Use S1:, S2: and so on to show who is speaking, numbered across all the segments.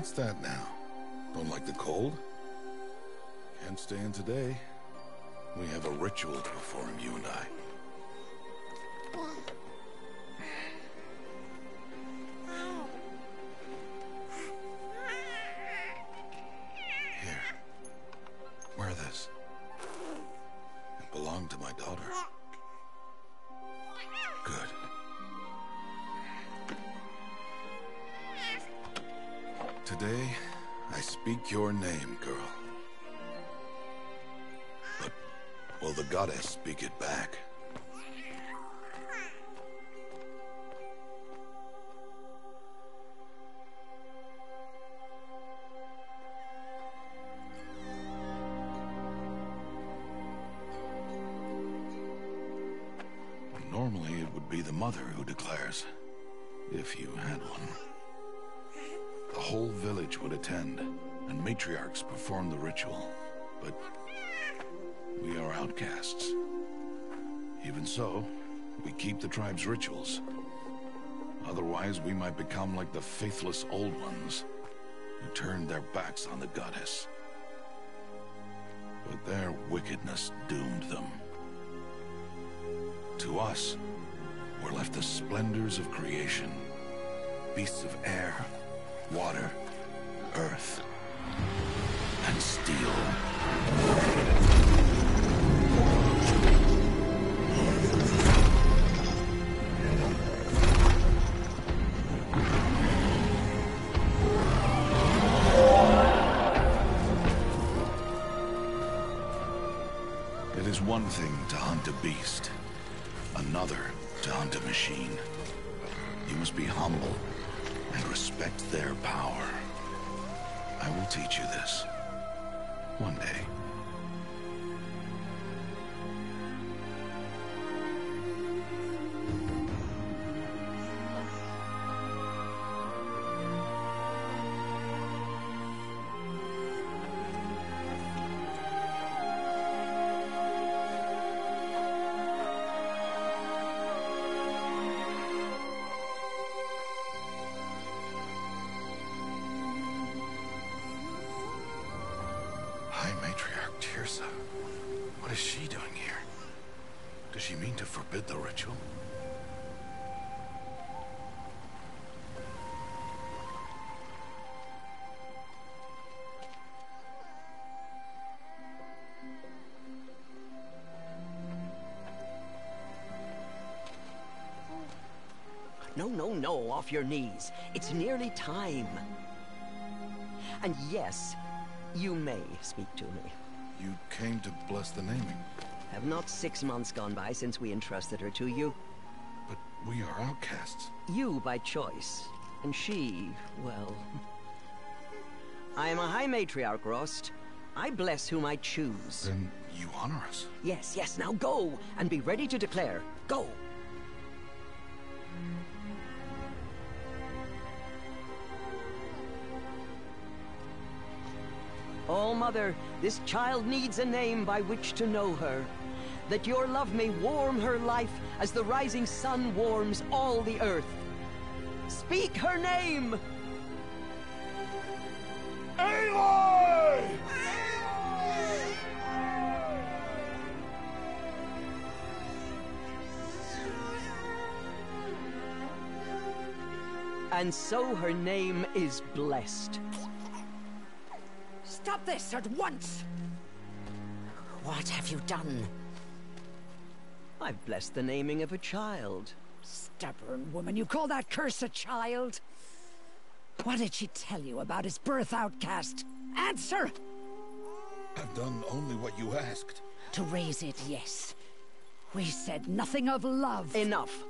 S1: What's that now? Don't like the cold? Can't stay in today. We have a ritual to perform, you and I. Here. Wear this. It belonged to my daughter. Good. Today, I speak your name, girl. But will the goddess speak it back? Normally, it would be the mother who declares, if you had one. The whole village would attend, and matriarchs perform the ritual. But we are outcasts. Even so, we keep the tribe's rituals. Otherwise, we might become like the faithless old ones, who turned their backs on the goddess. But their wickedness doomed them. To us, were left the splendors of creation, beasts of air, water, earth, and steel. It is one thing to hunt a beast, another to hunt a machine. You must be humble and respect their power. I will teach you this. One day. High Matriarch Teersa. What is she doing here? Does she mean to forbid the ritual?
S2: No, off your knees. It's nearly time. And yes, you may speak to me.
S1: You came to bless the naming.
S2: Have not 6 months gone by since we entrusted her to you?
S1: But we are outcasts.
S2: You by choice, and she, well... I am a High Matriarch, Rost. I bless whom I choose.
S1: Then you honor us.
S2: Yes, now go, and be ready to declare. Go! Oh, Mother, this child needs a name by which to know her. That your love may warm her life as the rising sun warms all the earth. Speak her name!
S3: Aloy!
S2: And so her name is blessed.
S4: Stop this at once! What have you done?
S2: I've blessed the naming of a child.
S4: Stubborn woman, you call that curse a child? What did she tell you about his birth, outcast? Answer!
S1: I've done only what you asked.
S4: To raise it, yes. We said nothing of love.
S2: Enough.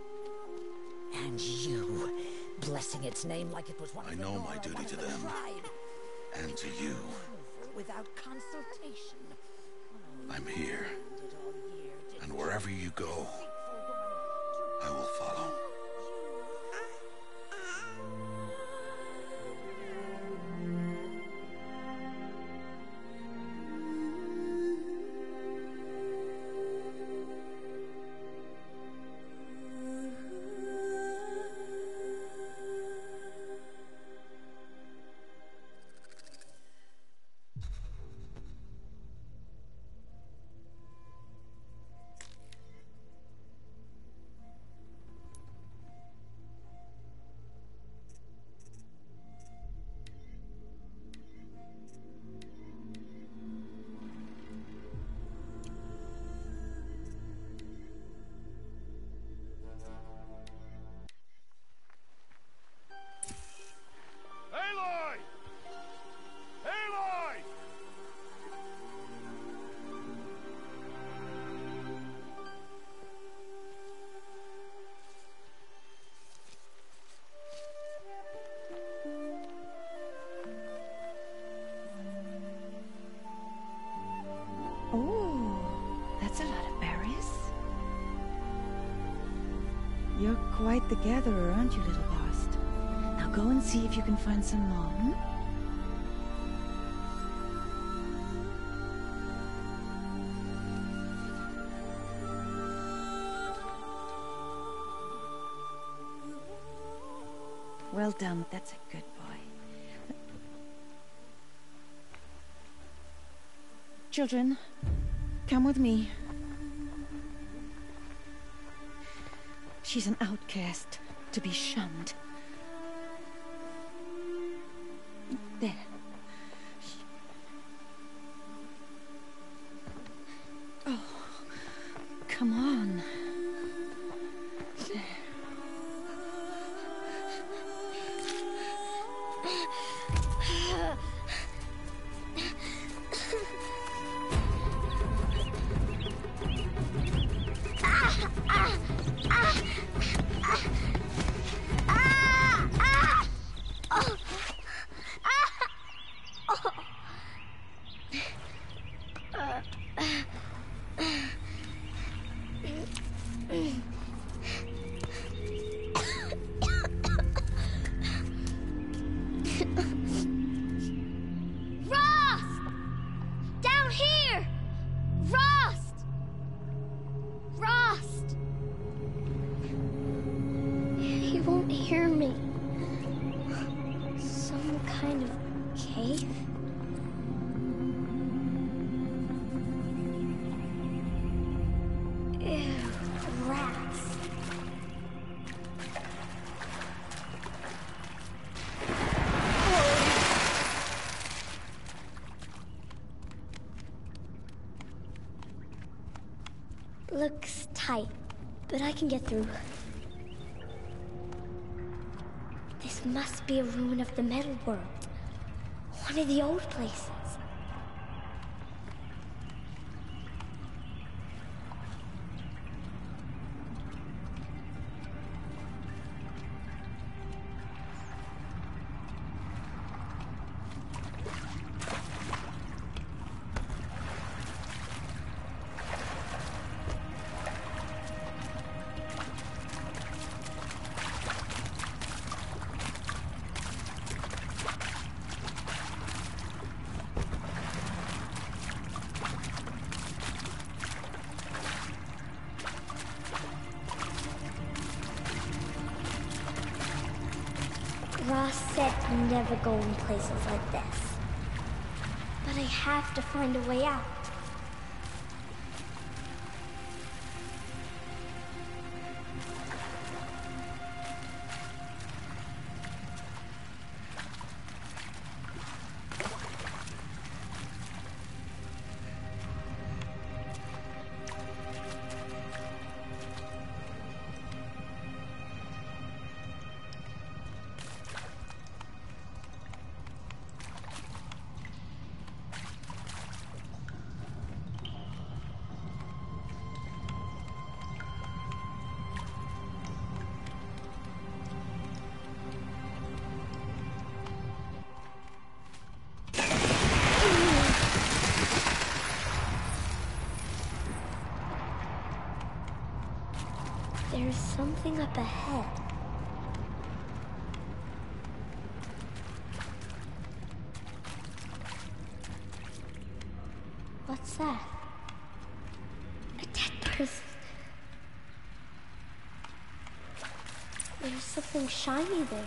S4: And you, blessing its name like it was one
S1: I
S4: of the
S1: know
S4: Nora,
S1: my duty
S4: one of
S1: to
S4: the
S1: them.
S4: tribe.
S1: And to you.
S4: Without consultation.
S1: I'm here. And wherever you go, I will follow.
S5: quite the gatherer, aren't you, little Bast? Now go and see if you can find some more, hmm? Well done, that's a good boy. Children, come with me. She's an outcast, to be shunned. There. Oh, come on. There.
S6: Hear me. Some kind of cave? Ew, rats. Looks tight, but I can get through. This must be a ruin of the metal world. One of the old places. Ross said never go in places like this. But I have to find a way out. There's something up ahead. What's that? A dead person. There's something shiny there.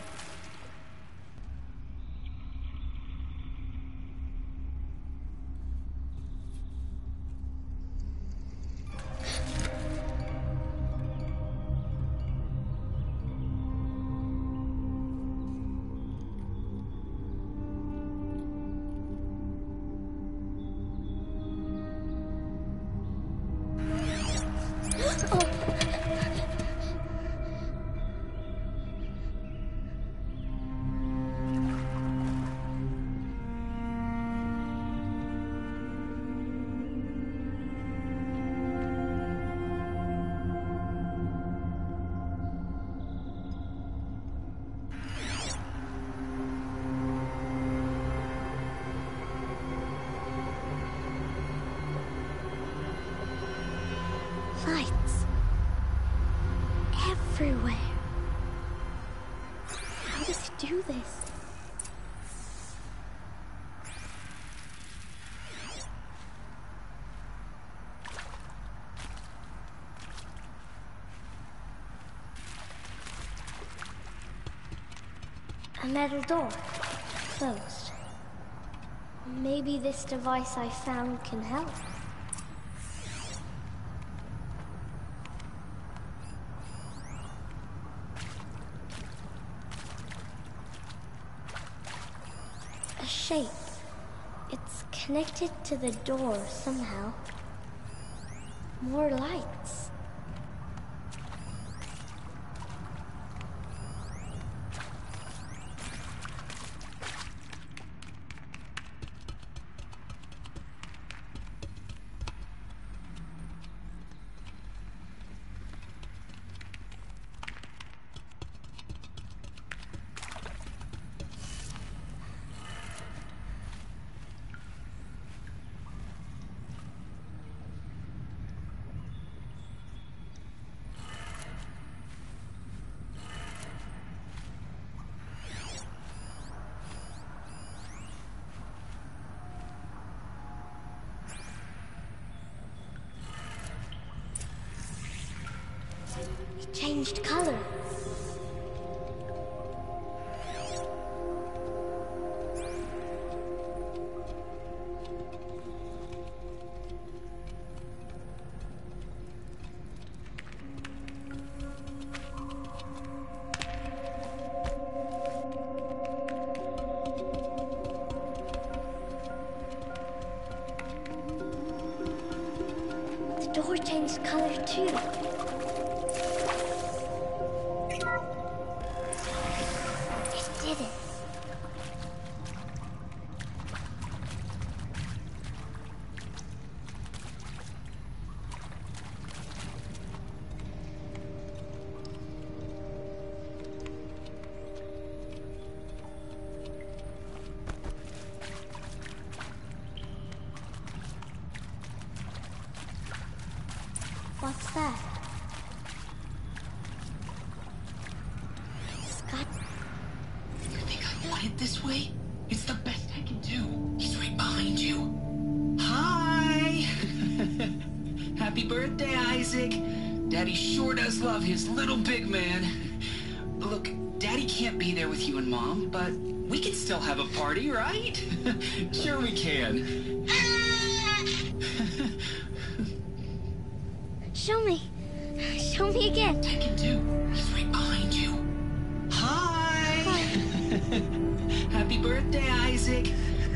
S6: Lights. Everywhere. do this? A metal door. Closed. Maybe this device I found can help. A shape. It's connected to the door somehow. More lights. It changed color. The door changed color too. It did it. What's that? Scott?
S7: You think I want it this way? It's the best I can do. He's right behind you. Hi! Happy birthday, Isaac. Daddy sure does love his little big man. Look, Daddy can't be there with you and Mom, but we can still have a party, right? Sure we can.
S6: Show me. Show me again.
S7: I can do. He's right behind you. Hi! Happy birthday, Isaac.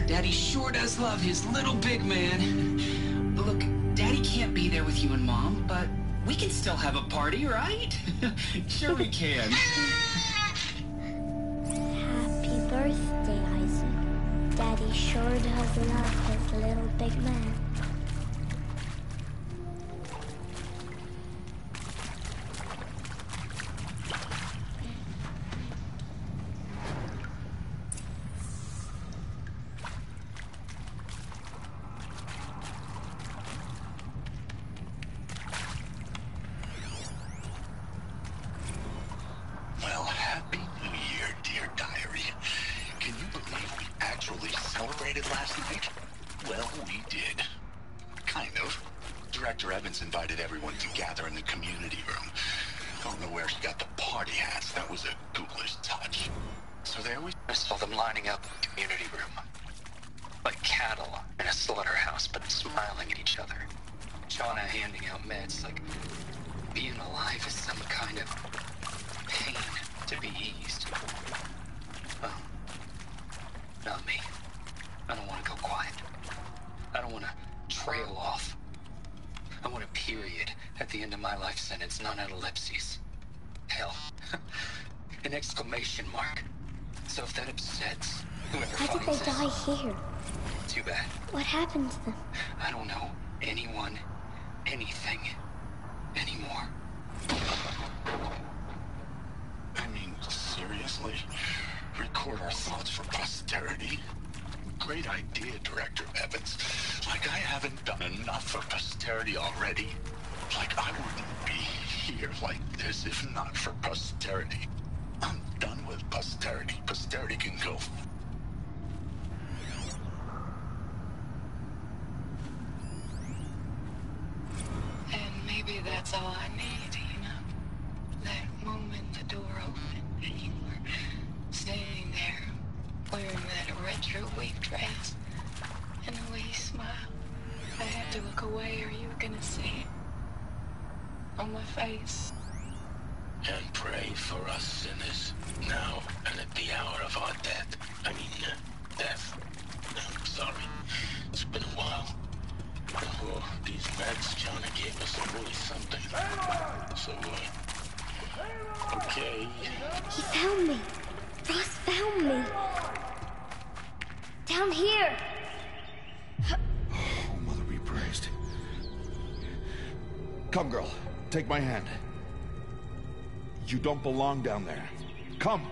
S7: Daddy sure does love his little big man. Look, Daddy can't be there with you and Mom, but we can still have a party, right? Sure we can.
S6: Happy birthday, Isaac. Daddy sure does love his little big man.
S1: Well, Happy New Year, dear diary. Can you believe we actually celebrated last night? Well, we did. Kind of. Director Evans invited everyone to gather in the community room. Don't know where she got the party hats. That was a ghoulish touch. So there we saw them lining up in the community room. Like cattle in a slaughterhouse, but smiling at each other. Shauna handing out meds like being alive is some kind of pain to be eased. Well, not me. I don't want to go quiet. I don't want to trail off. I want a period at the end of my life sentence, not an ellipses. Hell, an exclamation mark. So if that upsets whoever
S6: How did
S7: finds
S6: they
S7: this,
S6: die here?
S7: too bad.
S6: What happened to them?
S7: I don't know anyone, anything, anymore.
S1: I mean, seriously? Record our thoughts for posterity? Great idea, Director Evans. Like I haven't done enough for posterity already. Like I wouldn't be here like this if not for posterity. I'm done with
S3: Posterity. Posterity can go.
S8: And maybe that's all I need, you know? That moment the door opened and you were standing there wearing that retro weave dress and the way you smiled. I had to look away or you were gonna see it on my face.
S3: And pray for us sinners, now and at the hour of our death. Death. Sorry, it's been a while. Oh, these meds Johnny gave us are really something. So, okay.
S6: He found me. Ross found me. Down here.
S1: Oh, Mother be praised. Come, girl. Take my hand. You don't belong down there. Come!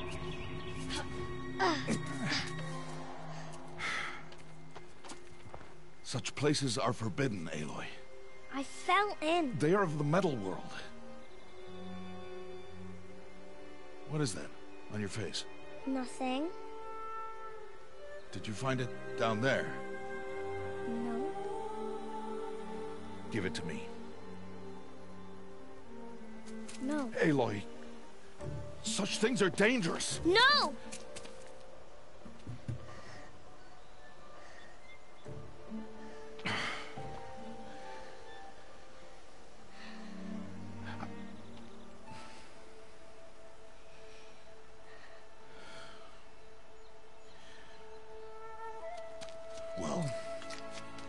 S1: Such places are forbidden, Aloy.
S6: I fell in.
S1: They are of the metal world. What is that on your face?
S6: Nothing.
S1: Did you find it down there?
S6: No.
S1: Give it to me.
S6: No.
S1: Aloy, such things are dangerous.
S6: No!
S1: Well,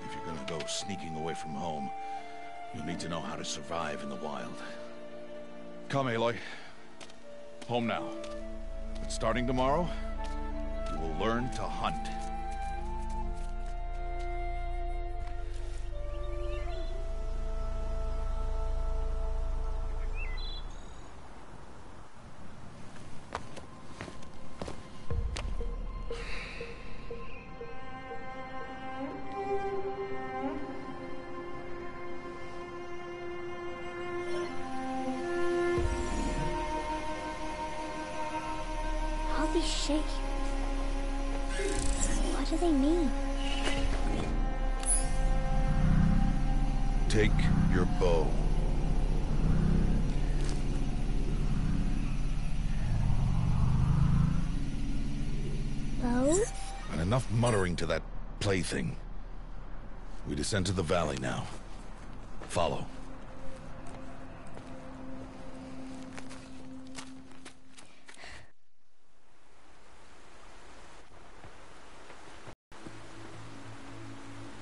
S1: if you're gonna go sneaking away from home, you'll need to know how to survive in the wild. Come, Aloy. Home now. But starting tomorrow, you will learn to hunt.
S6: All these shapes. What do they mean?
S1: Take your bow.
S6: Bow?
S1: And enough muttering to that plaything. We descend to the valley now. Follow.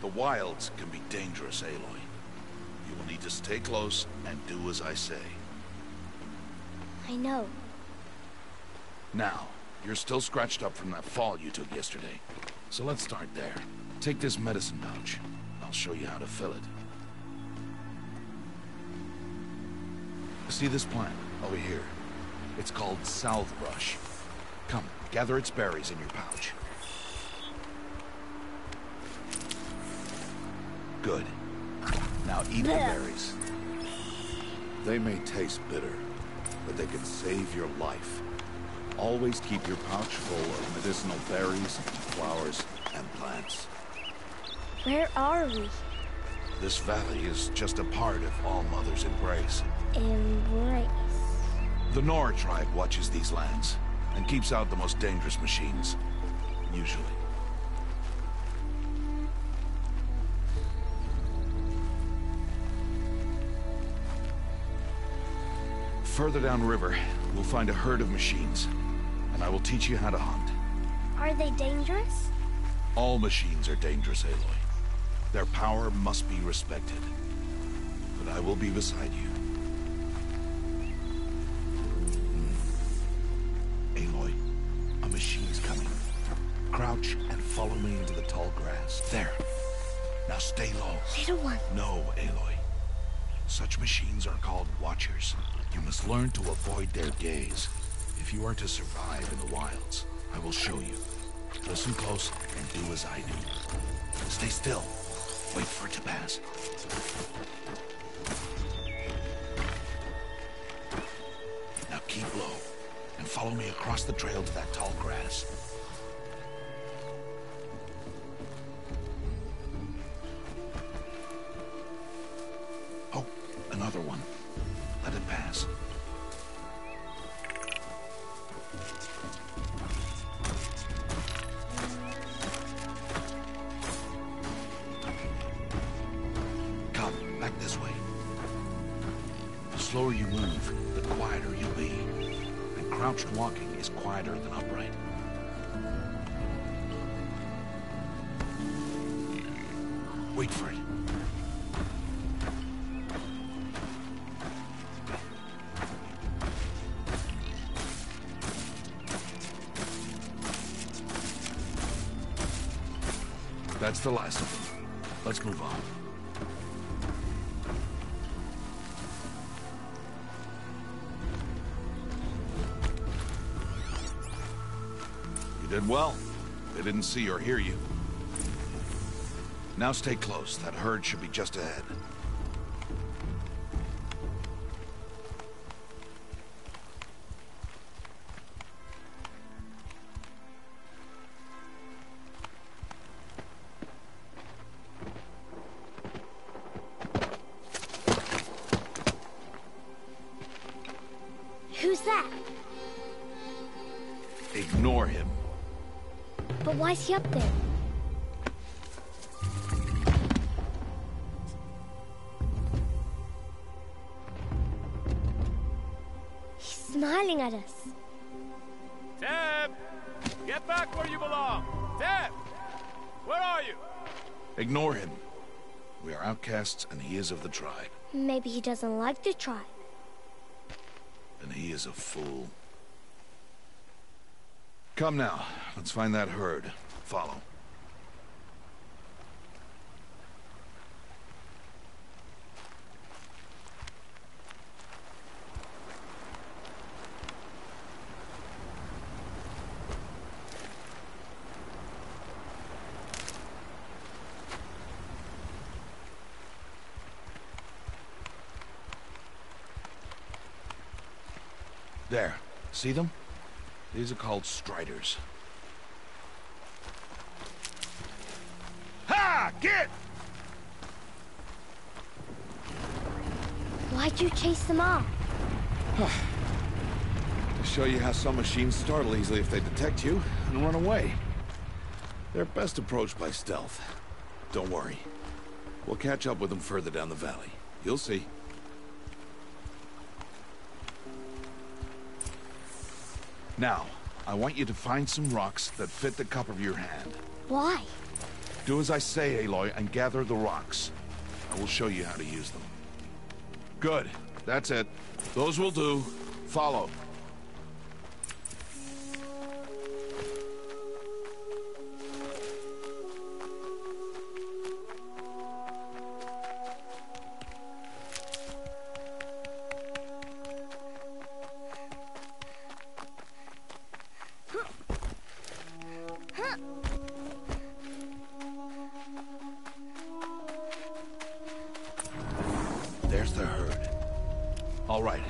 S1: The wilds can be dangerous, Aloy. You will need to stay close and do as I say.
S6: I know.
S1: Now, you're still scratched up from that fall you took yesterday. So let's start there. Take this medicine pouch. I'll show you how to fill it. See this plant over here? It's called salvebrush. Come, gather its berries in your pouch. Good. Now eat the berries. They may taste bitter, but they can save your life. Always keep your pouch full of medicinal berries, flowers, and plants.
S6: Where are we?
S1: This valley is just a part of All Mother's embrace.
S6: Embrace.
S1: The Nora tribe watches these lands and keeps out the most dangerous machines. Usually. Further downriver, we'll find a herd of machines, and I will teach you how to hunt.
S6: Are they dangerous?
S1: All machines are dangerous, Aloy. Their power must be respected. But I will be beside you. Aloy, a machine's coming. Crouch and follow me into the tall grass. There. Now stay low.
S6: Little one.
S1: No, Aloy. Such machines are called Watchers. You must learn to avoid their gaze. If you are to survive in the wilds, I will show you. Listen close and do as I do. Stay still. Wait for it to pass. Now keep low and follow me across the trail to that tall grass. Oh, another one. Let it pass. Come, back this way. The slower you move, the quieter you'll be. And crouched walking is quieter than upright. Wait for it. That's the last of them. Let's move on. You did well. They didn't see or hear you. Now stay close. That herd should be just ahead.
S6: Who's that?
S1: Ignore him.
S6: But why's he up there? He's smiling at us.
S9: Teb! Get back where you belong! Teb! Where are you?
S1: Ignore him. We are outcasts, and he is of the tribe.
S6: Maybe he doesn't like the tribe.
S1: And he is a fool. Come now, let's find that herd. Follow. There. See them? These are called striders. Ha! Get!
S6: Why'd you chase them off?
S1: To show you how some machines startle easily if they detect you and run away. They're best approached by stealth. Don't worry. We'll catch up with them further down the valley. You'll see. Now, I want you to find some rocks that fit the cup of your hand.
S6: Why?
S1: Do as I say, Aloy, and gather the rocks. I will show you how to use them. Good. That's it. Those will do. Follow. There's the herd. All right.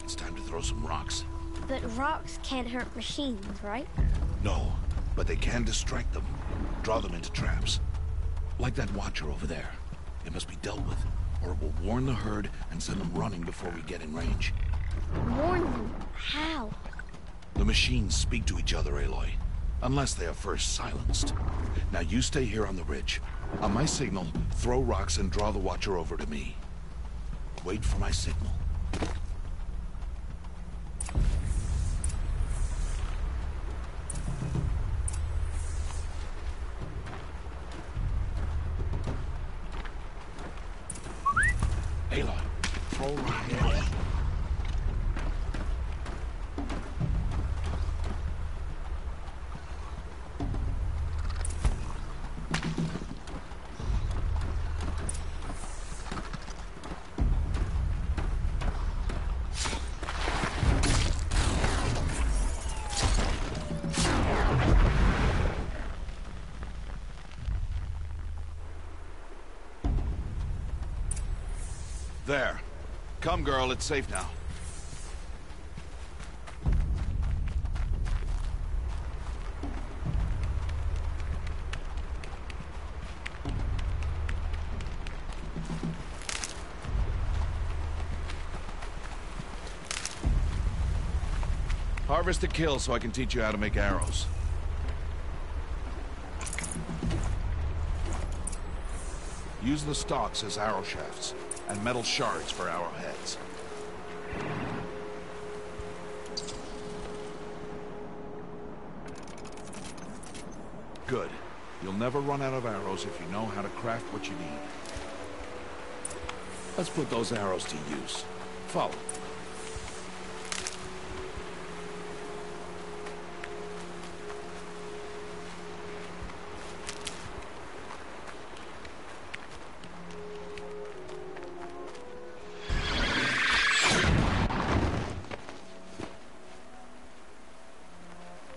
S1: It's time to throw some rocks.
S6: But rocks can't hurt machines, right?
S1: No, but they can distract them. Draw them into traps. Like that watcher over there. It must be dealt with, or it will warn the herd and send them running before we get in range.
S6: Warn them? How?
S1: The machines speak to each other, Aloy. Unless they are first silenced. Now you stay here on the ridge. On my signal, throw rocks and draw the watcher over to me. Wait for my signal. Aloy, throw rock in. There. Come, girl, it's safe now. Harvest a kill so I can teach you how to make arrows. Use the stalks as arrow shafts, and metal shards for arrowheads. Good. You'll never run out of arrows if you know how to craft what you need. Let's put those arrows to use. Follow.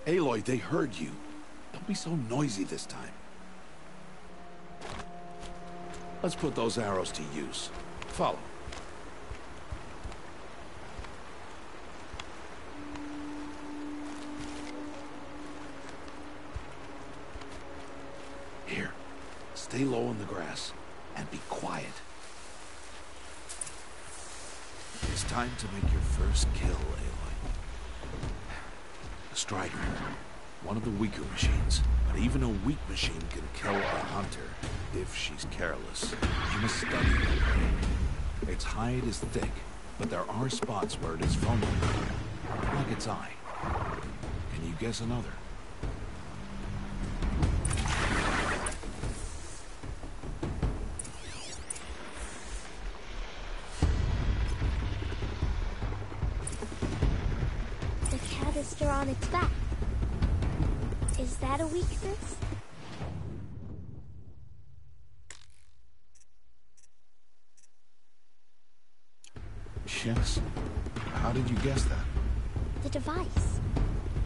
S1: Aloy, they heard you. Don't be so noisy this time. Let's put those arrows to use. Follow. Here, stay low in the grass and be quiet. It's time to make your first kill, Aloy. A Strider. One of the weaker machines. But even a weak machine can kill a hunter, if she's careless. You must study it. Its hide is thick, but there are spots where it is vulnerable. Like its eye. Can you guess another?
S6: The canister on its back. Is that a weakness?
S1: Yes. How did you guess that?
S6: The device.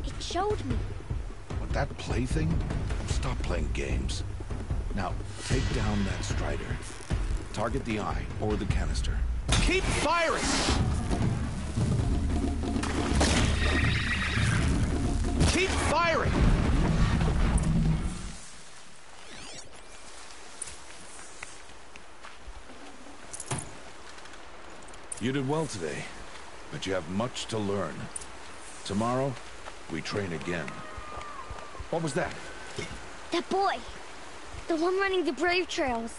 S6: It showed me.
S1: What, that plaything? Stop playing games. Now, take down that Strider. Target the eye or the canister. Keep firing! Keep firing! You did well today, but you have much to learn. Tomorrow, we train again. What was that?
S6: That boy. The one running the brave trails.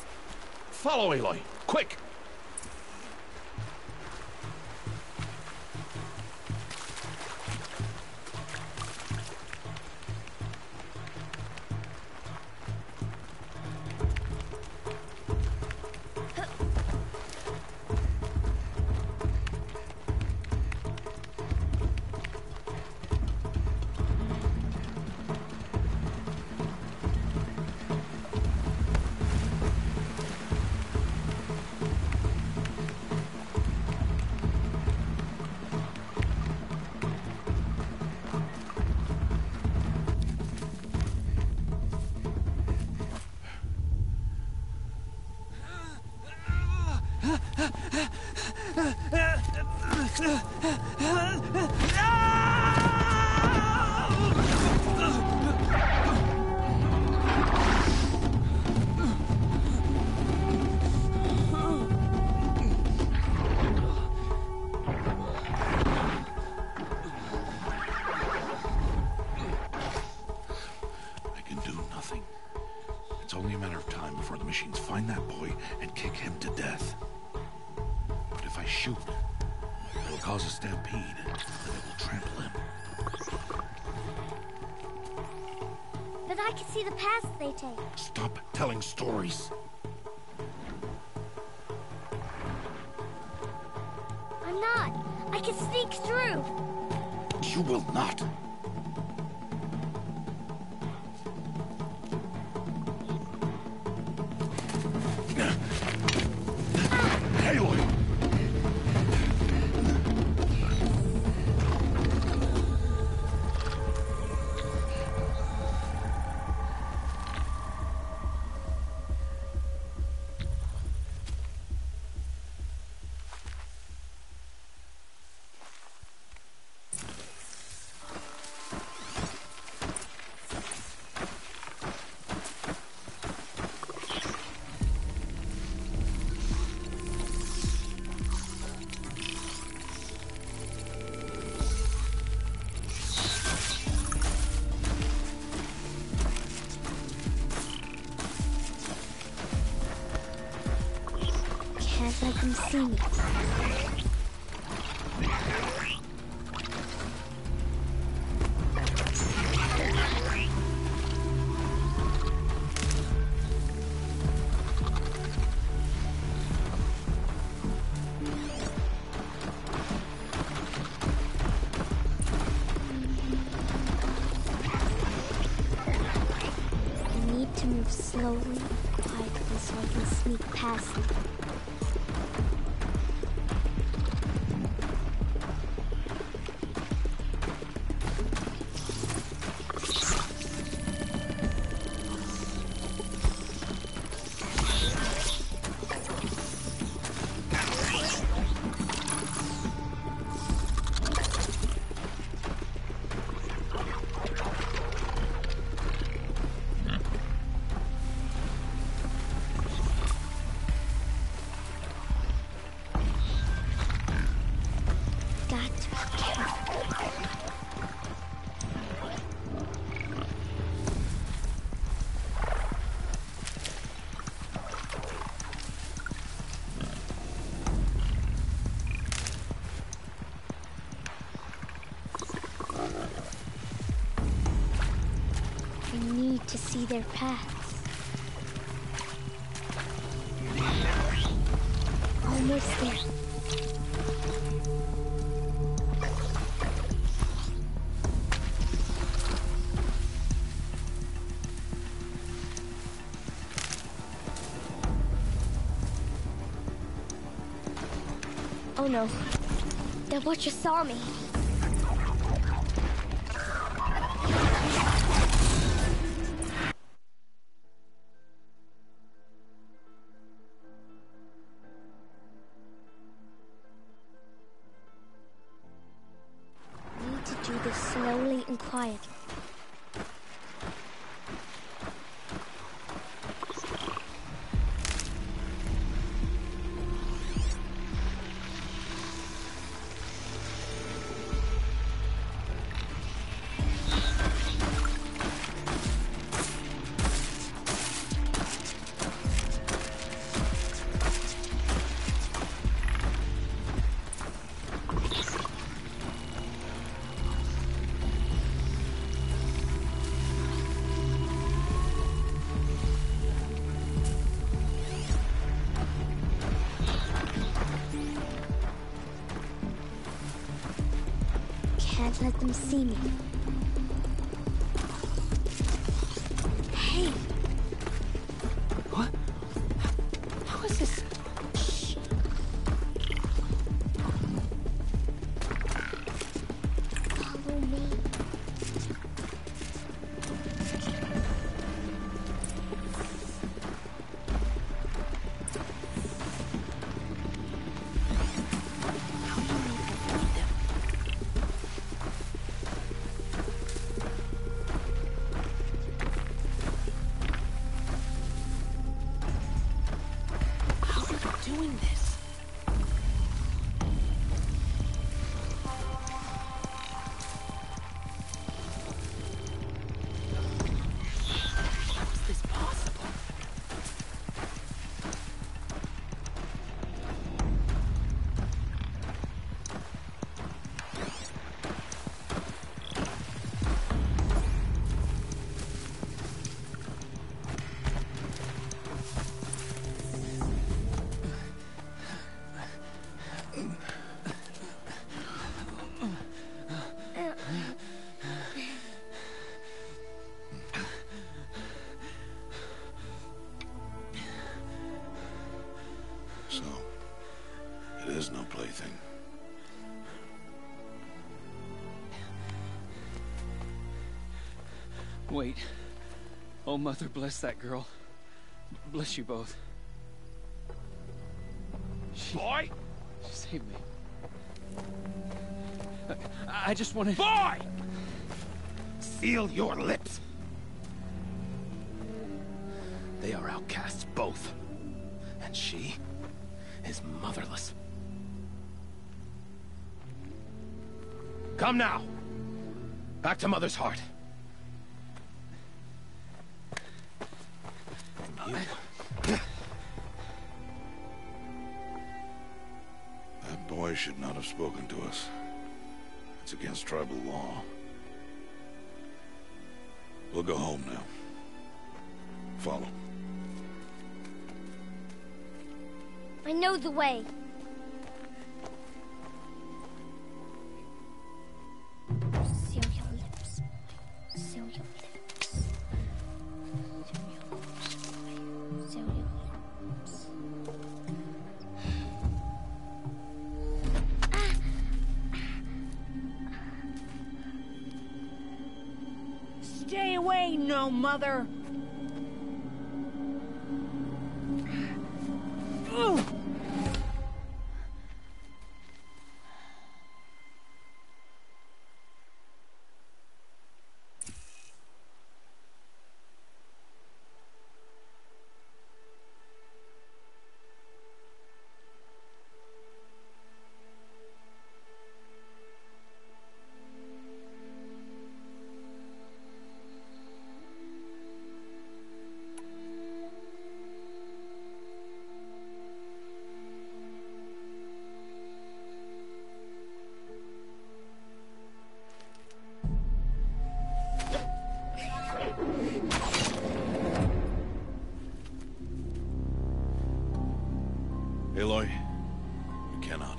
S1: Follow Aloy, quick! It's only a matter of time before the machines find that boy and kick him to death. But if I shoot, it'll cause a stampede, and it will trample him.
S6: But I can see the paths they take.
S1: Stop telling stories.
S6: I'm not. I can sneak through.
S1: You will not. Aloy!
S6: Can't let them see me. To move slowly, quietly, so I can sneak past them. To see their paths. Almost there. Oh no. The Butcher saw me. Do this slowly and quietly. Can't let them see me. Hey!
S7: What? How is this?
S6: Shh. Follow me.
S7: Doing this? How is this possible?
S1: So, it is no plaything.
S7: Wait. Oh, Mother, bless that girl. Bless you both.
S9: Boy!
S7: She saved me. I just wanted...
S9: Boy! Seal your lips. They are outcasts, both. And she is motherless. Come now. Back to Mother's heart. And you...
S1: Aloy should not have spoken to us. It's against tribal law. We'll go home now. Follow.
S6: I know the way. Seal your lips. Seal your lips. Seal your lips. Seal your lips.
S4: Stay away, no mother! Ugh.
S1: Aloy, you cannot.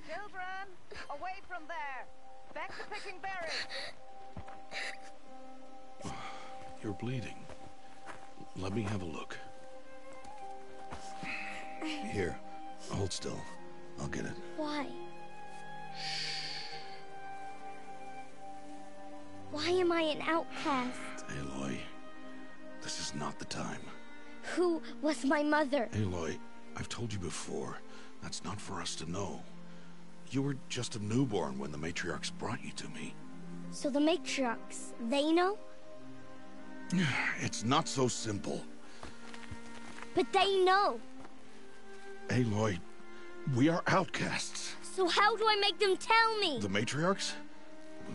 S10: Children, away from there. Back to picking berries.
S1: You're bleeding. Let me have a look. Here, hold still. I'll get it.
S6: Why? Why am I an outcast?
S1: Aloy, this is not the time.
S6: Who was my mother?
S1: Aloy, I've told you before, that's not for us to know. You were just a newborn when the matriarchs brought you to me.
S6: So the matriarchs, they know?
S1: It's not so simple.
S6: But they know.
S1: Aloy, we are outcasts.
S6: So how do I make them tell me?
S1: The matriarchs?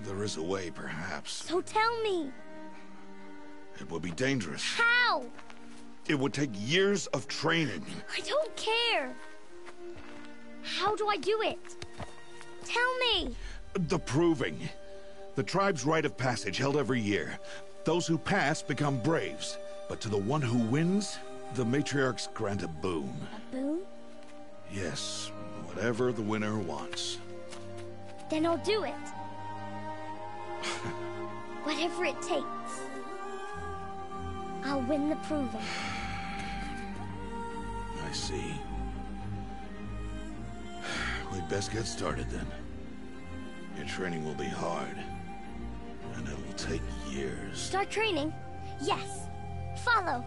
S1: There is a way, perhaps.
S6: So tell me.
S1: It would be dangerous.
S6: How?
S1: It would take years of training.
S6: I don't care. How do I do it? Tell me.
S1: The proving. The tribe's rite of passage held every year. Those who pass become braves. But to the one who wins, the matriarchs grant a boon.
S6: A boon?
S1: Yes, whatever the winner wants.
S6: Then I'll do it. Whatever it takes. I'll win the proving.
S1: I see. We'd best get started then. Your training will be hard. And it will take years.
S6: Start training? Yes. Follow.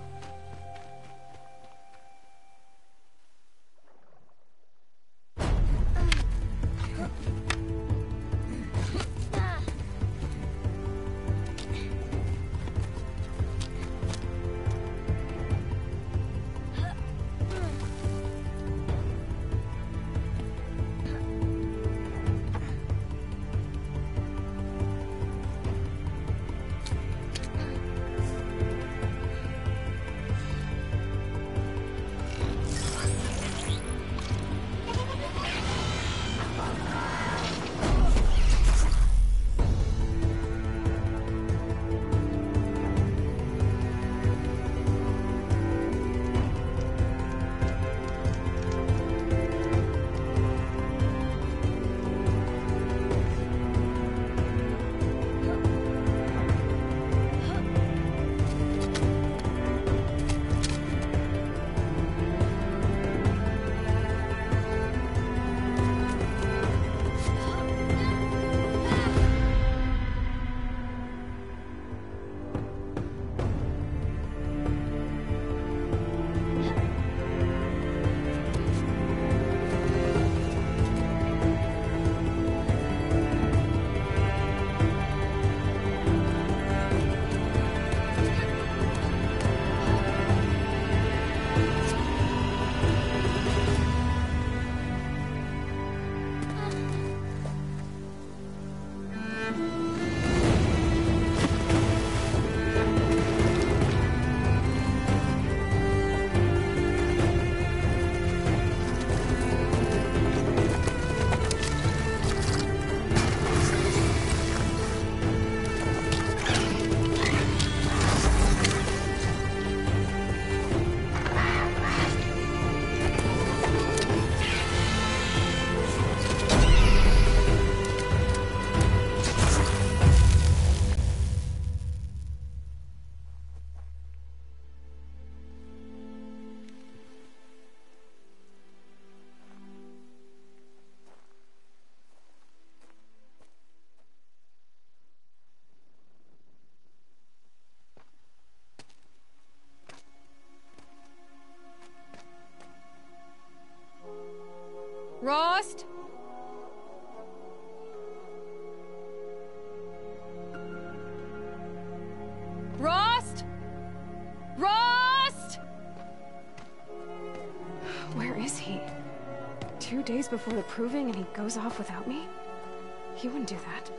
S11: Rost? Rost? Rost? Where is he? 2 days before the proving and he goes off without me? He wouldn't do that.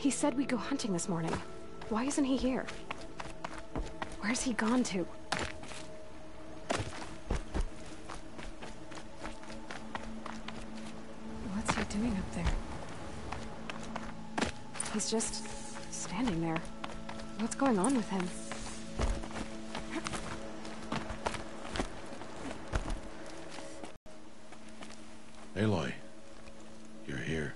S11: He said we'd go hunting this morning. Why isn't he here? Where's he gone to? What's he doing up there? He's just standing there. What's going on with him?
S1: Aloy, you're here.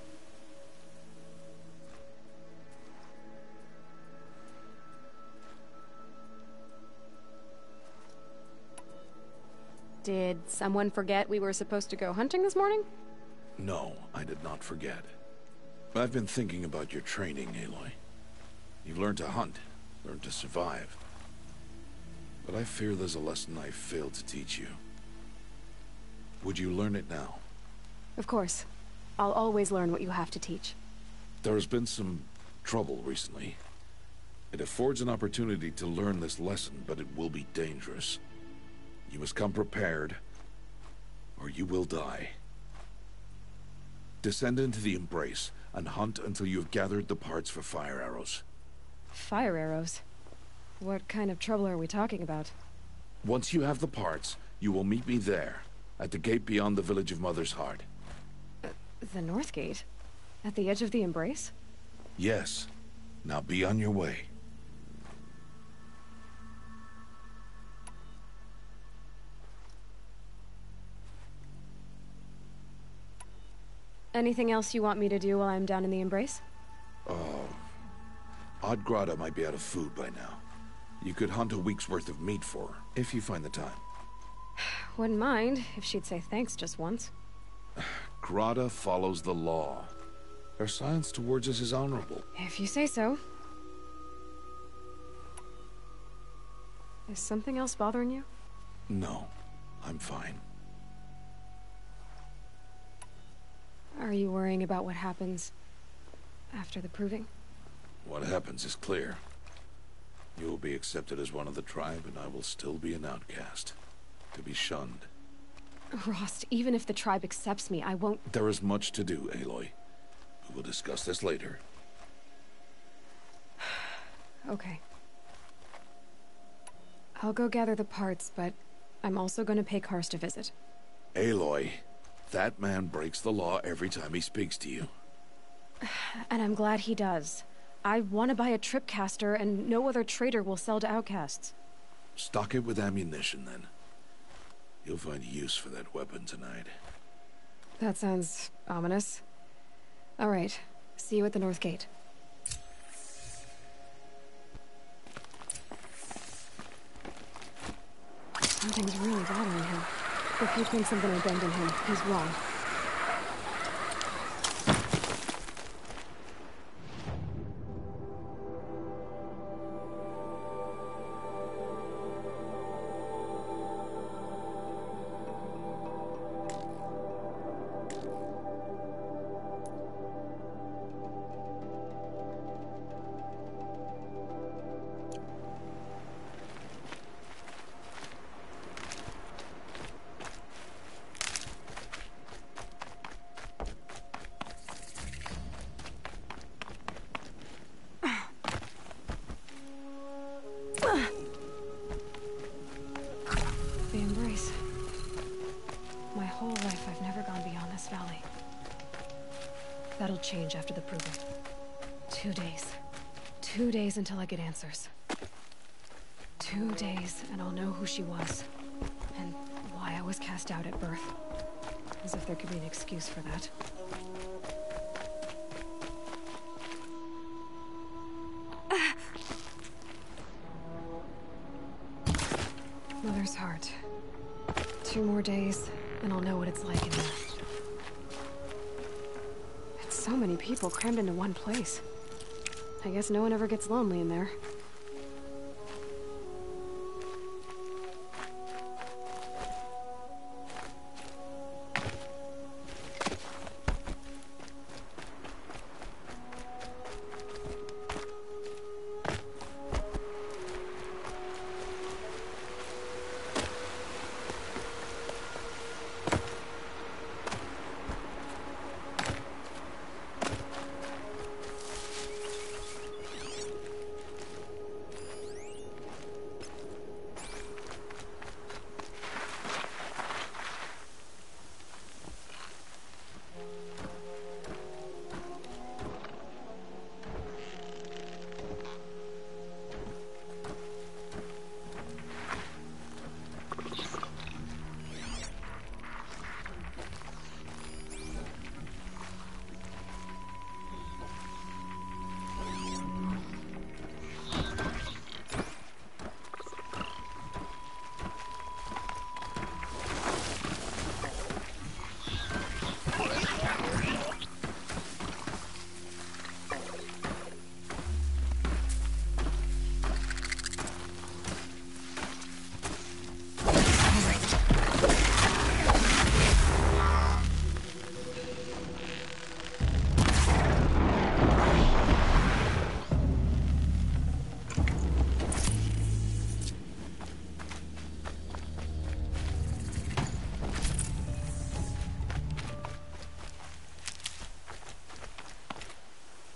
S11: Did someone forget we were supposed to go hunting this morning?
S1: No, I did not forget. I've been thinking about your training, Aloy. You've learned to hunt, learned to survive. But I fear there's a lesson I failed to teach you. Would you learn it now?
S11: Of course. I'll always learn what you have to teach.
S1: There has been some trouble recently. It affords an opportunity to learn this lesson, but it will be dangerous. You must come prepared, or you will die. Descend into the Embrace, and hunt until you have gathered the parts for fire arrows.
S11: Fire arrows? What kind of trouble are we talking about?
S1: Once you have the parts, you will meet me there, at the gate beyond the village of Mother's Heart.
S11: The North Gate? At the edge of the Embrace?
S1: Yes. Now be on your way.
S11: Anything else you want me to do while I'm down in the Embrace?
S1: Odgrada might be out of food by now. You could hunt a week's worth of meat for her, if you find the time.
S11: Wouldn't mind if she'd say thanks just once.
S1: Grada follows the law. Her silence towards us is honorable.
S11: If you say so. Is something else bothering you?
S1: No, I'm fine.
S11: Are you worrying about what happens after the proving?
S1: What happens is clear. You will be accepted as one of the tribe, and I will still be an outcast. To be shunned.
S11: Rost, even if the tribe accepts me, I won't...
S1: There is much to do, Aloy. We will discuss this later.
S11: Okay. I'll go gather the parts, but I'm also going to pay Karst a visit.
S1: Aloy, that man breaks the law every time he speaks to you.
S11: And I'm glad he does. I want to buy a tripcaster, and no other trader will sell to outcasts.
S1: Stock it with ammunition, then. You'll find use for that weapon tonight.
S11: That sounds ominous. All right. See you at the North Gate. Something's really bothering him. If he thinks I'm gonna abandon him, he's wrong. The embrace. My whole life I've never gone beyond this valley. That'll change after the proving. 2 days. 2 days until I get answers. 2 days and I'll know who she was. And why I was cast out at birth. As if there could be an excuse for that. Mother's heart. 2 more days, and I'll know what it's like in there. It's so many people crammed into one place. I guess no one ever gets lonely in there.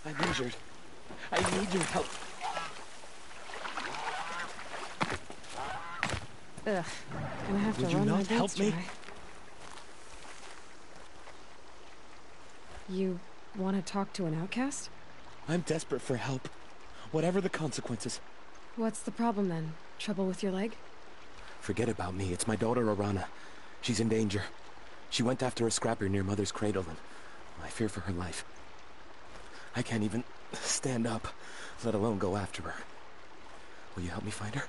S12: I'm injured. I need your help.
S11: Ugh. Gonna have to
S12: Would you
S11: run my
S12: not help
S11: boots
S12: me?
S11: dry. You want to talk to an outcast?
S12: I'm desperate for help. Whatever the consequences.
S11: What's the problem then? Trouble with your leg?
S12: Forget about me. It's my daughter, Arana. She's in danger. She went after a scrapper near Mother's cradle, and I fear for her life. I can't even stand up, let alone go after her. Will you help me find her?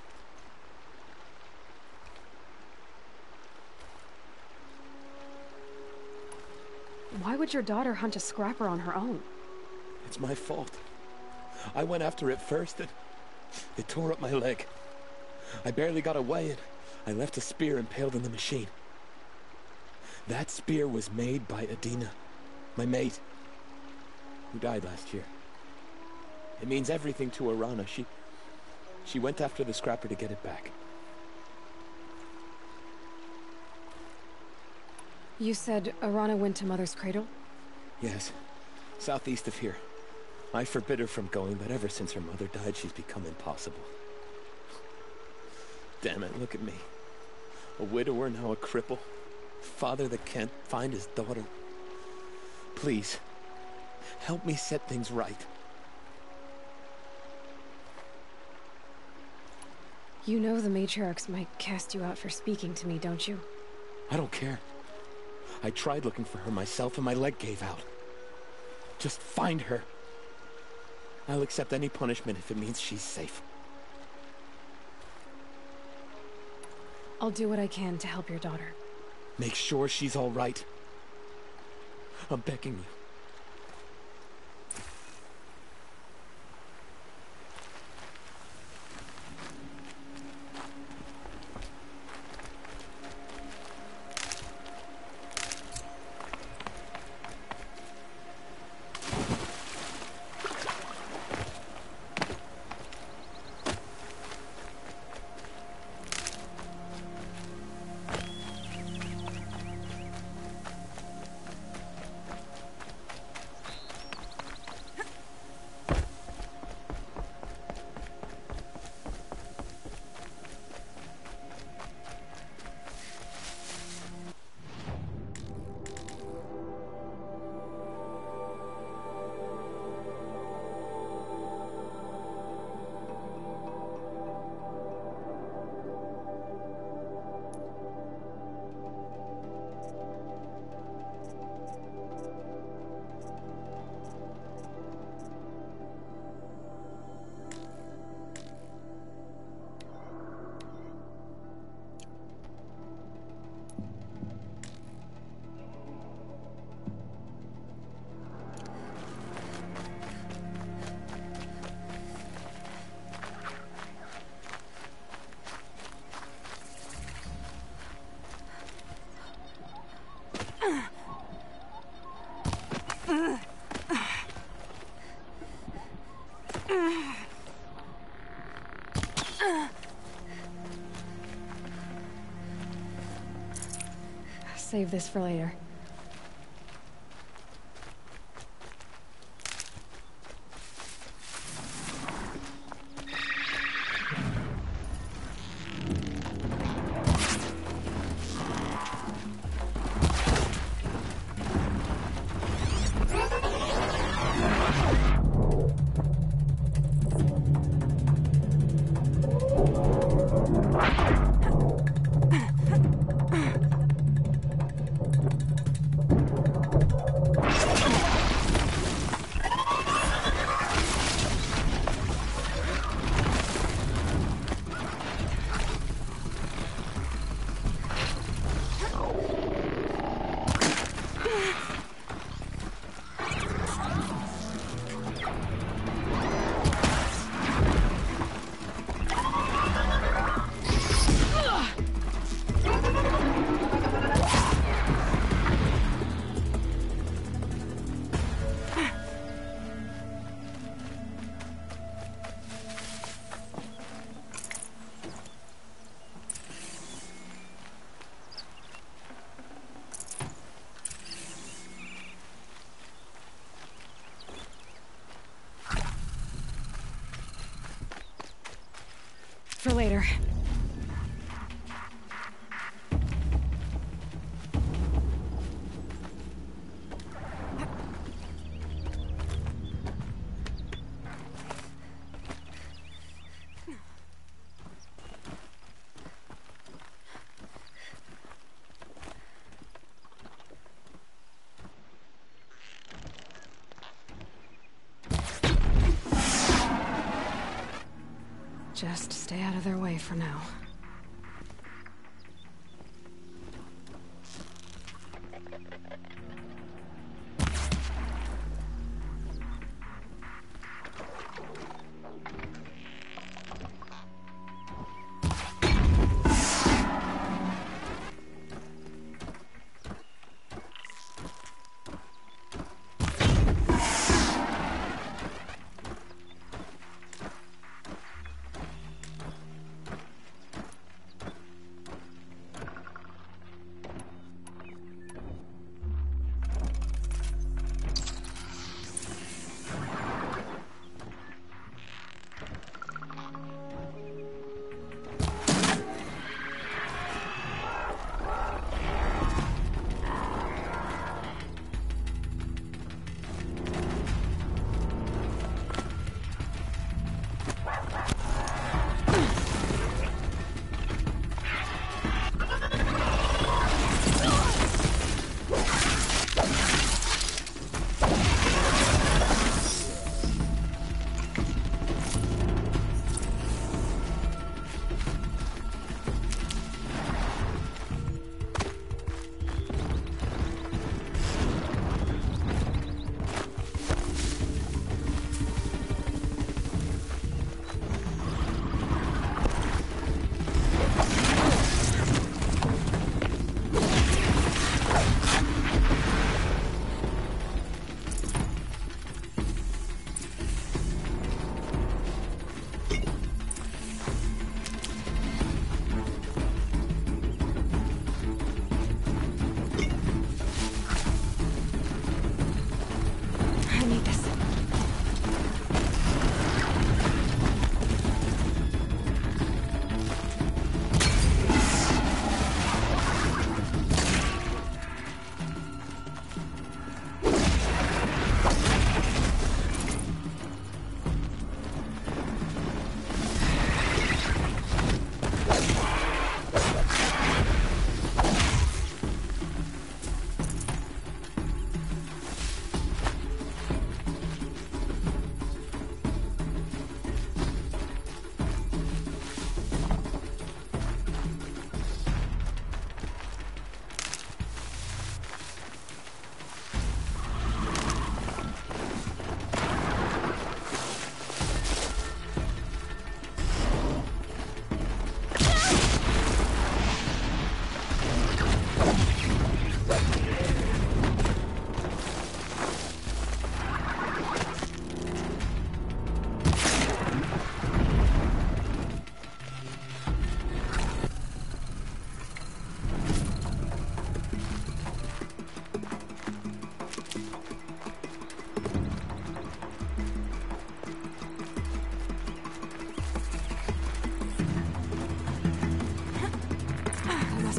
S11: Why would your daughter hunt a scrapper on her own?
S12: It's my fault. I went after it first, and it tore up my leg. I barely got away, and I left a spear impaled in the machine. That spear was made by Adina, my mate, who died last year. It means everything to Arana. She went after the scrapper to get it back.
S11: You said Arana went to Mother's cradle?
S12: Yes, southeast of here. I forbid her from going, but ever since her mother died, she's become impossible. Damn it, look at me. A widower, now a cripple. Father that can't find his daughter. Please, help me set things right.
S11: You know the matriarchs might cast you out for speaking to me, don't you?
S12: I don't care. I tried looking for her myself and my leg gave out. Just find her. I'll accept any punishment if it means she's safe.
S11: I'll do what I can to help your daughter.
S12: Make sure she's all right. I'm begging you.
S11: Save this for later. For later. Just stay out of their way for now.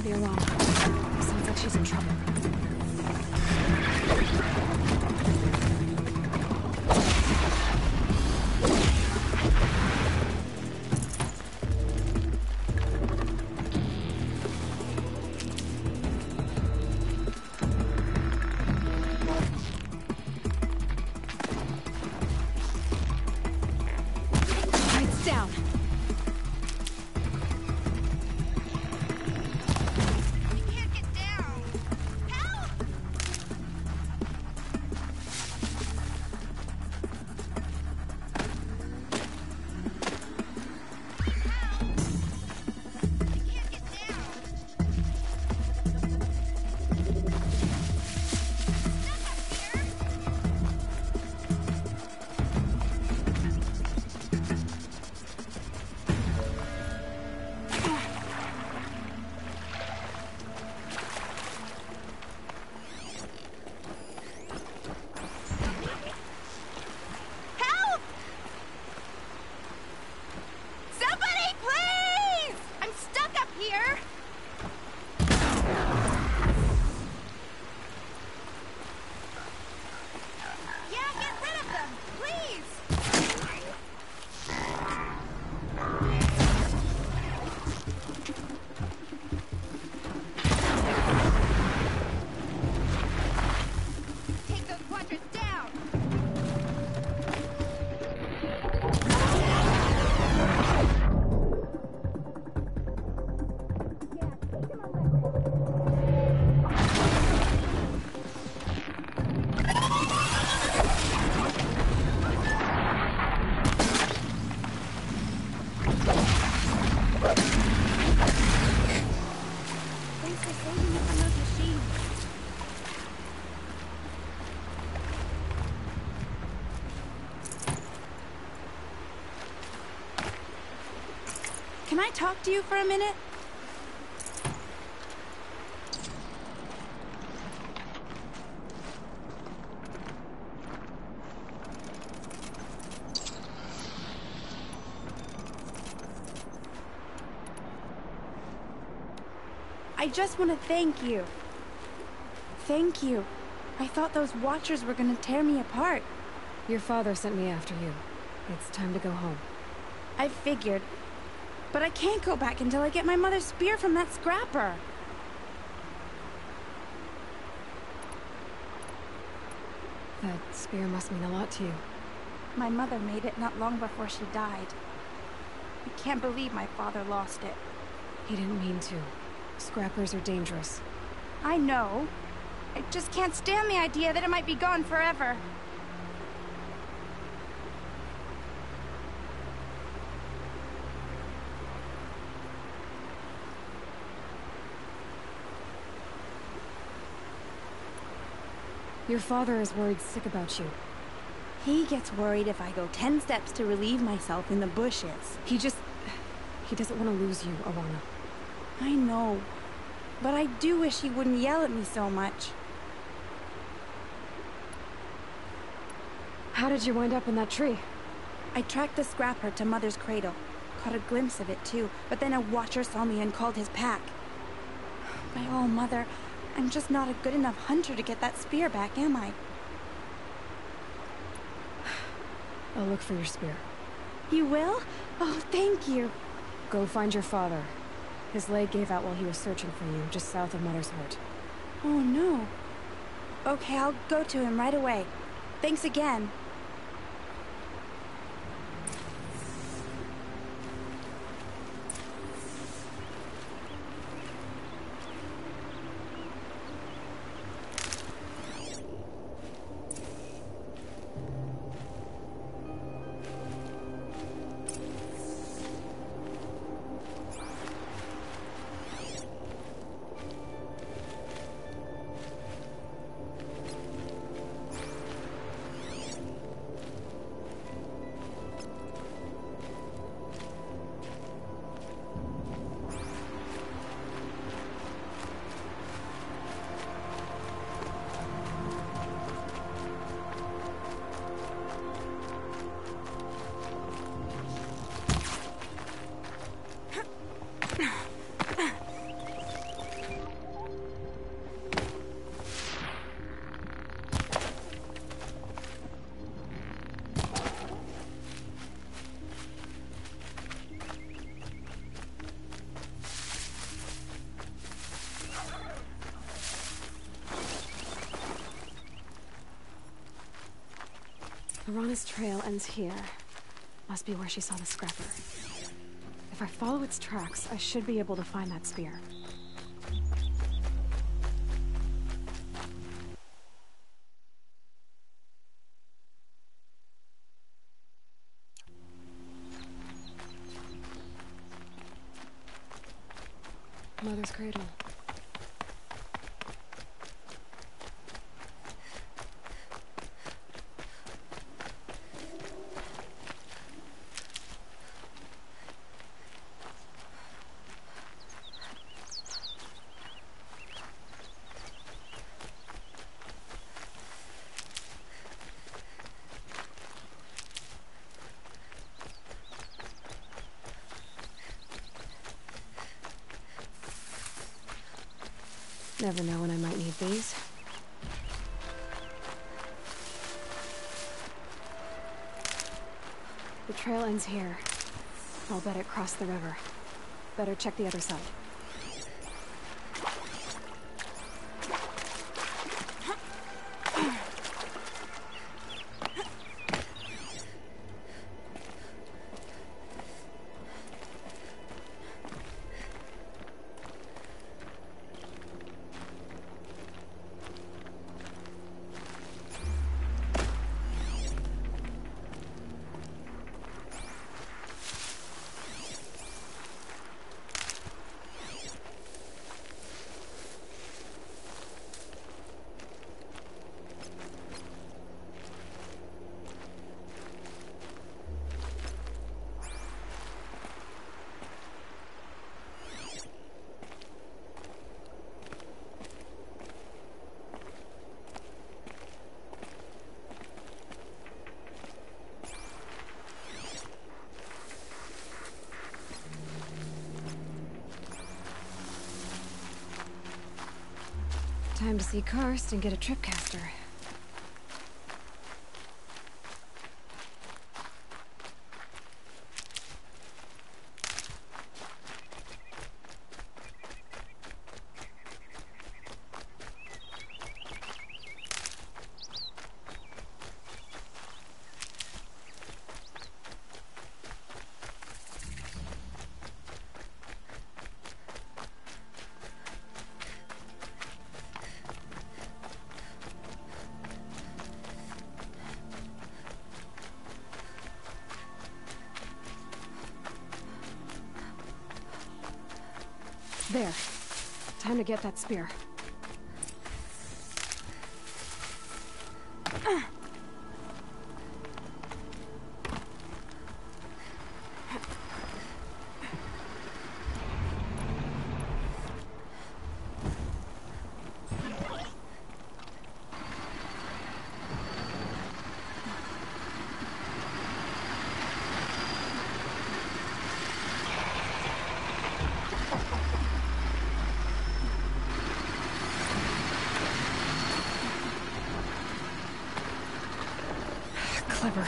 S11: Be alone. Sounds like she's in trouble. Lights down.
S13: Can I talk to you for a minute? I just want to thank you. Thank you. I thought those Watchers were gonna tear me apart.
S11: Your father sent me after you. It's time to go home.
S13: I figured. But I can't go back until I get my mother's spear from that scrapper.
S11: That spear must mean a lot to you.
S13: My mother made it not long before she died. I can't believe my father lost it.
S11: He didn't mean to. Scrappers are dangerous.
S13: I know. I just can't stand the idea that it might be gone forever.
S11: Your father is worried sick about you.
S13: He gets worried if I go 10 steps to relieve myself in the bushes.
S11: He doesn't want to lose you, Alana.
S13: I know. But I do wish he wouldn't yell at me so much.
S11: How did you wind up in that tree?
S13: I tracked the scrapper to Mother's cradle. Caught a glimpse of it too, but then a Watcher saw me and called his pack. By all, Mother, I'm just not a good enough hunter to get that spear back, am I?
S11: I'll look for your spear.
S13: You will? Oh, thank you.
S11: Go find your father. His leg gave out while he was searching for you, just south of Mother's Heart.
S13: Oh, no. Okay, I'll go to him right away. Thanks again.
S11: Lorana's trail ends here. Must be where she saw the scrapper. If I follow its tracks, I should be able to find that spear. Mother's cradle. Never know when I might need these. The trail ends here. I'll bet it crossed the river. Better check the other side. Time to see Karst and get a tripcaster. There. Time to get that spear. Clever.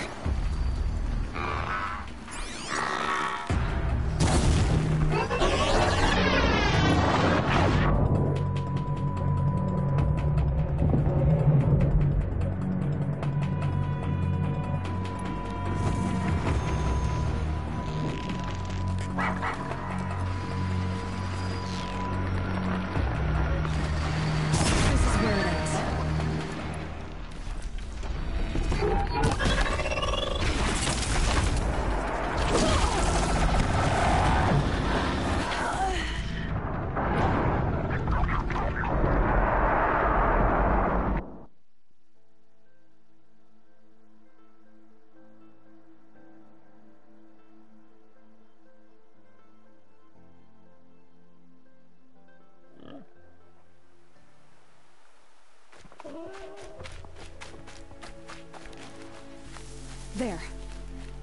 S11: There.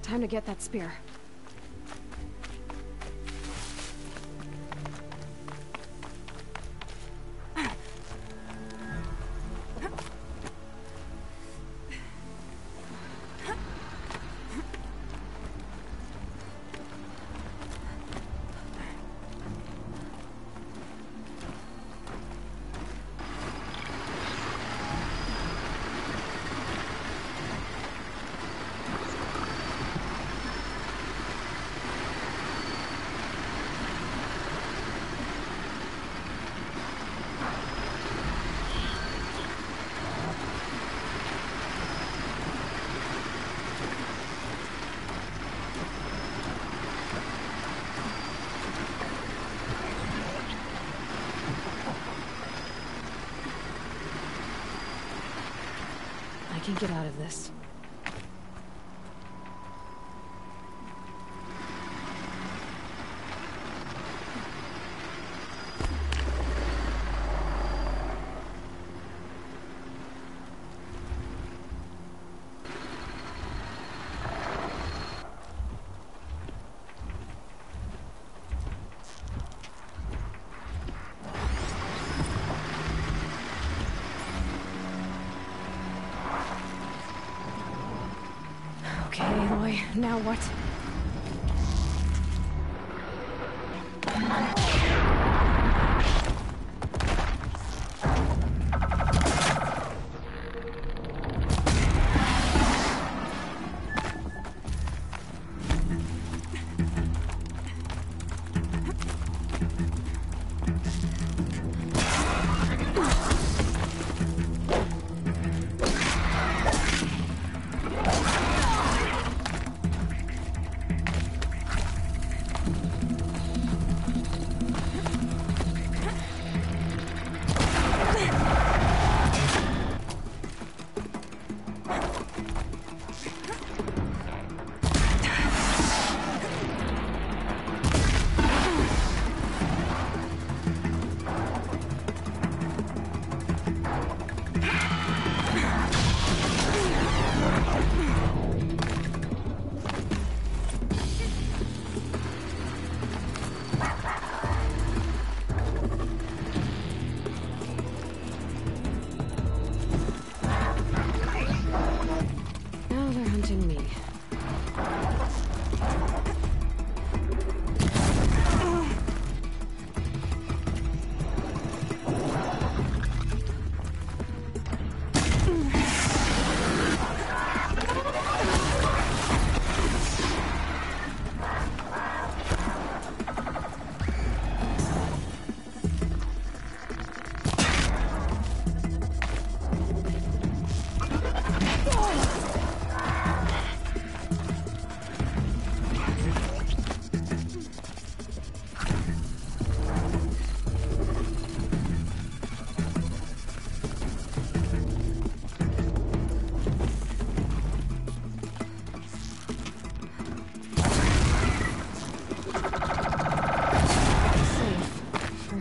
S11: Time to get that spear. can get out of this. Okay, Aloy, now what?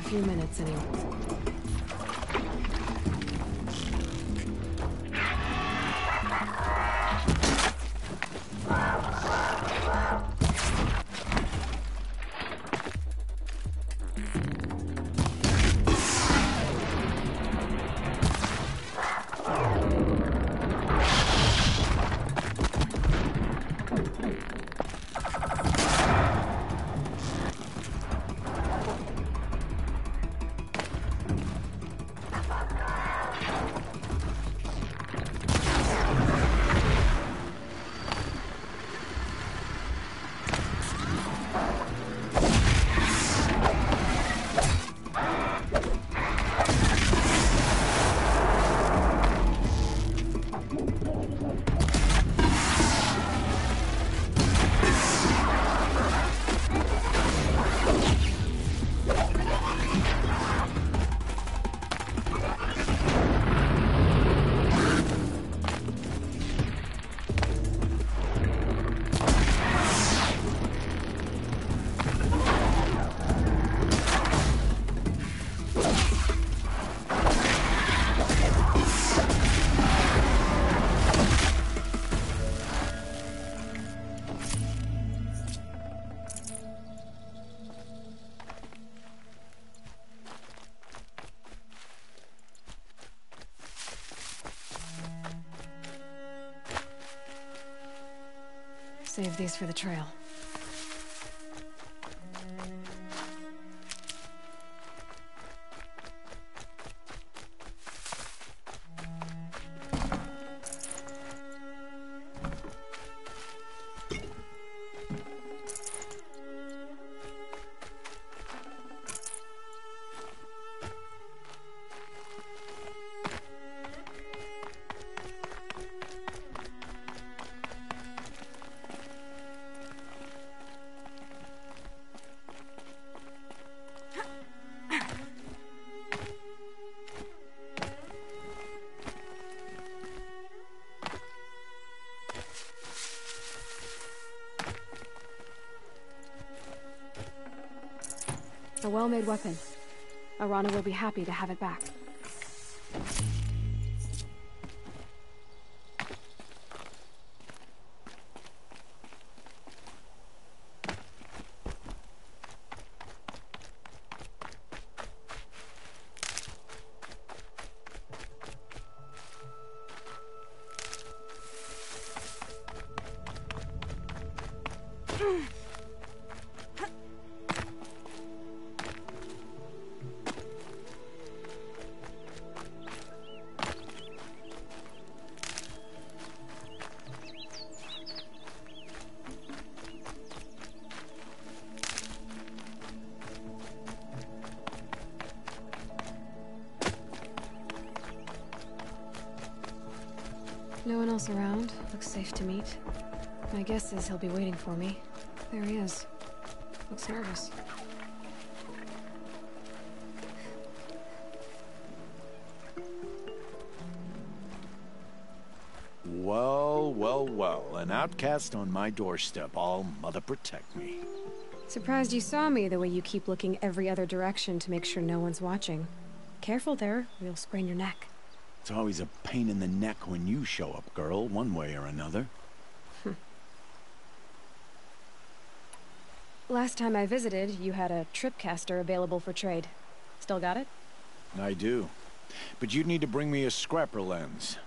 S11: Minutes anyway. Save these for the trail. a well-made weapon. Arana will be happy to have it back. No one else around. Looks safe to meet. My guess is he'll be waiting for me. There he is. Looks nervous.
S14: Well, well, well. An outcast on my doorstep. All mother protect me.
S11: Surprised you saw me the way you keep looking every other direction to make sure no one's watching. Careful there, or you'll sprain your neck.
S14: It's always a pain in the neck when you show up, girl, one way or another.
S11: Last time I visited, you had a tripcaster available for trade. Still got it?
S14: I do. But you'd need to bring me a scrapper lens.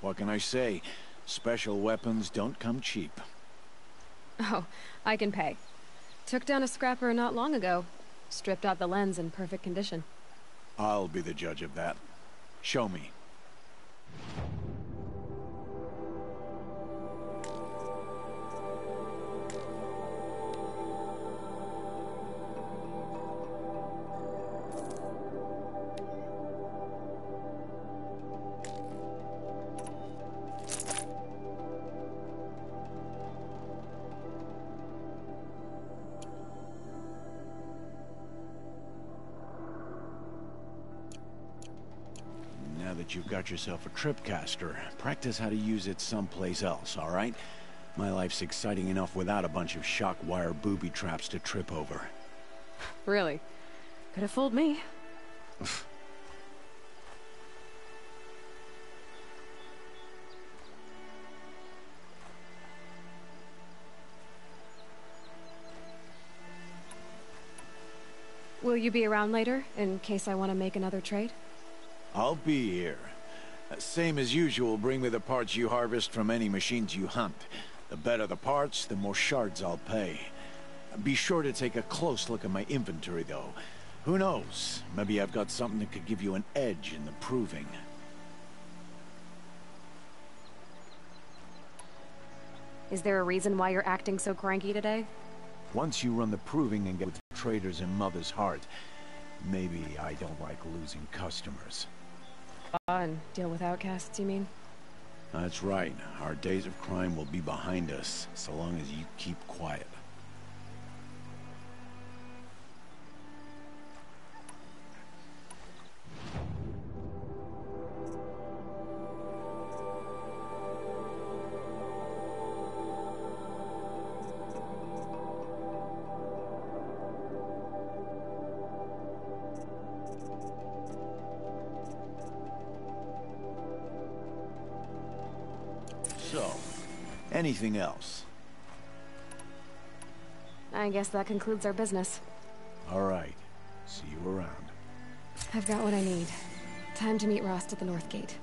S14: What can I say? Special weapons don't come cheap.
S11: Oh, I can pay. Took down a scrapper not long ago. Stripped out the lens in perfect condition.
S14: I'll be the judge of that. Show me. Now that you've got yourself a tripcaster, practice how to use it someplace else, all right? My life's exciting enough without a bunch of shock wire booby traps to trip over.
S11: Really? Could have fooled me. Will you be around later, in case I want to make another trade?
S14: I'll be here. Same as usual, bring me the parts you harvest from any machines you hunt. The better the parts, the more shards I'll pay. Be sure to take a close look at my inventory, though. Who knows? Maybe I've got something that could give you an edge in the proving.
S11: Is there a reason why you're acting so cranky today?
S14: Once you run the proving and get with traders in Mother's Heart, maybe I don't like losing customers.
S11: And deal with outcasts, you mean?
S14: That's right. Our days of crime will be behind us, so long as you keep quiet. So, anything else?
S11: I guess that concludes our business.
S14: All right. See you around.
S11: I've got what I need. Time to meet Rost at the North Gate.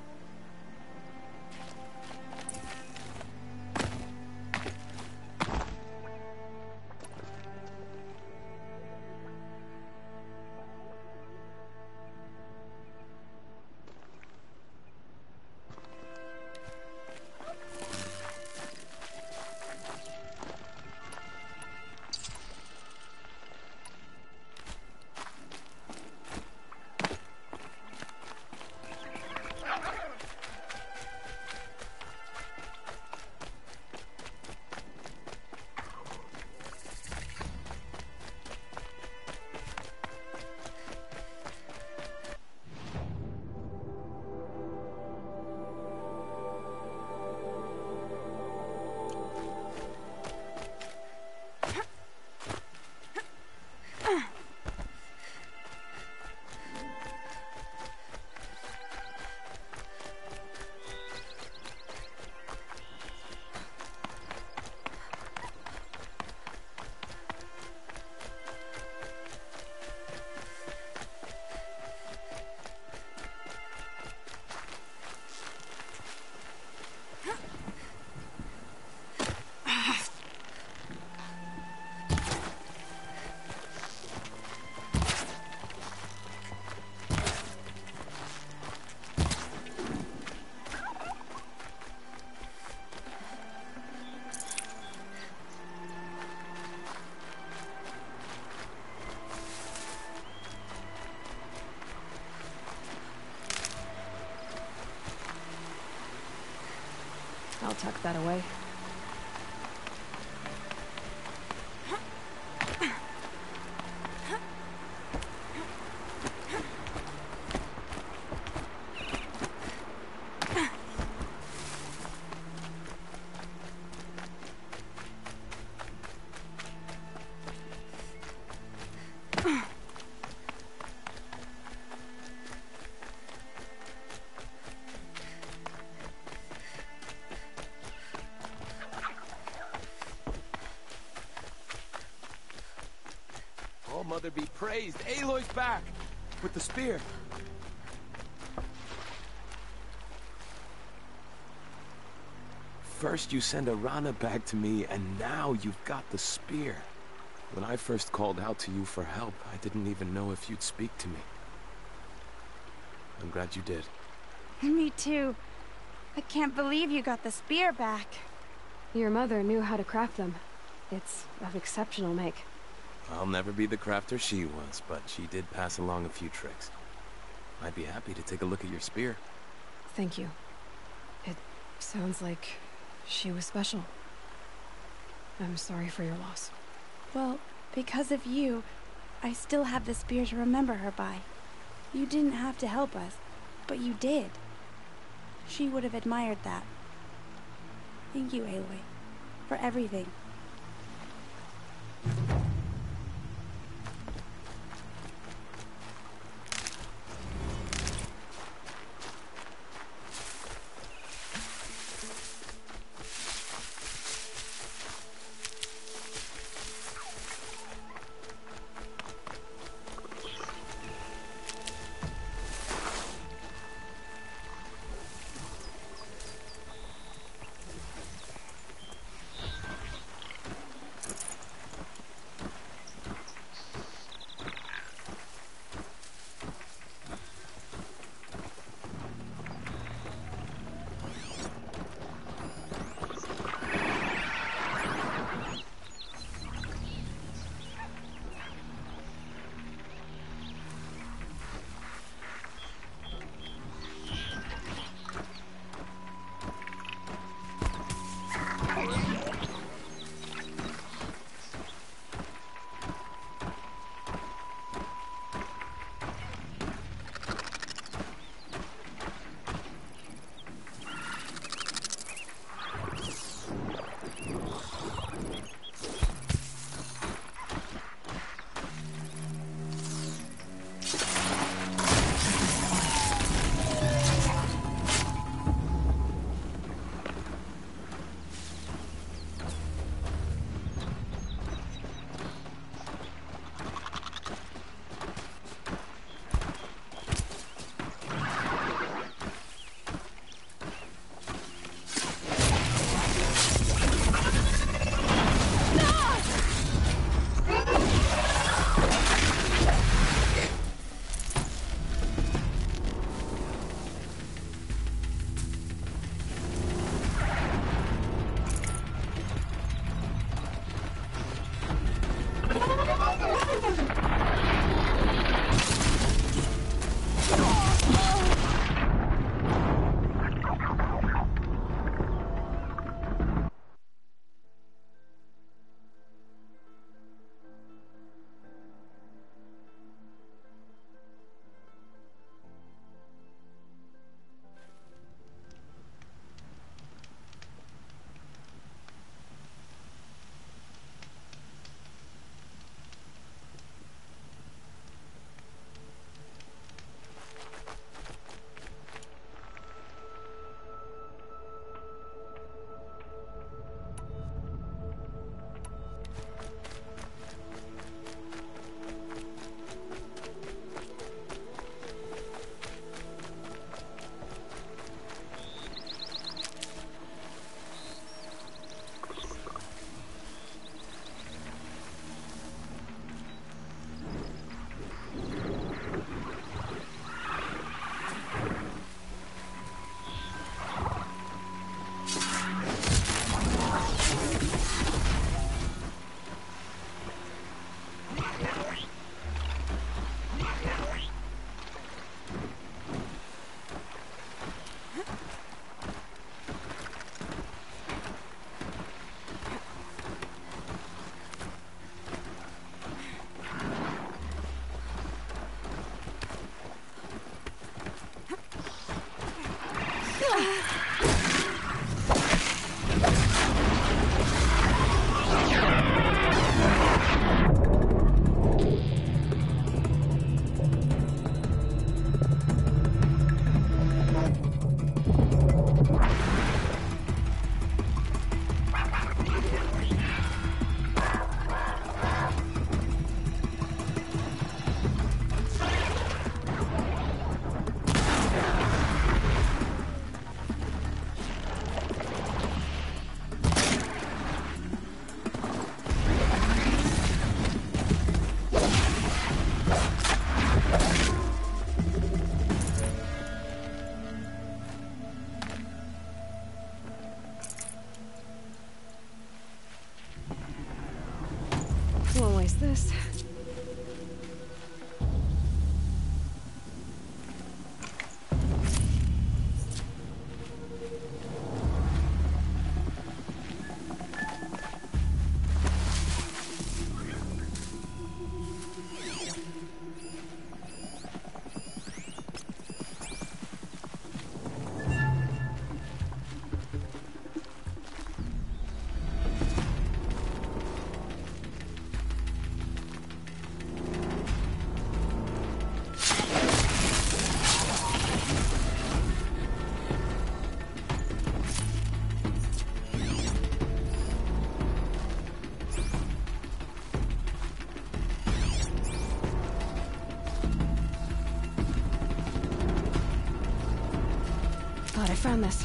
S11: I'll tuck that away.
S12: Oh, Mother be praised. Aloy's back! With the spear. First you send Arana back to me, and now you've got the spear. When I first called out to you for help, I didn't even know if you'd speak to me. I'm glad you did.
S13: Me too. I can't believe you got the spear back.
S11: Your mother knew how to craft them. It's of exceptional make.
S12: I'll never be the crafter she was, but she did pass along a few tricks. I'd be happy to take a look at your spear.
S11: Thank you. It sounds like she was special. I'm sorry for your loss.
S13: Well, because of you, I still have the spear to remember her by. You didn't have to help us, but you did. She would have admired that. Thank you, Aloy, for everything.
S11: Won't waste this. Thought I found this.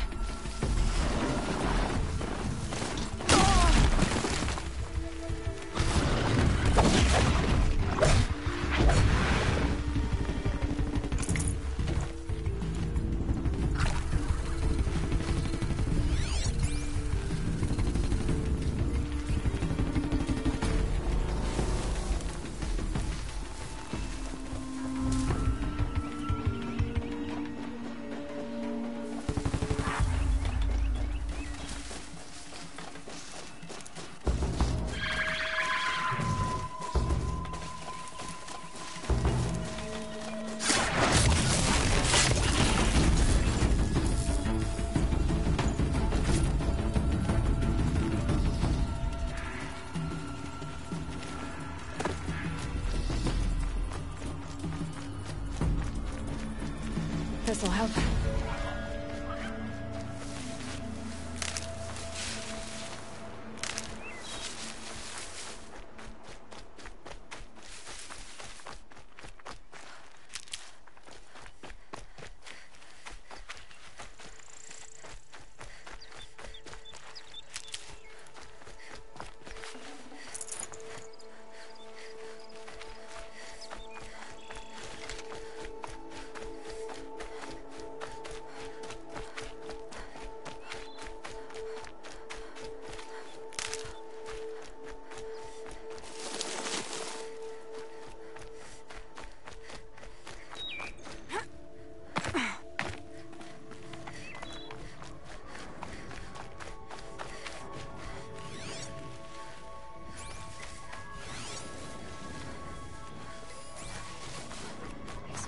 S11: This'll help.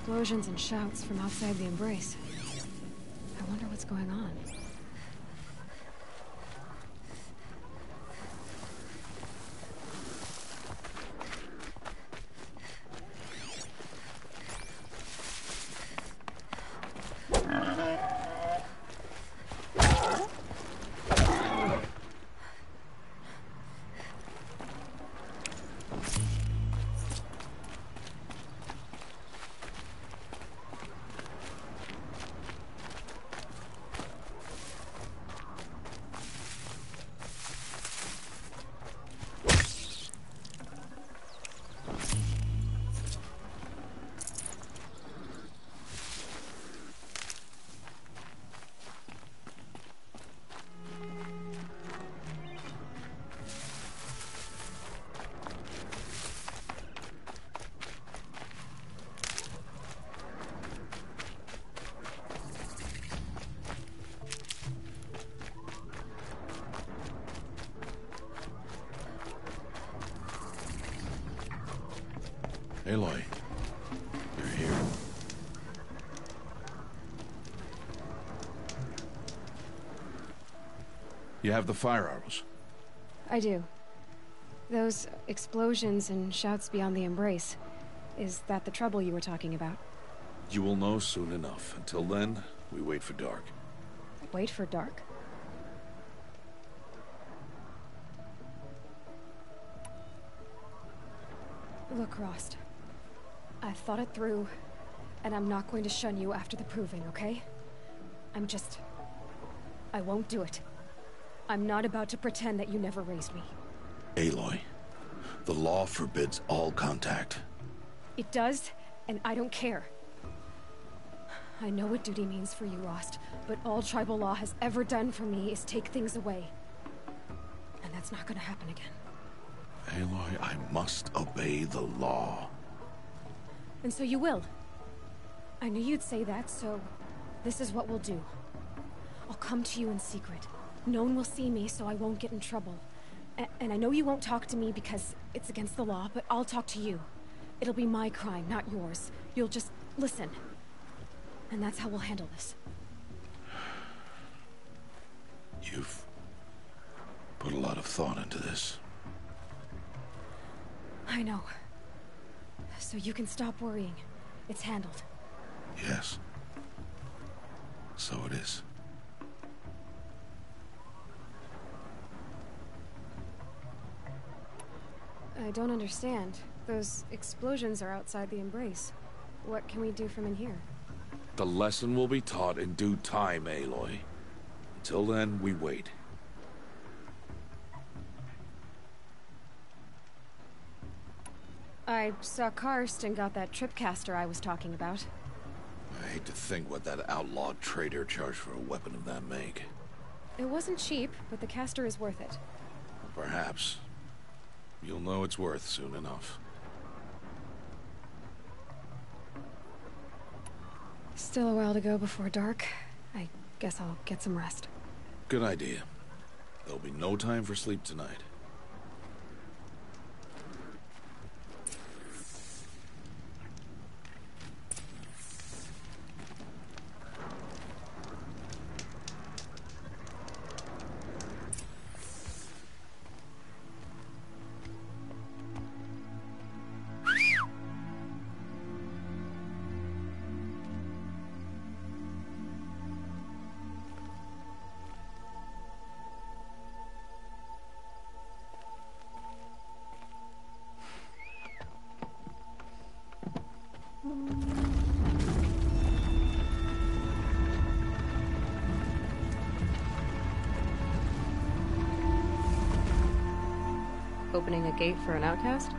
S11: Explosions and shouts from outside the Embrace. I wonder what's going on.
S1: Aloy, you're here. You have the fire arrows?
S11: I do. Those explosions and shouts beyond the embrace. Is that the trouble you were talking about?
S1: You will know soon enough. Until then, we wait for dark.
S11: Wait for dark? Look, Rost. I've thought it through, and I'm not going to shun you after the proving, okay? I won't do it. I'm not about to pretend that you never raised me.
S1: Aloy, the law forbids all contact.
S11: It does, and I don't care. I know what duty means for you, Rost, but all tribal law has ever done for me is take things away. And that's not gonna happen again.
S1: Aloy, I must obey the law.
S11: And so you will. I knew you'd say that, so this is what we'll do. I'll come to you in secret. No one will see me, so I won't get in trouble. And I know you won't talk to me because it's against the law, but I'll talk to you. It'll be my crime, not yours. You'll just listen. And that's how we'll handle this.
S1: You've put a lot of thought into this.
S11: I know. So you can stop worrying. It's handled.
S1: Yes. So it is.
S11: I don't understand. Those explosions are outside the embrace. What can we do from in here?
S1: The lesson will be taught in due time, Aloy. Until then, we wait.
S11: I saw Karst and got that tripcaster I was talking about.
S1: I hate to think what that outlawed trader charged for a weapon of that make.
S11: It wasn't cheap, but the caster is worth it.
S1: Perhaps. You'll know it's worth soon enough.
S11: Still a while to go before dark. I guess I'll get some rest.
S1: Good idea. There'll be no time for sleep tonight.
S11: Opening a gate for an outcast?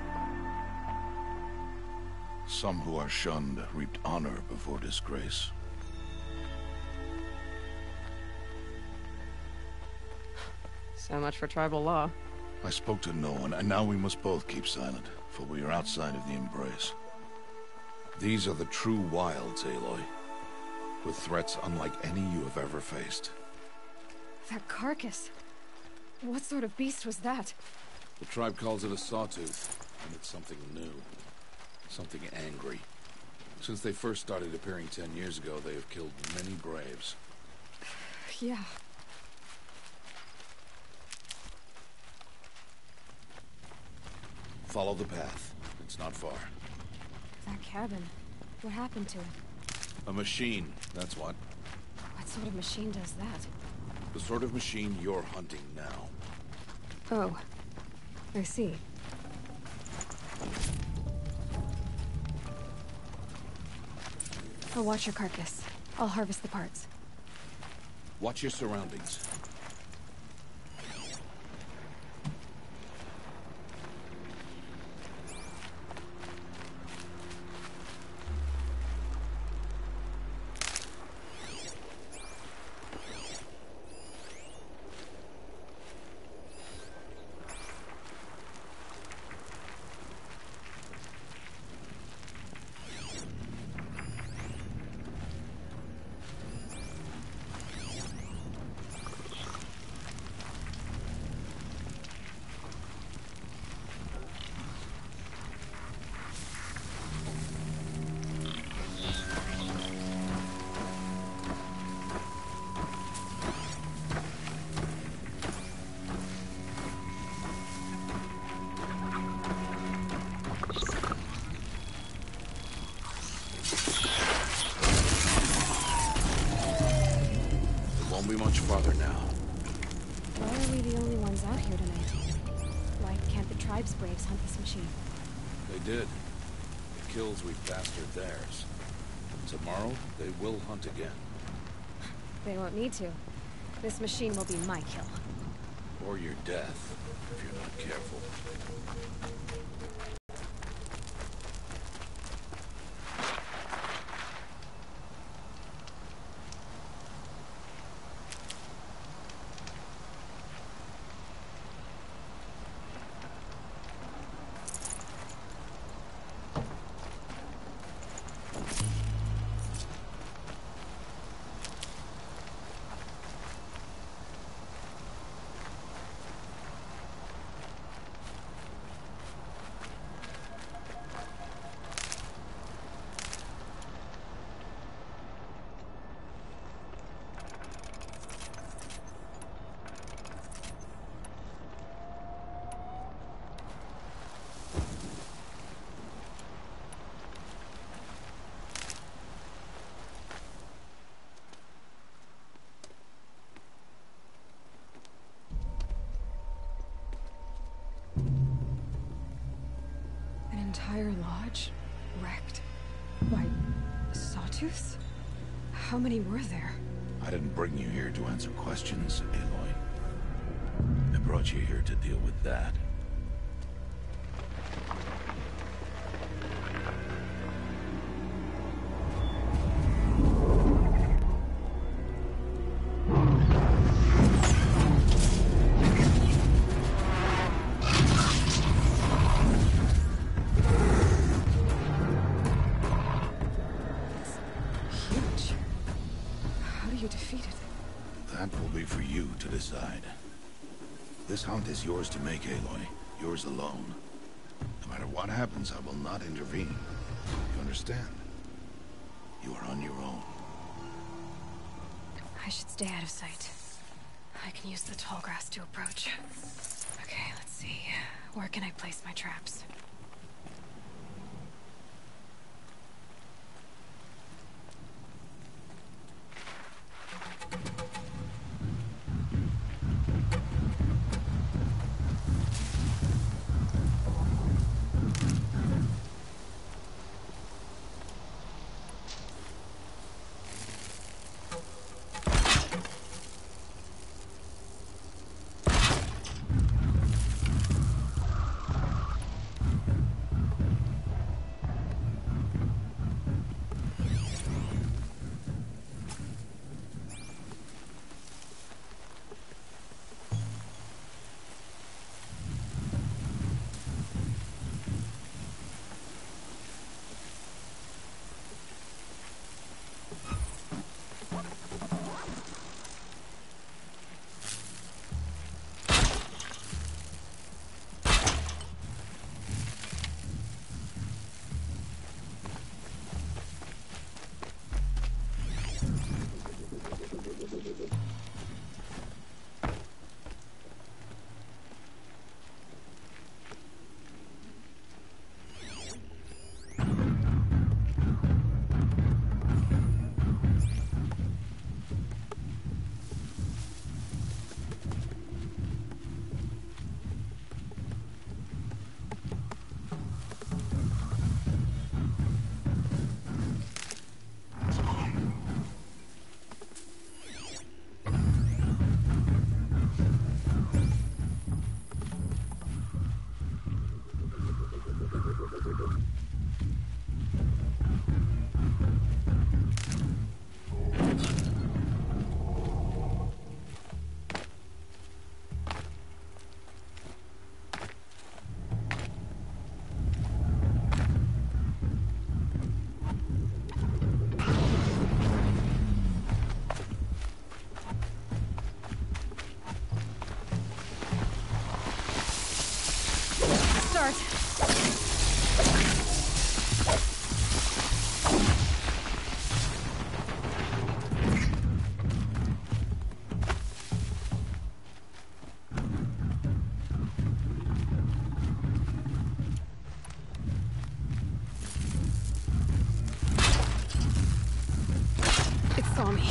S1: Some who are shunned reaped honor before disgrace.
S11: So much for tribal law.
S1: I spoke to no one, and now we must both keep silent, for we are outside of the embrace. These are the true wilds, Aloy, with threats unlike any you have ever faced.
S11: That carcass. What sort of beast was that?
S1: The tribe calls it a sawtooth, and it's something new. Something angry. Since they first started appearing 10 years ago, they have killed many braves.
S11: Yeah.
S1: Follow the path. It's not far.
S11: That cabin. What happened to it?
S1: A machine, that's what.
S11: What sort of machine does that?
S1: The sort of machine you're hunting now.
S11: Oh. I see. I'll watch your carcass. I'll harvest the parts.
S1: Watch your surroundings. Won't be much farther now.
S11: Why are we the only ones out here tonight? Why can't the tribe's braves hunt this machine?
S1: They did. The kills we bastard theirs. Tomorrow, they will hunt again.
S11: They won't need to. This machine will be my kill.
S1: Or your death, if you're not careful.
S11: Entire lodge wrecked. Why, sawtooths? How many were there?
S1: I didn't bring you here to answer questions, Aloy. I brought you here to deal with that. This hunt is yours to make, Aloy. Yours alone. No matter what happens, I will not intervene. You understand? You are on your own.
S11: I should stay out of sight. I can use the tall grass to approach. Okay, let's see. Where can I place my traps? It saw me.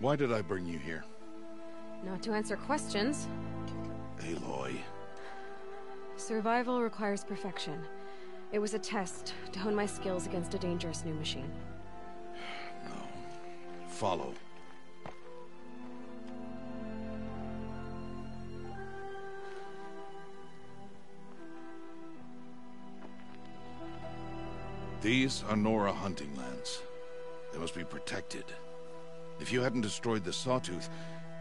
S1: Why did I bring you here?
S11: Not to answer questions.
S1: Aloy.
S11: Survival requires perfection. It was a test to hone my skills against a dangerous new machine.
S1: No. Follow. These are Nora hunting lands. They must be protected. If you hadn't destroyed the Sawtooth,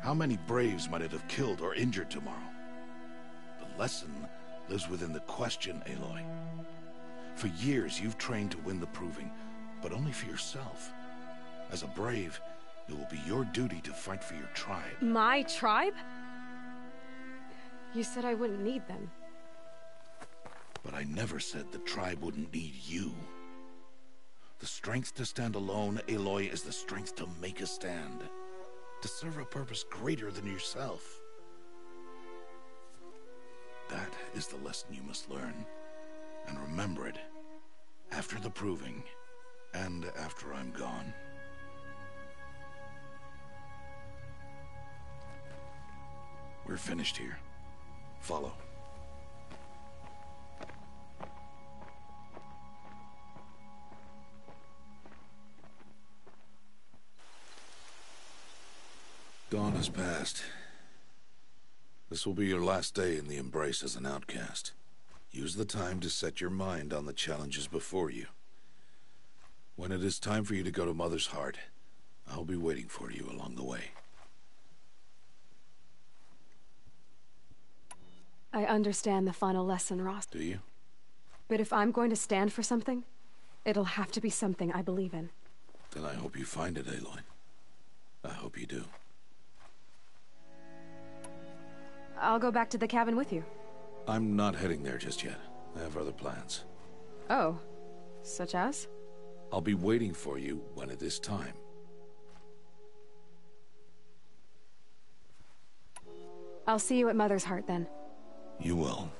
S1: how many Braves might it have killed or injured tomorrow? The lesson lives within the question, Aloy. For years, you've trained to win the Proving, but only for yourself. As a Brave, it will be your duty to fight for your tribe.
S11: My tribe? You said I wouldn't need them.
S1: But I never said the tribe wouldn't need you. The strength to stand alone, Aloy, is the strength to make a stand. To serve a purpose greater than yourself. That is the lesson you must learn. And remember it. After the Proving. And after I'm gone. We're finished here. Follow. Dawn has passed. This will be your last day in the Embrace as an outcast. Use the time to set your mind on the challenges before you. When it is time for you to go to Mother's Heart, I'll be waiting for you along the way.
S11: I understand the final lesson, Rost.
S1: Do you?
S11: But if I'm going to stand for something, it'll have to be something I believe in.
S1: Then I hope you find it, Aloy. I hope you do.
S11: I'll go back to the cabin with you.
S1: I'm not heading there just yet. I have other plans.
S11: Oh. Such as?
S1: I'll be waiting for you when it is time.
S11: I'll see you at Mother's Heart, then.
S1: You will.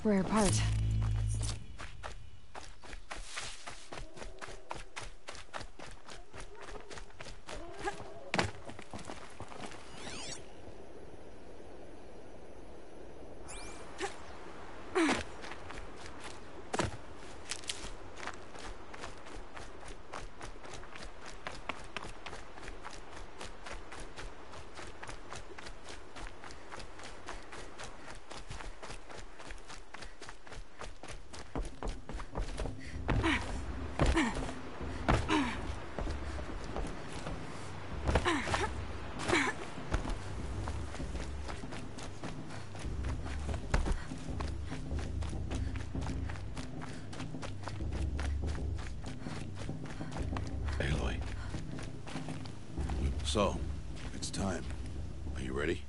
S11: Rare part.
S1: Aloy. So, it's time. Are you ready?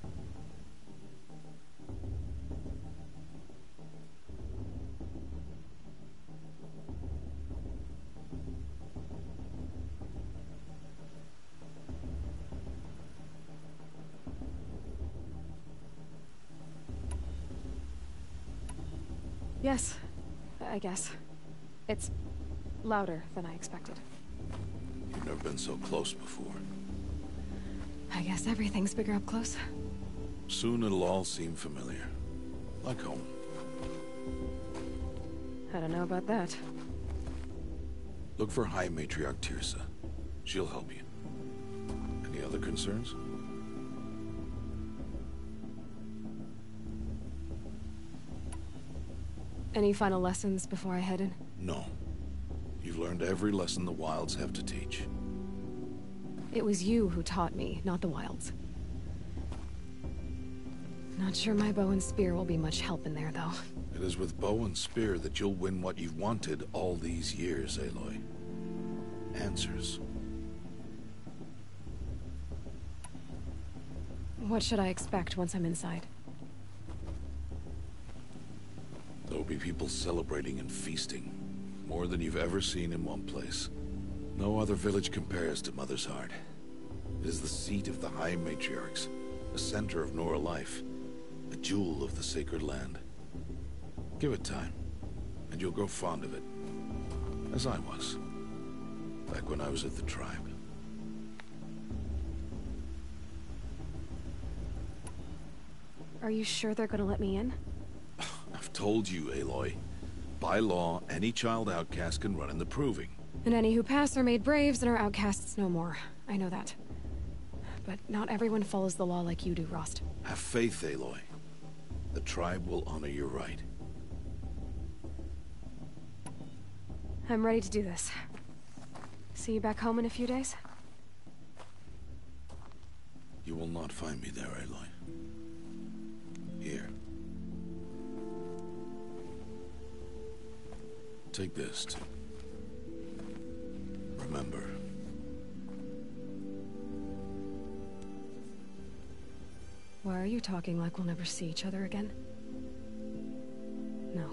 S11: Yes, I guess. It's louder than I expected.
S1: You've never been so close before.
S11: I guess everything's bigger up close.
S1: Soon it'll all seem familiar. Like home.
S11: I don't know about that.
S1: Look for High Matriarch Teersa. She'll help you. Any other concerns?
S11: Any final lessons before I head in?
S1: No. You've learned every lesson the Wilds have to teach.
S11: It was you who taught me, not the Wilds. Not sure my bow and spear will be much help in there, though.
S1: It is with bow and spear that you'll win what you've wanted all these years, Aloy. Answers.
S11: What should I expect once I'm inside?
S1: There will be people celebrating and feasting. More than you've ever seen in one place. No other village compares to Mother's Heart. It is the seat of the High Matriarchs, the center of Nora life, a jewel of the sacred land. Give it time, and you'll grow fond of it. As I was, back when I was at the tribe.
S11: Are you sure they're gonna let me in?
S1: I've told you, Aloy. By law, any child outcast can run in the Proving.
S11: And any who pass are made braves and are outcasts no more. I know that. But not everyone follows the law like you do, Rost.
S1: Have faith, Aloy. The tribe will honor your right.
S11: I'm ready to do this. See you back home in a few days?
S1: You will not find me there, Aloy. Here. Take this to remember.
S11: Why are you talking like we'll never see each other again? No.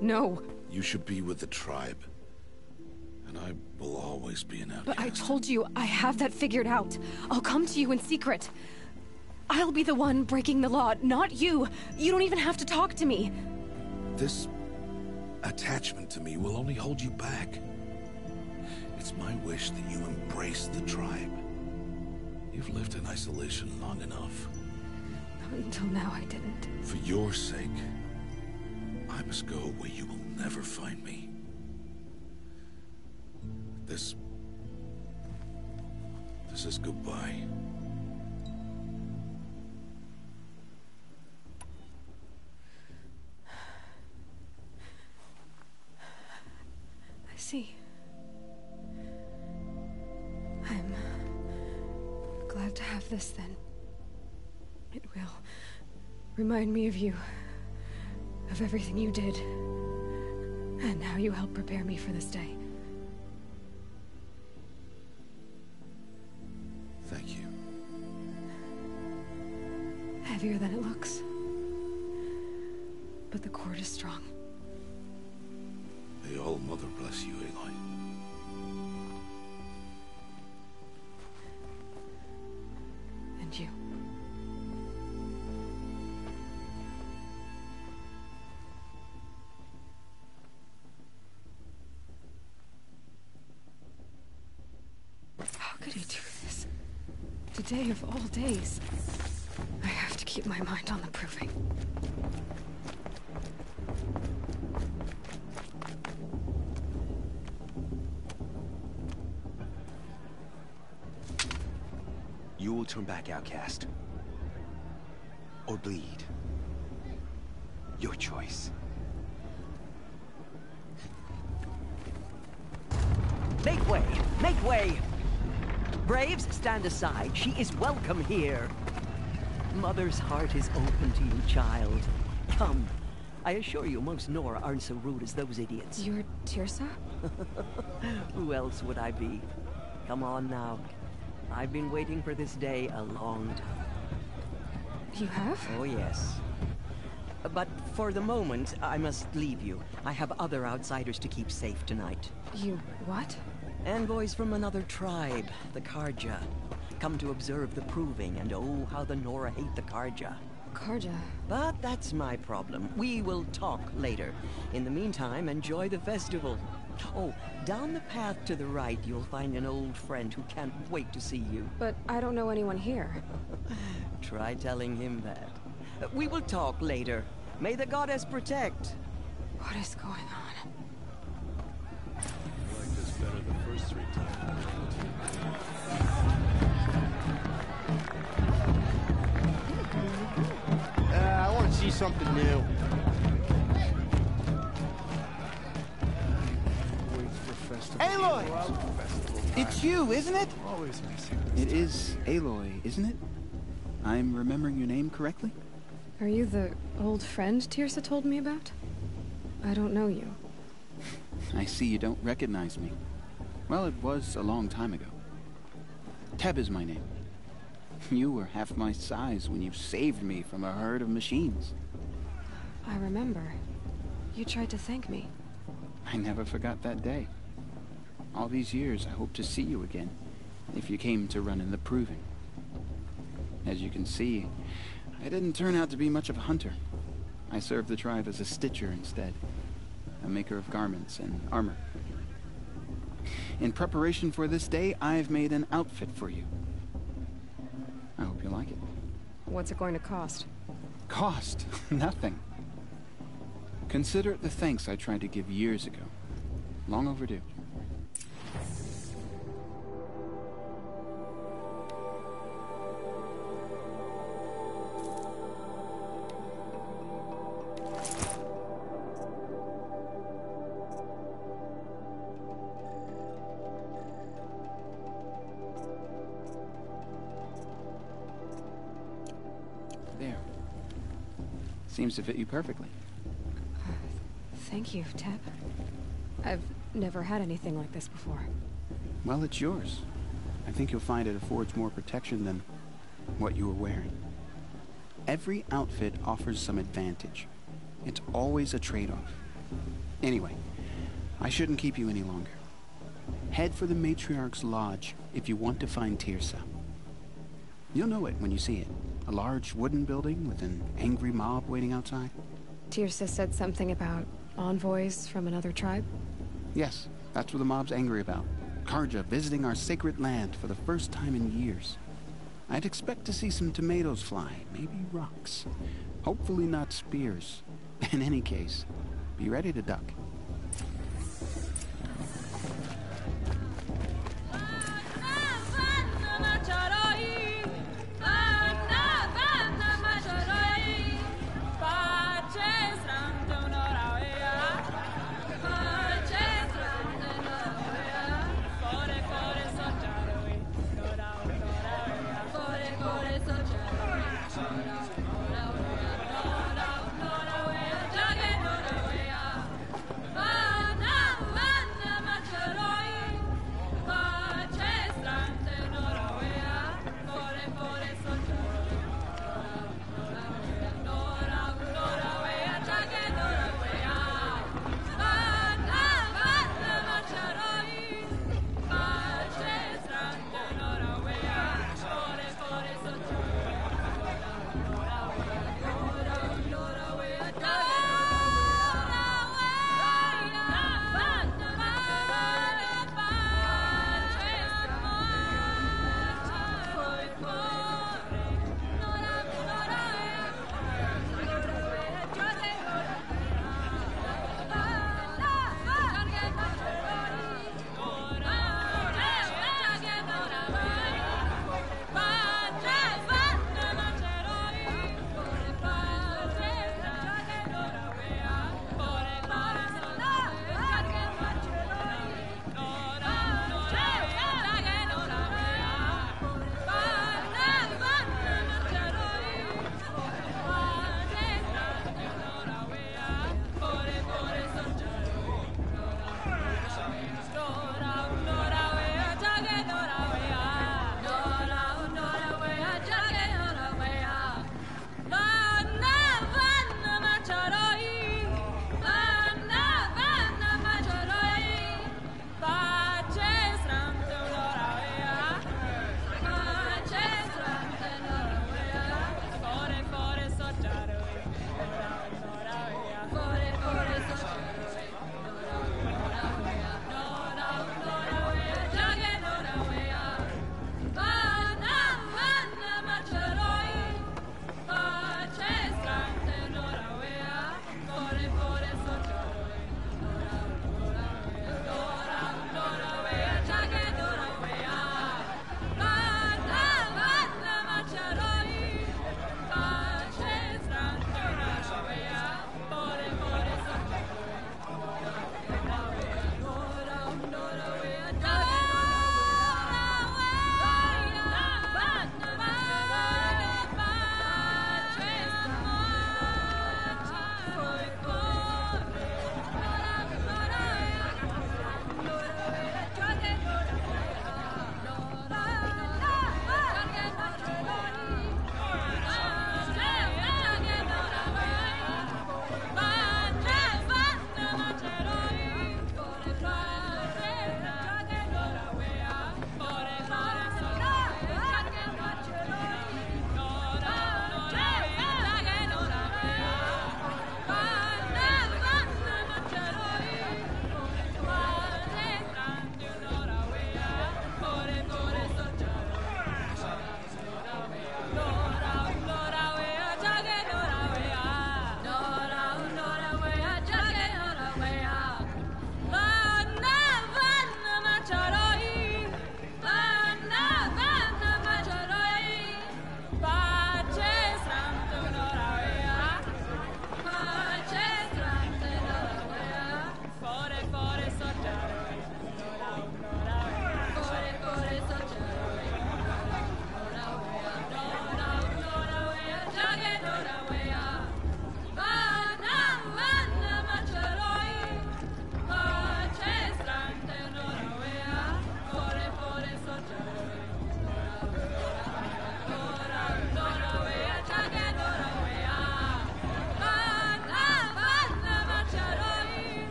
S11: No!
S1: You should be with the tribe. And I will always be an outcast.
S11: But I told you, I have that figured out. I'll come to you in secret. I'll be the one breaking the law, not you. You don't even have to talk to me.
S1: This attachment to me will only hold you back. It's my wish that you embrace the tribe. You've lived in isolation long enough.
S11: Until now, I didn't.
S1: For your sake, I must go where you will never find me. This is goodbye.
S11: I see. I'm glad to have this then. It will remind me of you, of everything you did, and how you helped prepare me for this day.
S1: Thank you.
S11: Heavier than it looks. But the cord is strong.
S1: May All-Mother bless you, Aloy.
S11: And you. Today of all days. I have to keep my mind on the proving.
S15: You will turn back, outcast. Or bleed. Your choice.
S2: Make way! Make way! Braves, stand aside. She is welcome here. Mother's heart is open to you, child. Come. I assure you, most Nora aren't so rude as those idiots.
S11: You're Teersa?
S2: Who else would I be? Come on now. I've been waiting for this day a long time.
S11: You have?
S2: Oh, yes. But for the moment, I must leave you. I have other outsiders to keep safe tonight.
S11: You what?
S2: Envoys from another tribe, the Carja. Come to observe the proving, and oh, how the Nora hate the Carja.
S11: Carja?
S2: But that's my problem. We will talk later. In the meantime, enjoy the festival. Oh, down the path to the right, you'll find an old friend who can't wait to see you.
S11: But I don't know anyone here.
S2: Try telling him that. We will talk later. May the goddess protect.
S11: What is going on?
S9: I like this better the first 3 times.
S16: I want to see something new. Aloy! It's you, isn't it?
S9: Always missing.
S16: It is Aloy, isn't it? I'm remembering your name correctly?
S11: Are you the old friend Teersa told me about? I don't know you.
S16: I see you don't recognize me. Well, it was a long time ago. Teb is my name. You were half my size when you saved me from a herd of machines.
S11: I remember. You tried to thank me.
S16: I never forgot that day. All these years, I hope to see you again, if you came to run in the proving. As you can see, I didn't turn out to be much of a hunter. I served the tribe as a stitcher instead, a maker of garments and armor. In preparation for this day, I've made an outfit for you. I hope you like it.
S11: What's it going to cost?
S16: Cost? Nothing. Consider it the thanks I tried to give years ago. Long overdue. There. Seems to fit you perfectly.
S11: Thank you, Teb. I've never had anything like this before.
S16: Well, it's yours. I think you'll find it affords more protection than what you were wearing. Every outfit offers some advantage. It's always a trade-off. Anyway, I shouldn't keep you any longer. Head for the Matriarch's Lodge if you want to find Teersa. You'll know it when you see it. A large wooden building with an angry mob waiting outside.
S11: Teersa said something about envoys from another tribe?
S16: Yes, that's what the mob's angry about. Carja visiting our sacred land for the first time in years. I'd expect to see some tomatoes fly, maybe rocks. Hopefully not spears. In any case, be ready to duck.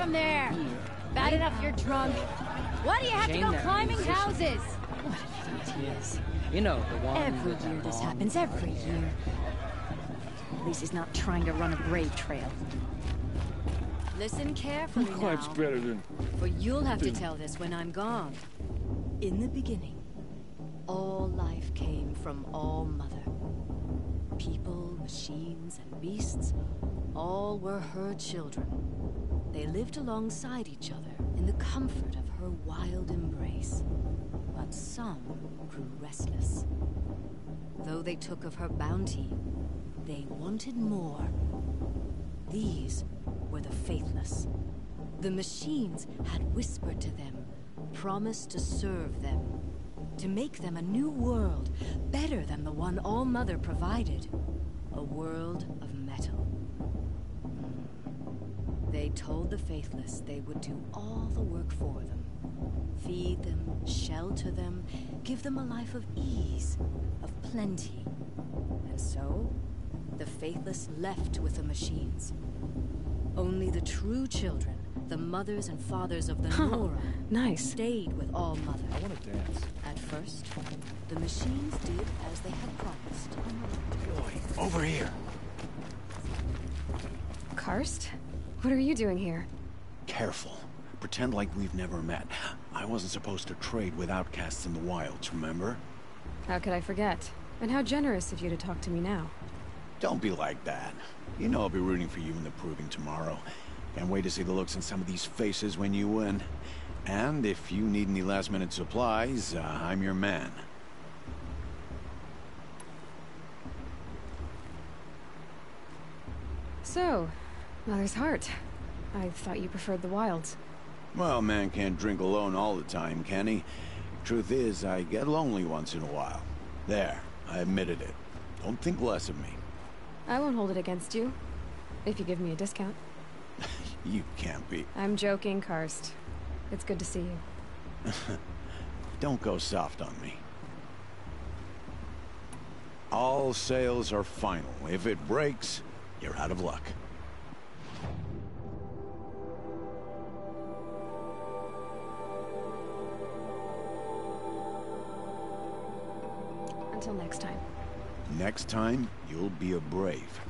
S17: from there! Bad enough you're drunk. Why do you have to go climbing houses?
S2: What an idiot he is. You know, the one
S17: Every
S2: with
S17: year
S2: that
S17: this
S2: long
S17: happens, every year. At least he's not trying to run a brave trail. Listen carefully now,
S12: Much better than...
S17: for you'll have to tell this when I'm gone. In the beginning, all life came from All Mother. People, machines, and beasts, all were her children. They lived alongside each other in the comfort of her wild embrace. But some grew restless. Though they took of her bounty, they wanted more. These were the faithless. The machines had whispered to them, promised to serve them, to make them a new world, better than the one All Mother provided. A world of metal. They told the faithless they would do all the work for them. Feed them, shelter them, give them a life of ease, of plenty. And so, the faithless left with the machines. Only the true children, the mothers and fathers of the Nora, stayed with All Mother.
S12: I want to dance.
S17: At first, the machines did as they had promised.
S14: Boy, over here.
S11: Karst? What are you doing here?
S14: Careful. Pretend like we've never met. I wasn't supposed to trade with outcasts in the wilds, remember?
S11: How could I forget? And how generous of you to talk to me now.
S14: Don't be like that. You know I'll be rooting for you in the proving tomorrow. Can't wait to see the looks on some of these faces when you win. And if you need any last-minute supplies, I'm your man.
S11: So, Mother's Heart. I thought you preferred the wilds.
S14: Well, man can't drink alone all the time, can he? Truth is, I get lonely once in a while. There, I admitted it. Don't think less of me.
S11: I won't hold it against you, if you give me a discount.
S14: You can't be.
S11: I'm joking, Karst. It's good to see you.
S14: Don't go soft on me. All sales are final. If it breaks, you're out of luck.
S11: Until next time.
S14: Next time, you'll be a brave.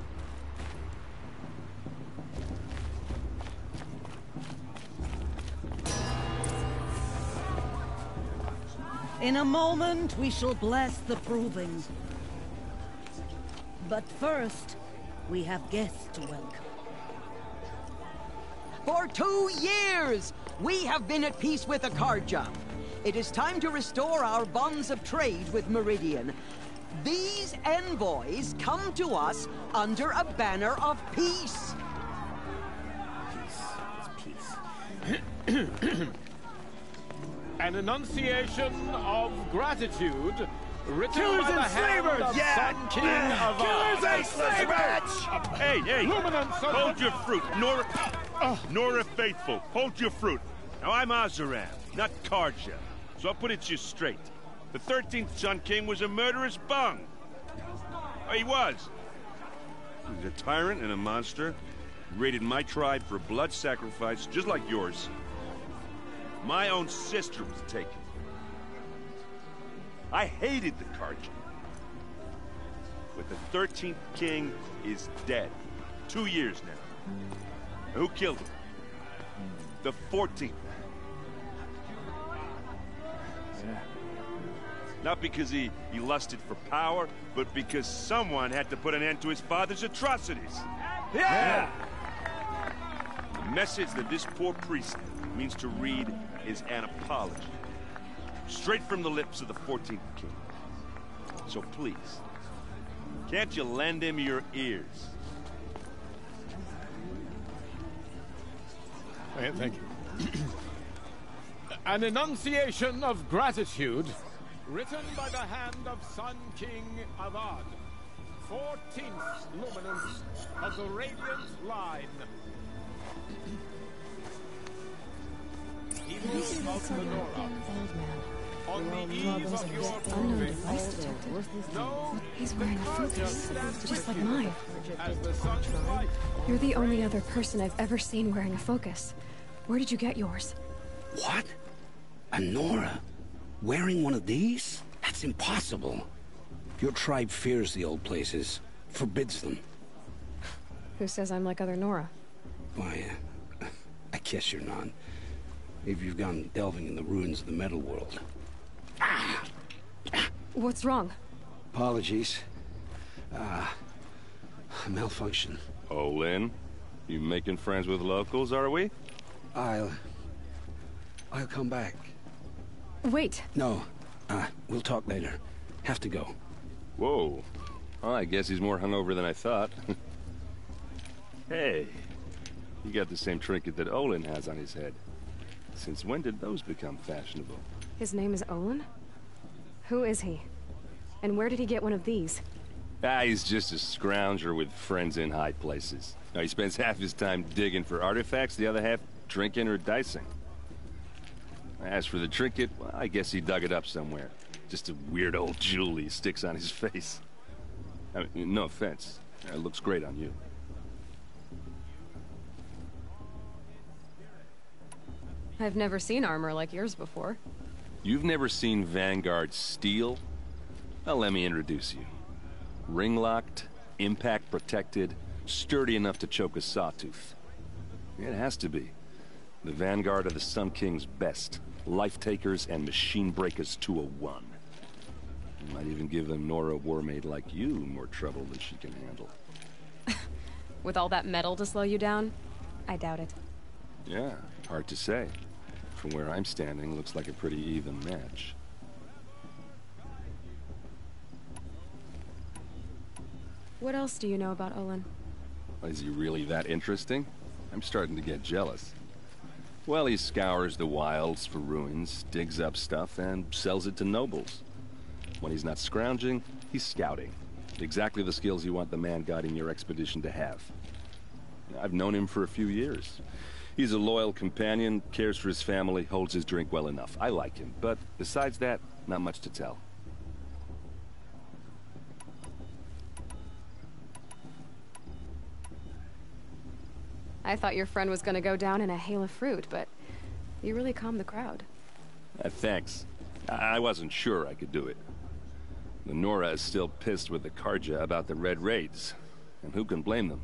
S18: In a moment, we shall bless the proving. But first, we have guests to welcome.
S2: For 2 years, we have been at peace with Akarja. It is time to restore our bonds of trade with Meridian. These envoys come to us under a banner of peace.
S9: An enunciation of gratitude written
S12: Killers
S9: by the
S12: and
S9: hand
S12: slavers!
S9: of
S12: Yeah!
S9: Sun King of
S12: Killers and slavers!
S19: Hey, hey!
S9: Luminance
S19: Hold your fruit, Nora Faithful. Hold your fruit. Now I'm Oseram, not Karja, so I'll put it to you straight. The 13th Sun King was a murderous bung. Oh, he was. He was a tyrant and a monster. He raided my tribe for blood sacrifice, just like yours. My own sister was taken. I hated the Karja. But the 13th king is dead. 2 years now. Who killed him? The 14th.
S12: Yeah.
S19: Not because he lusted for power, but because someone had to put an end to his father's atrocities.
S12: Yeah!
S19: The message that this poor priest means to read is an apology. Straight from the lips of the 14th king. So please, can't you lend him your ears?
S9: Thank you. An enunciation of gratitude written by the hand of Sun King Avad, 14th luminance of the Radiant Line. Evil of the Nora. On the eve of your proving, no,
S11: He's wearing a focus, just like mine.
S9: as the sun's light.
S11: You're the only other person I've ever seen wearing a focus. Where did you get yours?
S20: What? A Nora? Wearing one of these? That's impossible. Your tribe fears the old places, forbids them.
S11: Who says I'm like other Nora?
S20: Why, I guess you're not. If you've gone delving in the ruins of the metal world.
S11: What's wrong?
S20: Apologies. Malfunction.
S21: Olin, you making friends with locals, are we?
S20: I'll come back.
S11: Wait.
S20: No. We'll talk later. Have to go.
S21: Whoa. Oh, I guess he's more hungover than I thought. Hey, you got the same trinket that Olin has on his head. Since when did those become fashionable?
S11: His name is Olin? Who is he? And where did he get one of these?
S21: He's just a scrounger with friends in high places. Now, he spends half his time digging for artifacts, the other half drinking or dicing. As for the trinket, well, I guess he dug it up somewhere. Just a weird old jewel he sticks on his face. I mean, no offense. It looks great on you.
S11: I've never seen armor like yours before.
S21: You've never seen Vanguard steel? Well, let me introduce you. Ring-locked, impact-protected, sturdy enough to choke a sawtooth. It has to be. The Vanguard of the Sun King's best. Life-takers and machine breakers to a one. Might even give a Nora Warmaid like you more trouble than she can handle.
S11: With all that metal to slow you down? I doubt it.
S21: Yeah, hard to say. From where I'm standing, looks like a pretty even match.
S11: What else do you know about Olin?
S21: Is he really that interesting? I'm starting to get jealous. Well, he scours the wilds for ruins, digs up stuff, and sells it to nobles. When he's not scrounging, he's scouting. Exactly the skills you want the man guiding your expedition to have. I've known him for a few years. He's a loyal companion, cares for his family, holds his drink well enough. I like him, but besides that, not much to tell.
S11: I thought your friend was gonna go down in a hail of fruit, but you really calmed the crowd.
S21: Thanks. I wasn't sure I could do it. The Nora is still pissed with the Carja about the Red Raids, and who can blame them?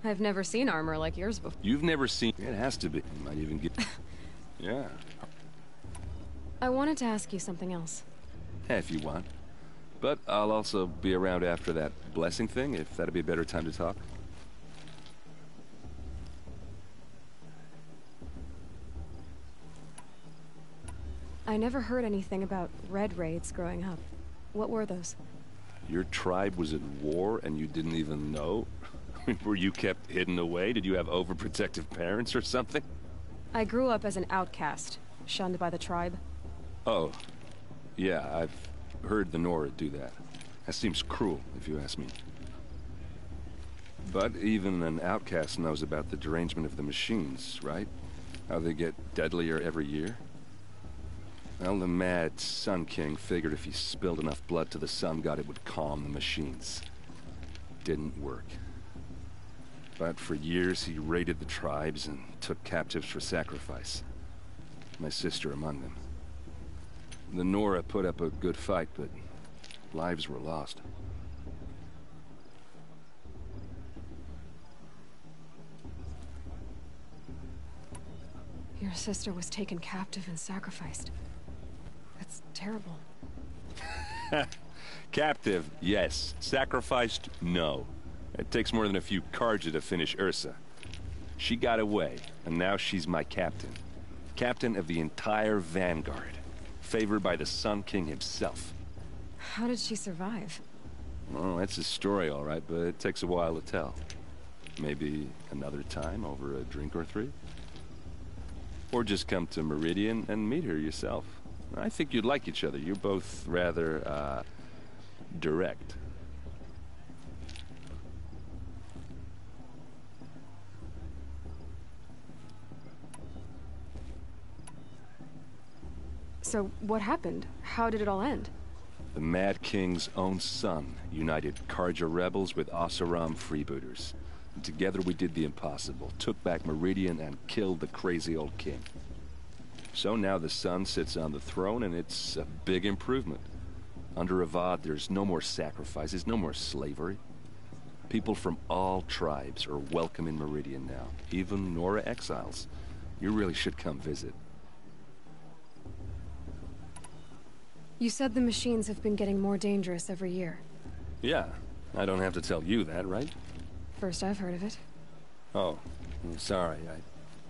S11: I've never seen armor like yours before.
S21: You've never seen... It has to be. You might even get... Yeah.
S11: I wanted to ask you something else.
S21: If you want. But I'll also be around after that blessing thing, if that'd be a better time to talk.
S11: I never heard anything about Red Raids growing up. What were those?
S21: Your tribe was at war and you didn't even know? Were you kept hidden away? Did you have overprotective parents or something?
S11: I grew up as an outcast, shunned by the tribe.
S21: Oh. Yeah, I've heard the Nora do that. That seems cruel, if you ask me. But even an outcast knows about the derangement of the machines, right? How they get deadlier every year? Well, the mad Sun King figured if he spilled enough blood to the Sun God, it would calm the machines. Didn't work. But for years, he raided the tribes and took captives for sacrifice. My sister among them. The Nora put up a good fight, but lives were lost.
S11: Your sister was taken captive and sacrificed. That's terrible.
S21: Captive, yes. Sacrificed, no. It takes more than a few Carja to finish Ursa. She got away, and now she's my captain. Captain of the entire Vanguard. Favored by the Sun King himself.
S11: How did she survive?
S21: Well, that's a story, all right, but it takes a while to tell. Maybe another time over a drink or three? Or just come to Meridian and meet her yourself. I think you'd like each other. You're both rather, direct.
S11: So, what happened? How did it all end?
S21: The Mad King's own son united Carja rebels with Oseram freebooters. And together we did the impossible, took back Meridian and killed the crazy old king. So now the son sits on the throne, and it's a big improvement. Under Avad, there's no more sacrifices, no more slavery. People from all tribes are welcome in Meridian now, even Nora exiles. You really should come visit.
S11: You said the machines have been getting more dangerous every year.
S21: Yeah, I don't have to tell you that, right?
S11: First I've heard of it.
S21: Oh, I'm sorry. I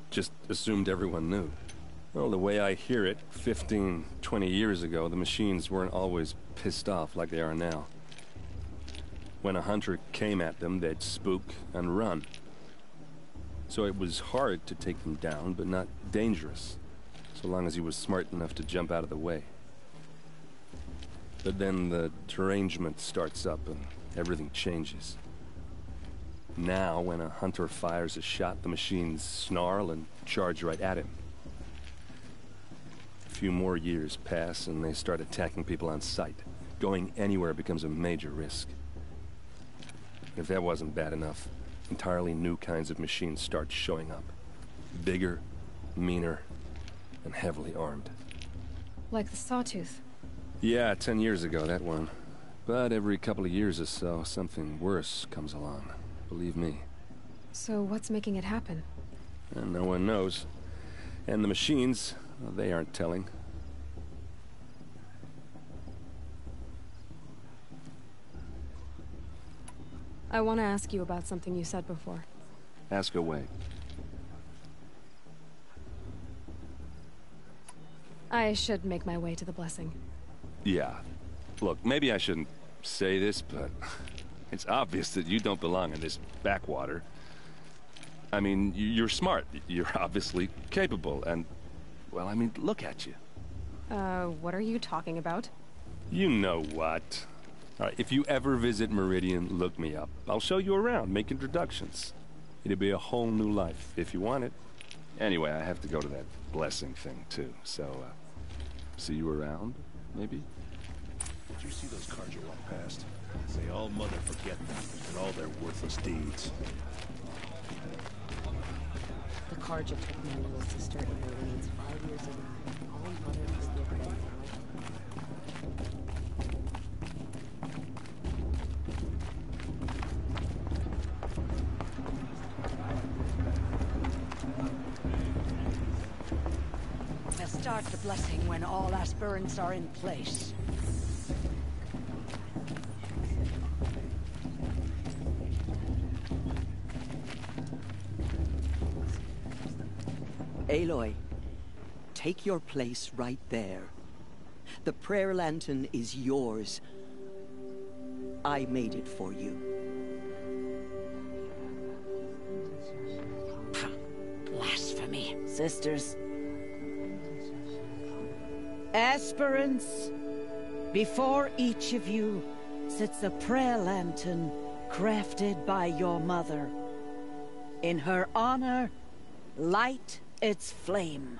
S21: just assumed everyone knew. Well, the way I hear it, 15, 20 years ago, the machines weren't always pissed off like they are now. When a hunter came at them, they'd spook and run. So it was hard to take them down, but not dangerous, so long as he was smart enough to jump out of the way. But then the derangement starts up and everything changes. Now, when a hunter fires a shot, the machines snarl and charge right at him. A few more years pass and they start attacking people on sight. Going anywhere becomes a major risk. If that wasn't bad enough, entirely new kinds of machines start showing up. Bigger, meaner, and heavily armed.
S11: Like the Sawtooth.
S21: Yeah, 10 years ago, that one. But every couple of years or so, something worse comes along. Believe me.
S11: So what's making it happen?
S21: And no one knows. And the machines, well, they aren't telling.
S11: I want to ask you about something you said before.
S21: Ask away.
S11: I should make my way to the blessing.
S21: Yeah. Look, maybe I shouldn't say this, but it's obvious that you don't belong in this backwater. I mean, you're smart. You're obviously capable, and, well, I mean, look at you.
S11: What are you talking about?
S21: You know what. All right, if you ever visit Meridian, look me up. I'll show you around, make introductions. It'll be a whole new life, if you want it. Anyway, I have to go to that blessing thing, too, so, see you around, maybe?
S5: Did you see those cards you walked past? They all mother forget them and all their worthless deeds.
S17: The Karja took my little sister in her reins 5 years ago. All mother forget them.
S4: We'll start the blessing when all aspirants are in place.
S2: Aloy, take your place right there. The prayer lantern is yours. I made it for you.
S4: Blasphemy, sisters. Aspirants, before each of you sits a prayer lantern crafted by your mother. In her honor, light its flame.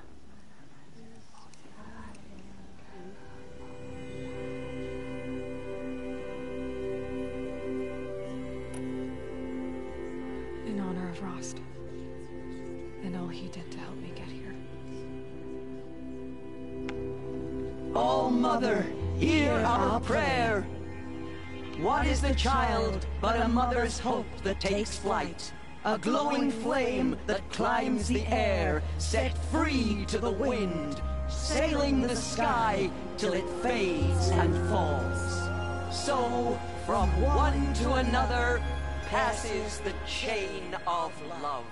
S11: In honor of Rost. And all he did to help me get here.
S2: All Mother, hear our prayer. What is the child but a mother's hope that takes flight? A glowing flame that climbs the air, set free to the wind, sailing the sky till it fades and falls. So, from one to another, passes the chain of love.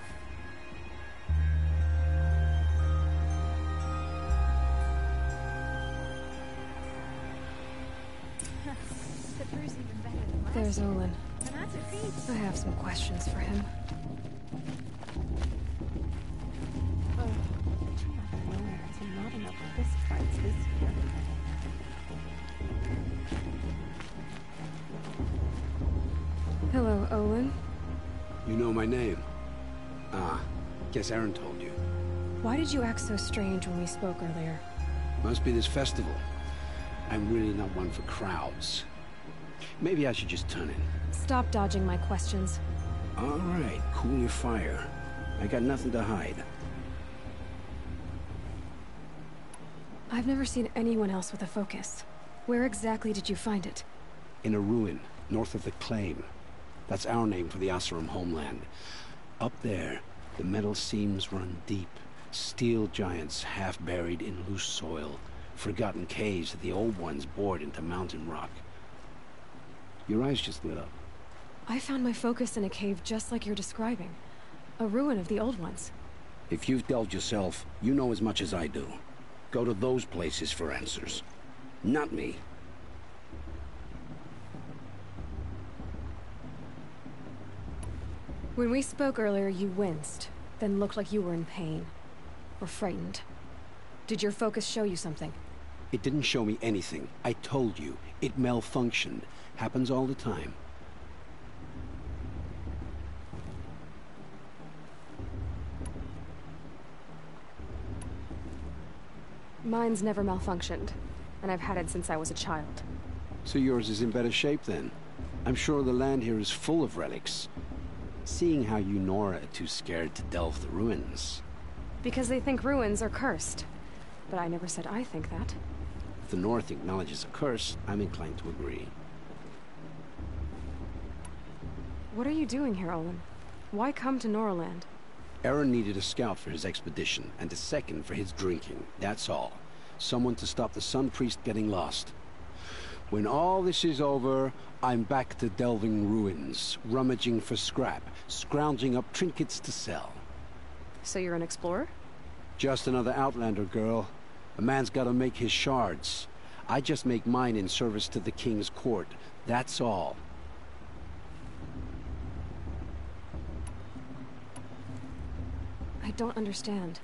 S11: There's Olin. I have some questions for him. Hello, Olin.
S20: You know my name? Ah, guess Aaron told you.
S11: Why did you act so strange when we spoke earlier?
S20: Must be this festival. I'm really not one for crowds. Maybe I should just turn in.
S11: Stop dodging my questions.
S20: All right, cool your fire. I got nothing to hide.
S11: I've never seen anyone else with a focus. Where exactly did you find it?
S20: In a ruin, north of the Claim. That's our name for the Oseram homeland. Up there, the metal seams run deep. Steel giants half buried in loose soil. Forgotten caves that the old ones bored into mountain rock. Your eyes just lit up.
S11: I found my focus in a cave just like you're describing. A ruin of the old ones.
S20: If you've delved yourself, you know as much as I do. Go to those places for answers. Not me.
S11: When we spoke earlier, you winced, then looked like you were in pain. Or frightened. Did your focus show you something?
S20: It didn't show me anything. I told you. It malfunctioned. Happens all the time.
S11: Mine's never malfunctioned, and I've had it since I was a child.
S20: So yours is in better shape then? I'm sure the land here is full of relics. Seeing how you Nora are too scared to delve the ruins.
S11: Because they think ruins are cursed. But I never said I think that.
S20: If the North acknowledges a curse, I'm inclined to agree.
S11: What are you doing here, Olin? Why come to Noraland?
S20: Aaron needed a scout for his expedition, and a second for his drinking. That's all. Someone to stop the Sun Priest getting lost. When all this is over, I'm back to delving ruins, rummaging for scrap, scrounging up trinkets to sell.
S11: So you're an explorer?
S20: Just another Outlander, girl. A man's gotta make his shards. I just make mine in service to the King's court. That's all.
S11: I don't understand.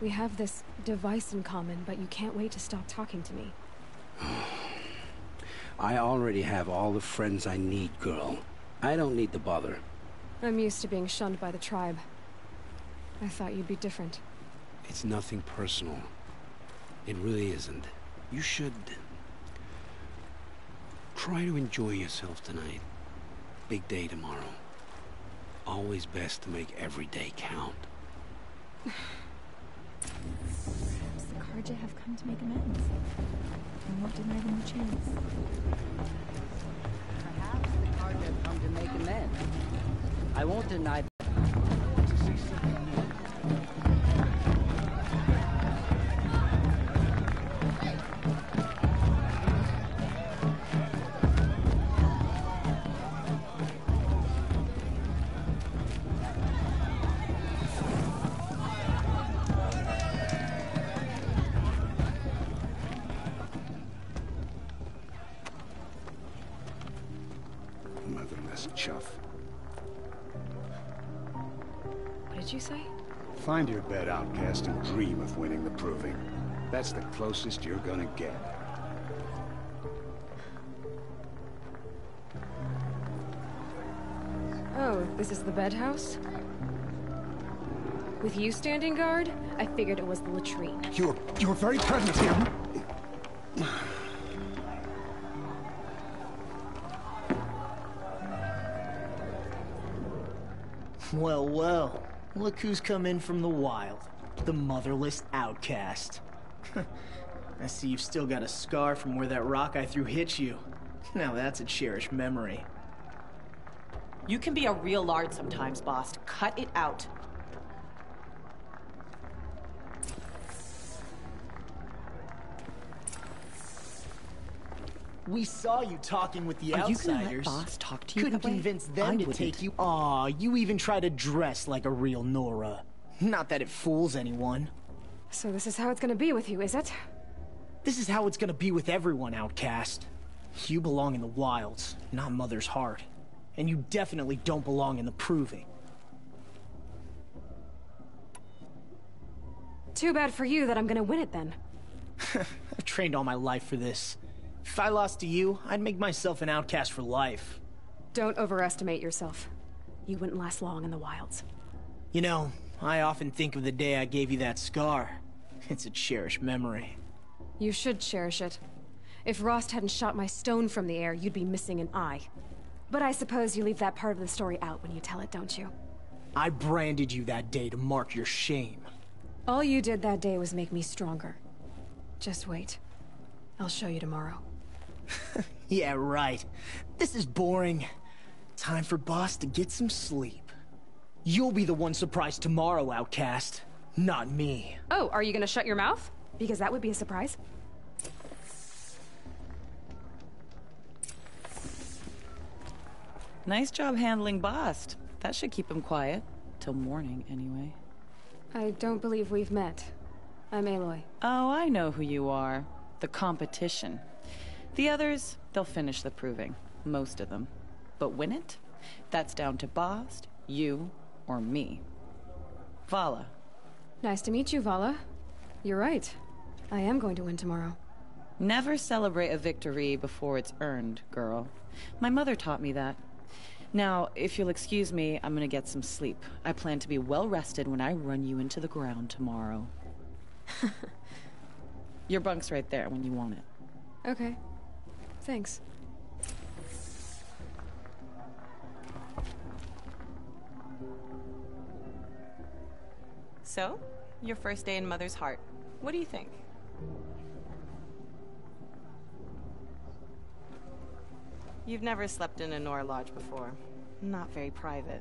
S11: We have this device in common, but you can't wait to stop talking to me.
S20: I already have all the friends I need, girl. I don't need the bother.
S11: I'm used to being shunned by the tribe. I thought you'd be different.
S20: It's nothing personal. It really isn't. You should... try to enjoy yourself tonight. Big day tomorrow. Always best to make every day count.
S13: Perhaps the Carja have come to make amends. I won't deny them the chance.
S2: Perhaps the Carja have come to make amends. I won't deny them.
S20: Motherless chuff.
S11: What did you say?
S8: Find your bed, outcast, and dream of winning the Proving. That's the closest you're gonna get.
S11: Oh, this is the bedhouse? With you standing guard, I figured it was the latrine.
S8: You're very present here.
S22: Well, well. Look who's come in from the wild. The motherless outcast. I see you've still got a scar from where that rock I threw hit you. Now that's a cherished memory.
S23: You can be a real lard sometimes, boss. Cut it out.
S22: We saw you talking with the
S23: Are
S22: outsiders.
S23: you gonna let boss talk to you
S22: Couldn't
S23: that way?
S22: convince
S23: I
S22: them to
S23: wouldn't.
S22: take you. Aw, you even try to dress like a real Nora. Not that it fools anyone.
S11: So this is how it's gonna be with you, is it?
S22: This is how it's gonna be with everyone, outcast. You belong in the wilds, not Mother's Heart. And you definitely don't belong in the Proving.
S11: Too bad for you that I'm gonna win it then.
S22: I've trained all my life for this. If I lost to you, I'd make myself an outcast for life.
S11: Don't overestimate yourself. You wouldn't last long in the wilds.
S22: You know, I often think of the day I gave you that scar. It's a cherished memory.
S11: You should cherish it. If Rost hadn't shot my stone from the air, you'd be missing an eye.
S3: But I suppose you leave that part of the story out when you tell it, don't you?
S22: I branded you that day to mark your shame.
S11: All you did that day was make me stronger. Just wait. I'll show you tomorrow.
S22: Yeah, right. This is boring. Time for Boss to get some sleep. You'll be the one surprised tomorrow, Outcast. Not me.
S3: Oh, are you gonna shut your mouth? Because that would be a surprise.
S7: Nice job handling Bast. That should keep him quiet. Till morning, anyway.
S11: I don't believe we've met. I'm Aloy.
S7: Oh, I know who you are. The competition. The others, they'll finish the proving. Most of them. But win it? That's down to Bast, you, or me. Vala.
S11: Nice to meet you, Vala. You're right. I am going to win tomorrow.
S7: Never celebrate a victory before it's earned, girl. My mother taught me that. Now, if you'll excuse me, I'm gonna get some sleep. I plan to be well rested when I run you into the ground tomorrow. Your bunk's right there when you want it.
S11: Okay. Thanks.
S23: So, your first day in Mother's Heart. What do you think? You've never slept in a Nora Lodge before. Not very private.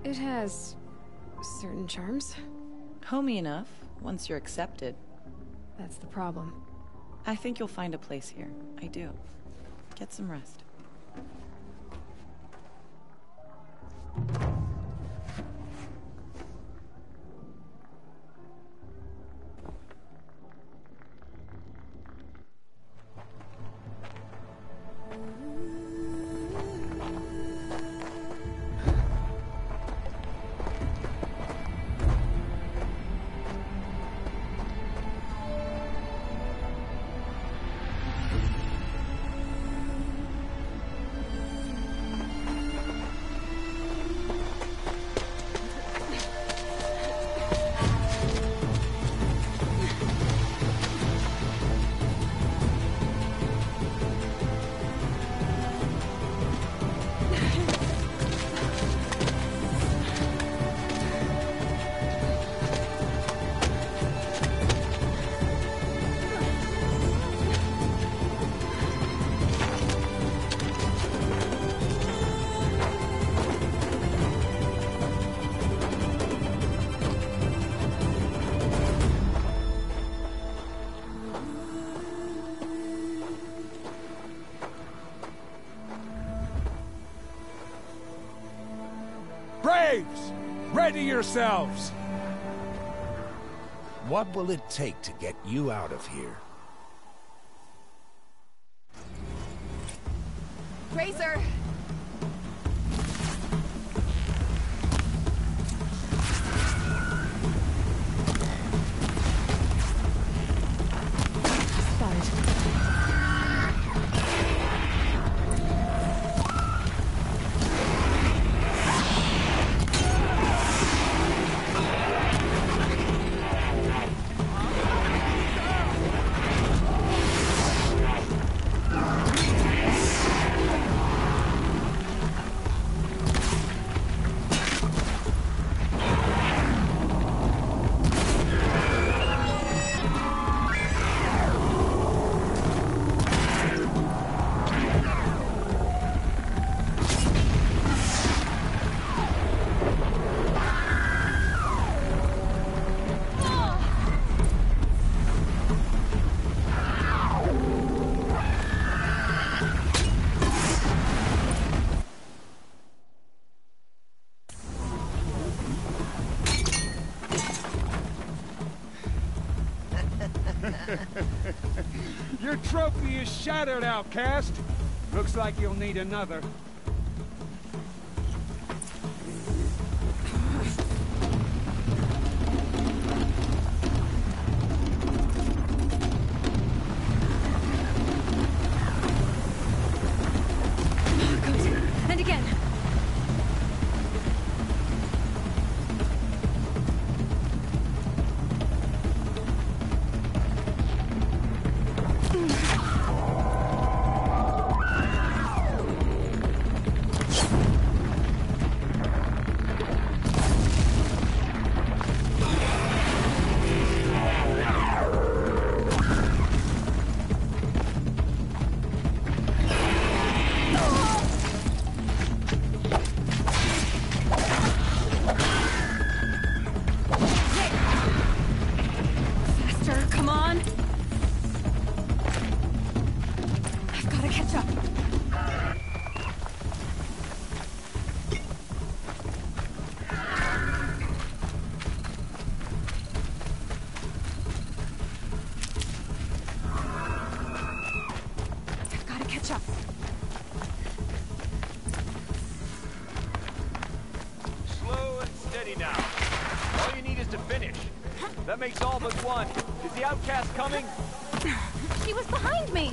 S11: It has certain charms.
S7: Homey enough, once you're accepted.
S11: That's the problem.
S7: I think you'll find a place here. I do. Get some rest.
S10: Braves! Ready yourselves! What will it take to get you out of here?
S3: Razor!
S24: Your trophy is shattered, Outcast. Looks like you'll need another.
S11: And again.
S1: That makes all but one. Is the outcast coming?
S11: She was behind me!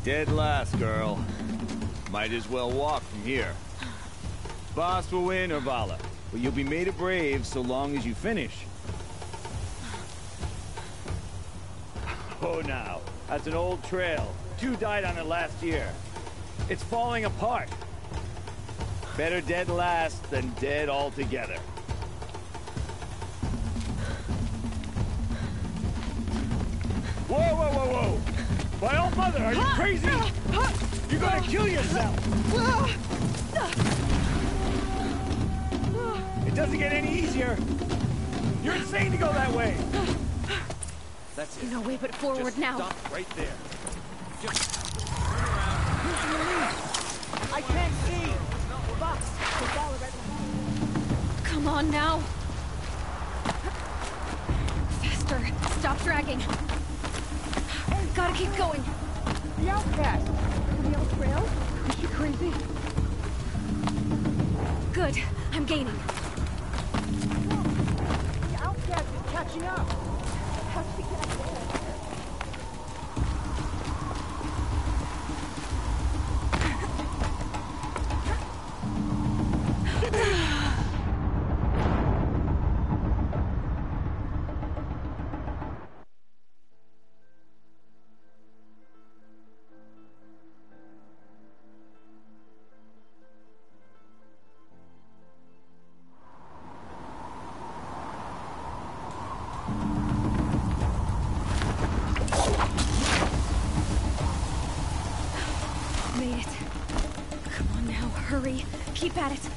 S1: Dead last, girl. Might as well walk from here. Boss will win, Urvala, but you'll be made a brave so long as you finish. Oh, now. That's an old trail. 2 died on it last year. It's falling apart. Better dead last than dead altogether. Whoa, whoa, whoa, whoa! My old mother, are you crazy? You're gonna kill yourself! It doesn't get any easier. You're insane to go that way. That's it.
S11: No way but forward.
S1: Just
S11: now.
S1: Stop right there. Just
S2: I can't see! Box!
S11: Come on now! Faster! Stop dragging! Gotta keep going!
S2: The outcast! The old trail? Is she crazy?
S11: Good. I'm gaining.
S2: The outcast is catching up! How'd she get up there?
S11: Made it. Come on now, hurry. Keep at it.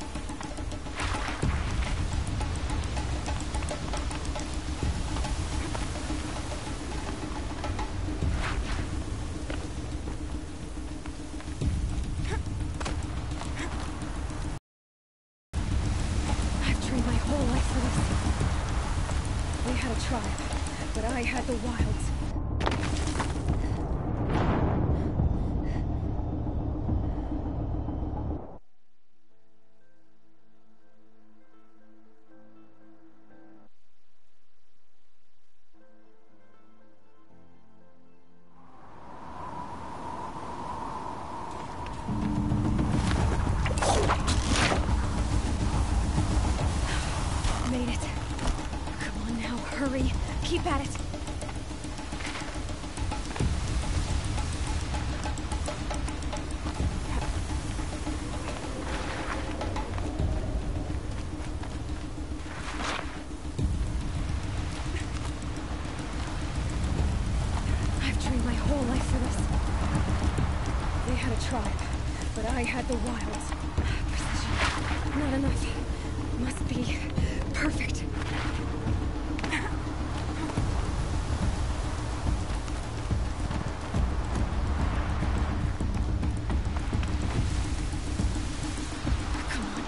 S11: I've trained my whole life for this. We had a tribe, but I had the wilds. Made it. Come on now, hurry. Keep at it. I've trained my whole life for this. They had a tribe, but I had the wilds. Precision. Not enough. Must be perfect.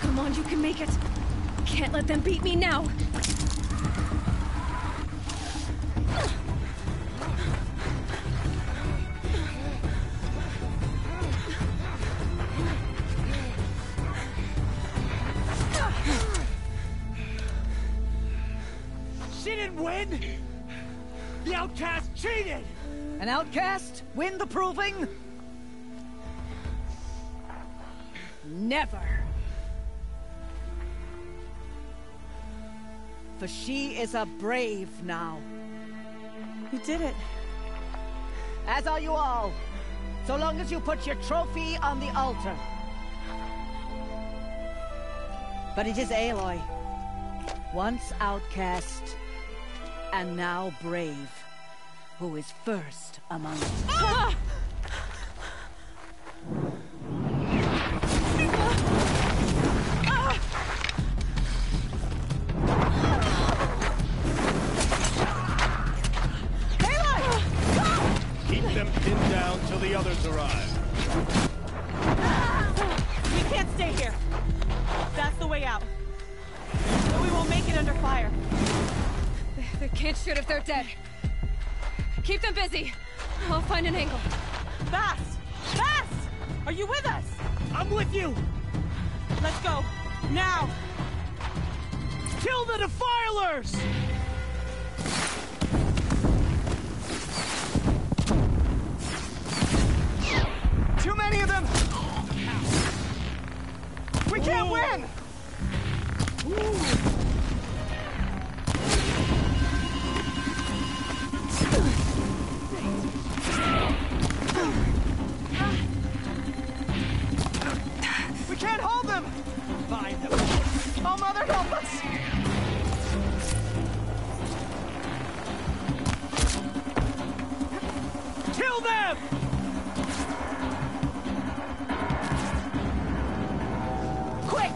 S11: Come on, you can make it. Can't let them beat me now.
S2: She didn't win! The outcast cheated!
S4: An outcast? Win the proving? Never.
S18: for she is a brave now.
S23: You did it.
S18: As are you all, so long as you put your trophy on the altar. But it is Aloy, once outcast, and now brave, who is first among us.
S23: Ah!
S1: Pinned down till the others arrive.
S23: We can't stay here. That's the way out. But we won't make it under fire.
S11: They can't shoot if they're dead. Keep them busy. I'll find an angle.
S23: Bast! Bast! Are you with us?
S22: I'm with you!
S23: Let's go. Now!
S22: Kill the Defilers! Too many of them! We can't win! We can't hold them! Find them. Oh, Mother, help us! Kill them!
S23: Quick!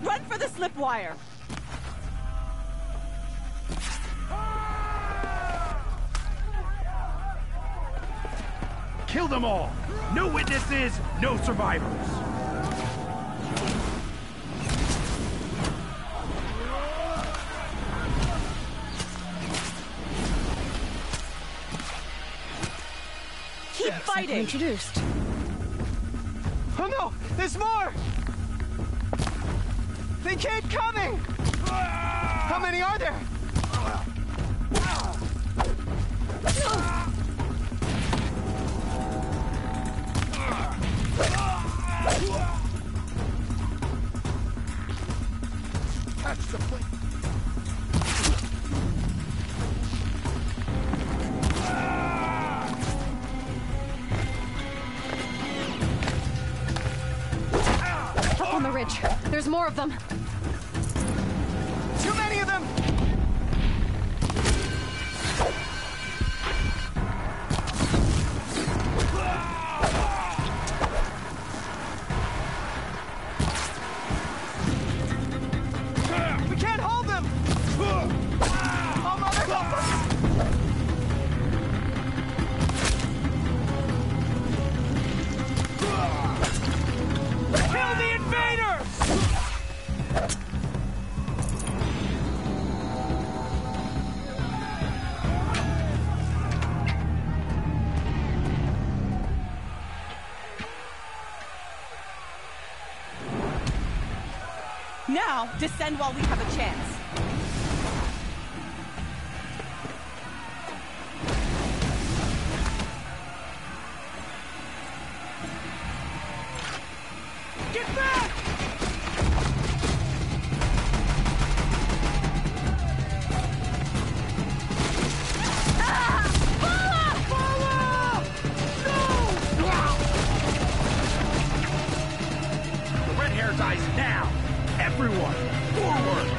S23: Run for the slip wire!
S10: Kill them all! No witnesses, no survivors!
S23: Keep fighting!
S11: Introduced.
S22: Oh no! There's more! They keep coming! How many are there?
S10: That's the point.
S11: Up on the ridge. There's more of them.
S22: Too many of them! We can't hold them! Oh, Mother, help us! Kill the invaders!
S23: Now, descend while we have a chance.
S22: Get back!
S10: The red hair dies now! Everyone, forward!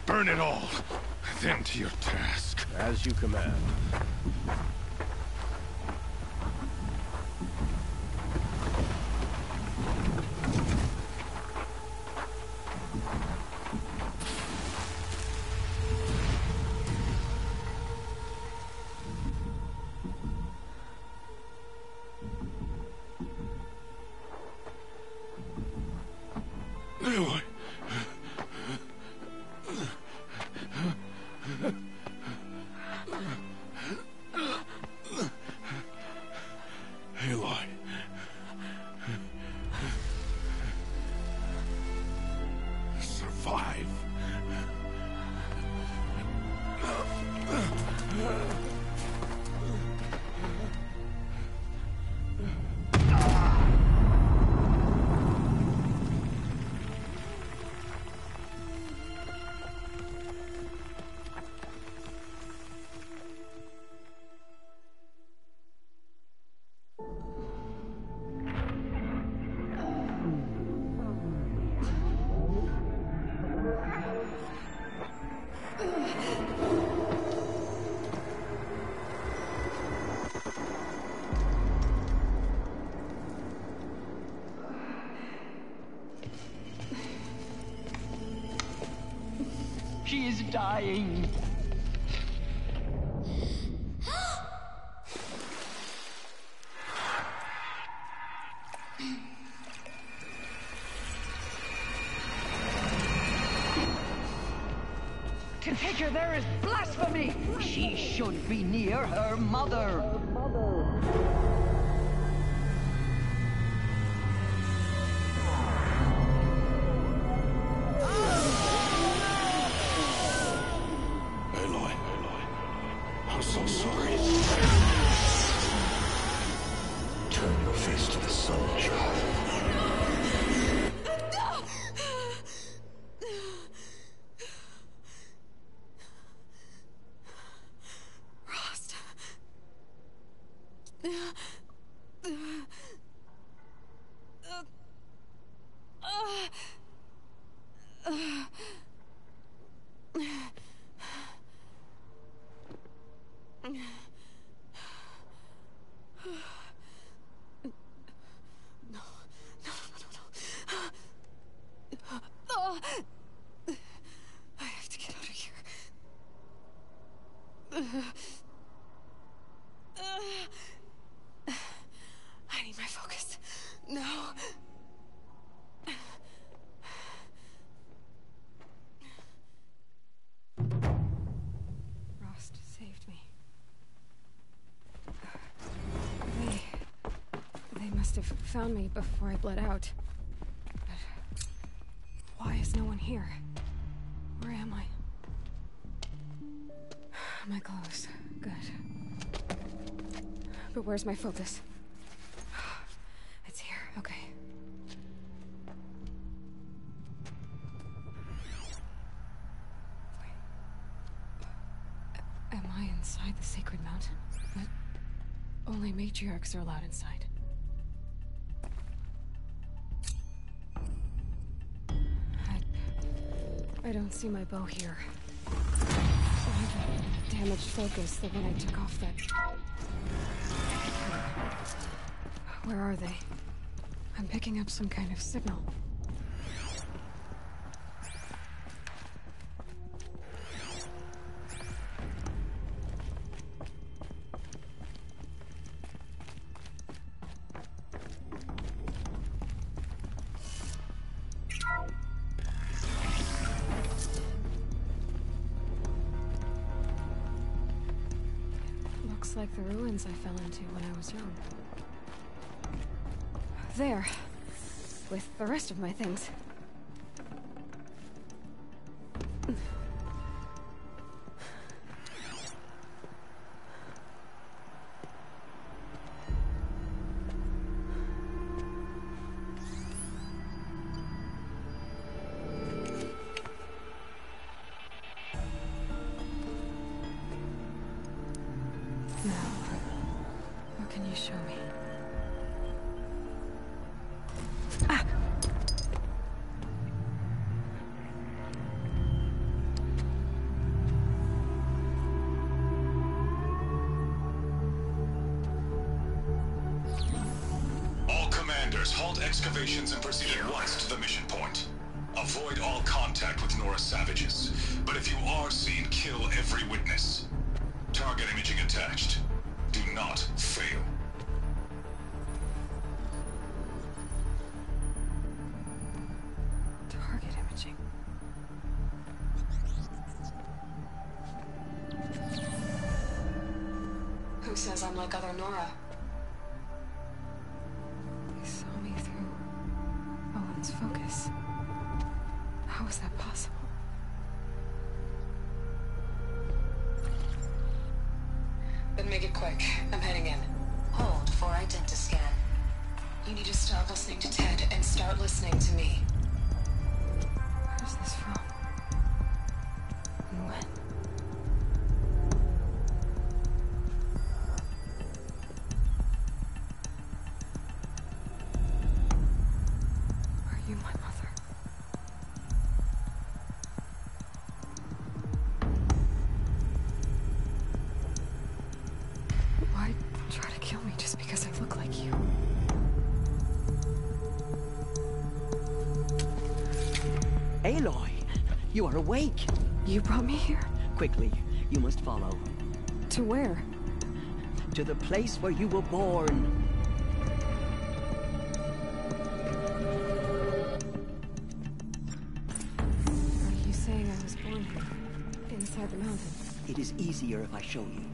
S10: Burn it all, then to your task.
S5: As you command.
S10: Aloy. Aloy. Survive.
S2: She is dying. To take her there is blasphemy! She should be near her mother.
S10: Aloy. I'm so sorry. Turn your face to the sun, child.
S11: Rost. I have to get out of here. I need my focus. No. Rost saved me. They must have found me before I bled out. But why is no one here? Where am I? My clothes. Good. But where's my focus? It's here. Okay. Wait. Am I inside the sacred mountain? But only matriarchs are allowed inside. I don't see my bow here. I have a damaged focus the one I took off that... Where are they? I'm picking up some kind of signal. Looks like the ruins I fell into when I was young. There. With the rest of my things. can you show me?
S10: All commanders, halt excavations and proceed at once to the mission point. Avoid all contact with Nora savages. But if you are seen, kill every witness. Target imaging attached. Do not fail.
S11: Target imaging.
S6: Who says I'm like other Nora?
S11: They saw me through Owen's focus. How is that possible?
S6: Then make it quick. I'm heading in. Hold for identiscan. You need to stop listening to Ted and start listening to me.
S11: Where's this from? And when? Are you my mother? Why try to kill me just because I look like you?
S2: Aloy, you are awake.
S11: You brought me here?
S2: Quickly, you must follow.
S11: To where?
S2: To the place where you were born.
S11: Are you saying I was born here? Inside the mountain?
S2: It is easier if I show you.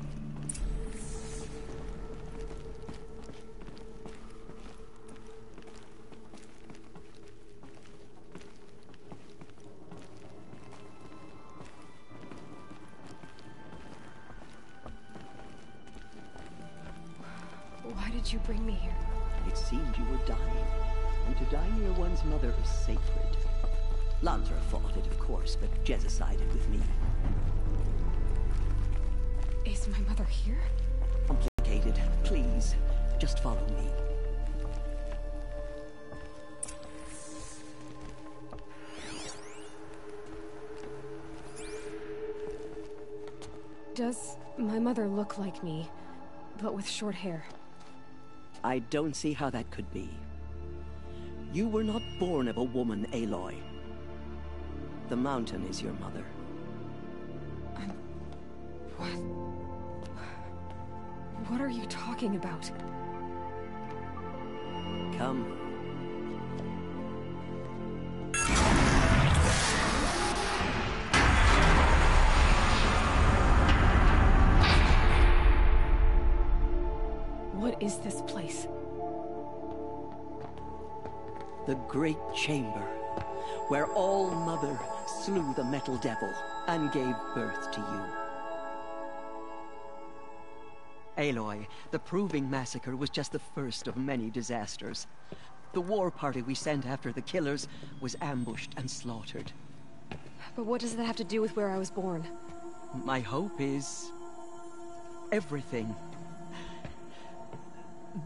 S11: Why did you bring me here?
S2: It seemed you were dying, and to die near one's mother is sacred. Lansra fought it, of course, but Jezza sided with me.
S11: Is my mother here?
S2: Complicated. Please, just follow me.
S11: Does my mother look like me, but with short hair?
S2: I don't see how that could be. You were not born of a woman, Aloy. The mountain is your mother.
S11: What are you talking about?
S2: Come.
S11: What is this place?
S2: The Great Chamber, where All Mother slew the Metal Devil and gave birth to you. Aloy, the Proving Massacre was just the first of many disasters. The war party we sent after the killers was ambushed and slaughtered.
S11: But what does that have to do with where I was born?
S2: My hope is everything.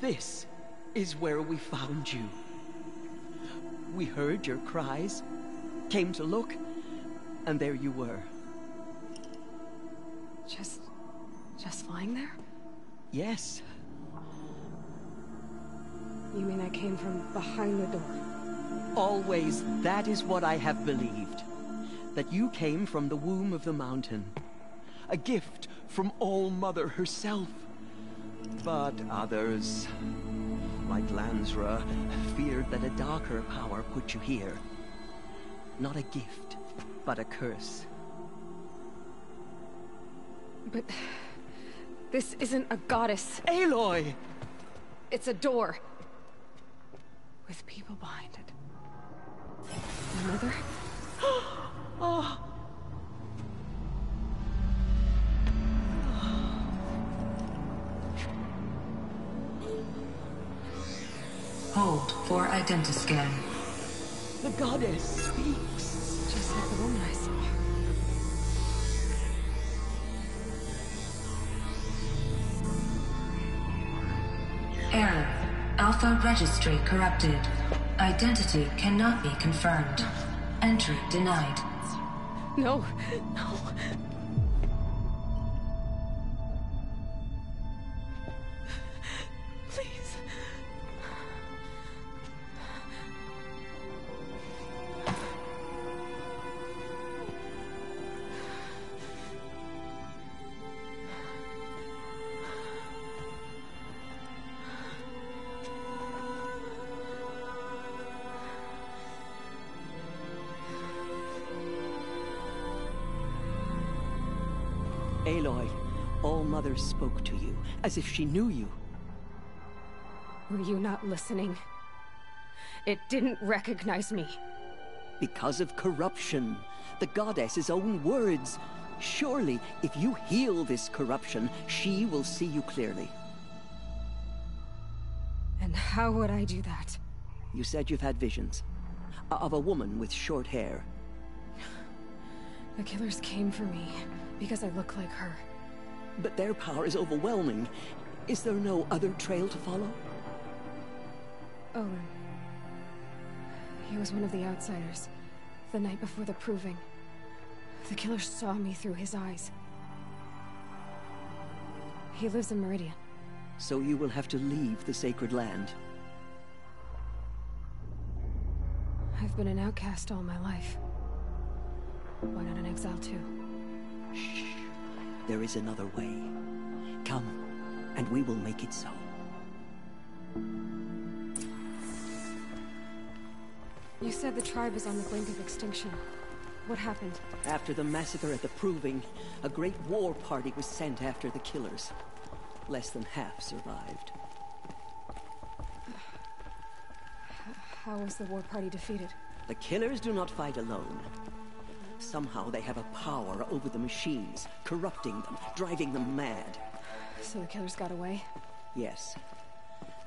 S2: This is where we found you. We heard your cries, came to look, and there you were.
S11: Just lying there?
S2: Yes.
S11: You mean I came from behind the door?
S2: Always, that is what I have believed. That you came from the womb of the mountain. A gift from All Mother herself. But others, like Lansra, feared that a darker power put you here. Not a gift, but a curse.
S11: But this isn't a goddess.
S2: Aloy!
S11: It's a door. With people behind it. My mother?
S2: Oh!
S6: Hold for identiscan.
S2: The goddess speaks.
S11: Just like the woman I saw.
S6: Error. Alpha registry corrupted. Identity cannot be confirmed. Entry denied.
S3: No, no. Please.
S2: Aloy, All-Mother spoke to you, as if she knew you.
S3: Were you not listening? It didn't recognize me.
S2: Because of corruption. The goddess's own words. Surely, if you heal this corruption, she will see you clearly.
S3: And how would I do that?
S2: You said you've had visions. Of a woman with short hair.
S3: The killers came for me, because I look like her.
S2: But their power is overwhelming. Is there no other trail to follow?
S3: Owen. He was one of the outsiders. The night before the proving. The killer saw me through his eyes. He lives in Meridian.
S2: So you will have to leave the sacred land.
S3: I've been an outcast all my life. Why not an exile too?
S2: Shh. There is another way. Come, and we will make it so.
S3: You said the tribe is on the brink of extinction. What happened?
S2: After the massacre at the Proving, a great war party was sent after the killers. Less than half survived.
S3: How was the war party defeated?
S2: The killers do not fight alone. Somehow they have a power over the machines, corrupting them, driving them mad.
S3: So the killers got away?
S2: Yes.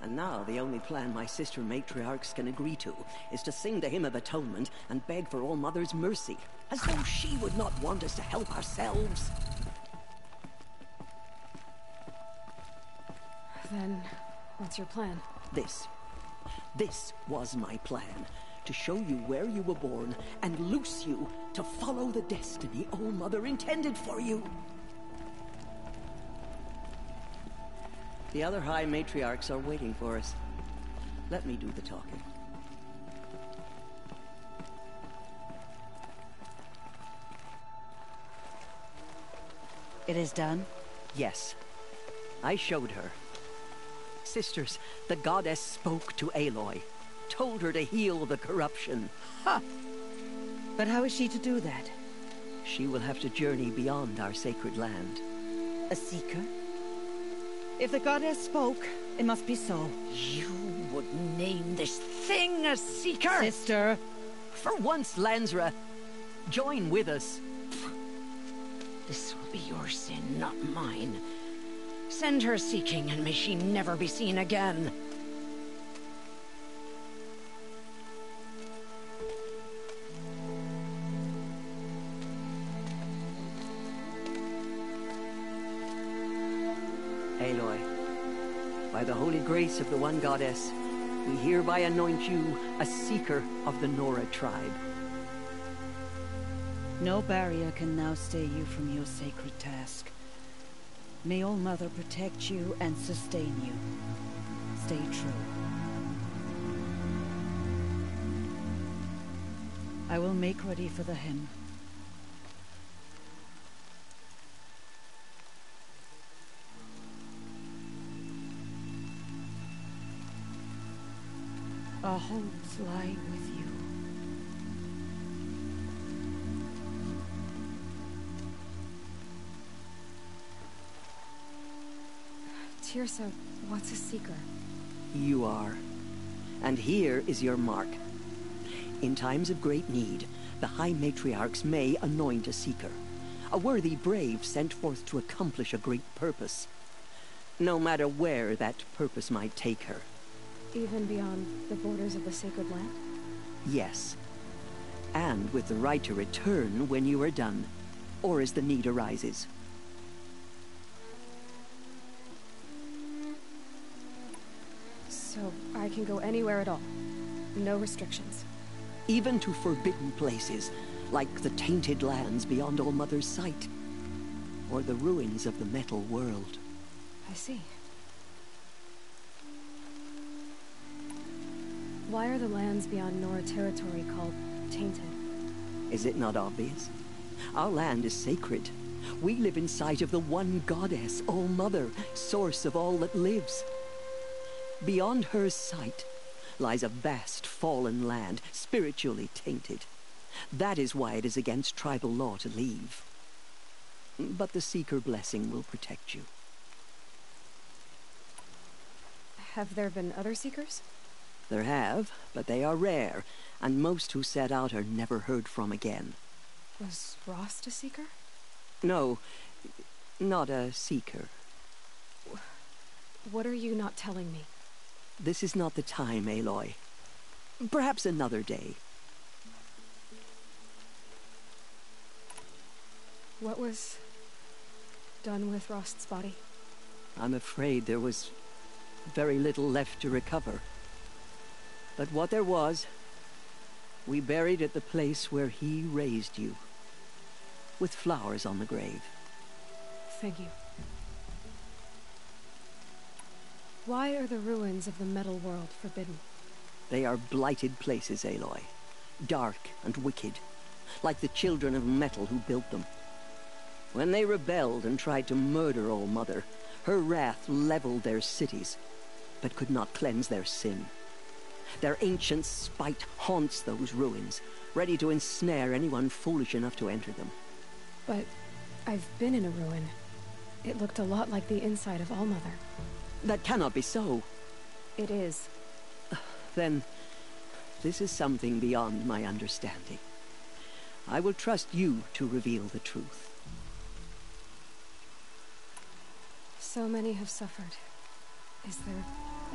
S2: And now the only plan my sister matriarchs can agree to is to sing the Hymn of Atonement and beg for All-Mother's mercy, as though she would not want us to help ourselves.
S3: Then, what's your plan?
S2: This was my plan. To show you where you were born and loose you to follow the destiny All-Mother intended for you. The other High Matriarchs are waiting for us. Let me do the talking.
S18: It is done?
S2: Yes. I showed her. Sisters, the goddess spoke to Aloy. Told her to heal the corruption.
S18: Ha! But how is she to do that?
S2: She will have to journey beyond our sacred land.
S18: A seeker? If the goddess spoke, it must be so.
S4: You would name this thing a seeker?
S18: Sister!
S2: For once, Lansra, join with us.
S4: This will be your sin, not mine. Send her seeking, and may she never be seen again.
S2: Aloy, by the holy grace of the One Goddess, we hereby anoint you a seeker of the Nora tribe.
S18: No barrier can now stay you from your sacred task. May All-Mother protect you and sustain you. Stay true. I will make ready for the hymn. Our hopes lie with you.
S3: Teersa, what's a seeker?
S2: You are. And here is your mark. In times of great need, the High Matriarchs may anoint a seeker. A worthy brave sent forth to accomplish a great purpose. No matter where that purpose might take her.
S3: Even beyond the borders of the sacred land?
S2: Yes. And with the right to return when you are done, or as the need arises.
S3: So I can go anywhere at all. No restrictions.
S2: Even to forbidden places, like the tainted lands beyond All-Mother's sight. Or the ruins of the metal world.
S3: I see. Why are the lands beyond Nora territory called tainted?
S2: Is it not obvious? Our land is sacred. We live in sight of the one goddess, All-Mother, source of all that lives. Beyond her sight lies a vast fallen land, spiritually tainted. That is why it is against tribal law to leave. But the Seeker blessing will protect you.
S3: Have there been other Seekers?
S2: There have, but they are rare, and most who set out are never heard from again.
S3: Was Rost a Seeker?
S2: No, not a Seeker.
S3: What are you not telling me?
S2: This is not the time, Aloy. Perhaps another day.
S3: What was done with Rost's body?
S2: I'm afraid there was very little left to recover. But what there was, we buried at the place where he raised you, with flowers on the grave.
S3: Thank you. Why are the ruins of the metal world forbidden?
S2: They are blighted places, Aloy. Dark and wicked, like the children of metal who built them. When they rebelled and tried to murder All-Mother, her wrath leveled their cities, but could not cleanse their sin. Their ancient spite haunts those ruins, ready to ensnare anyone foolish enough to enter them.
S3: But I've been in a ruin. It looked a lot like the inside of All-Mother.
S2: That cannot be so.
S3: It is.
S2: Then, this is something beyond my understanding. I will trust you to reveal the truth.
S3: So many have suffered. Is there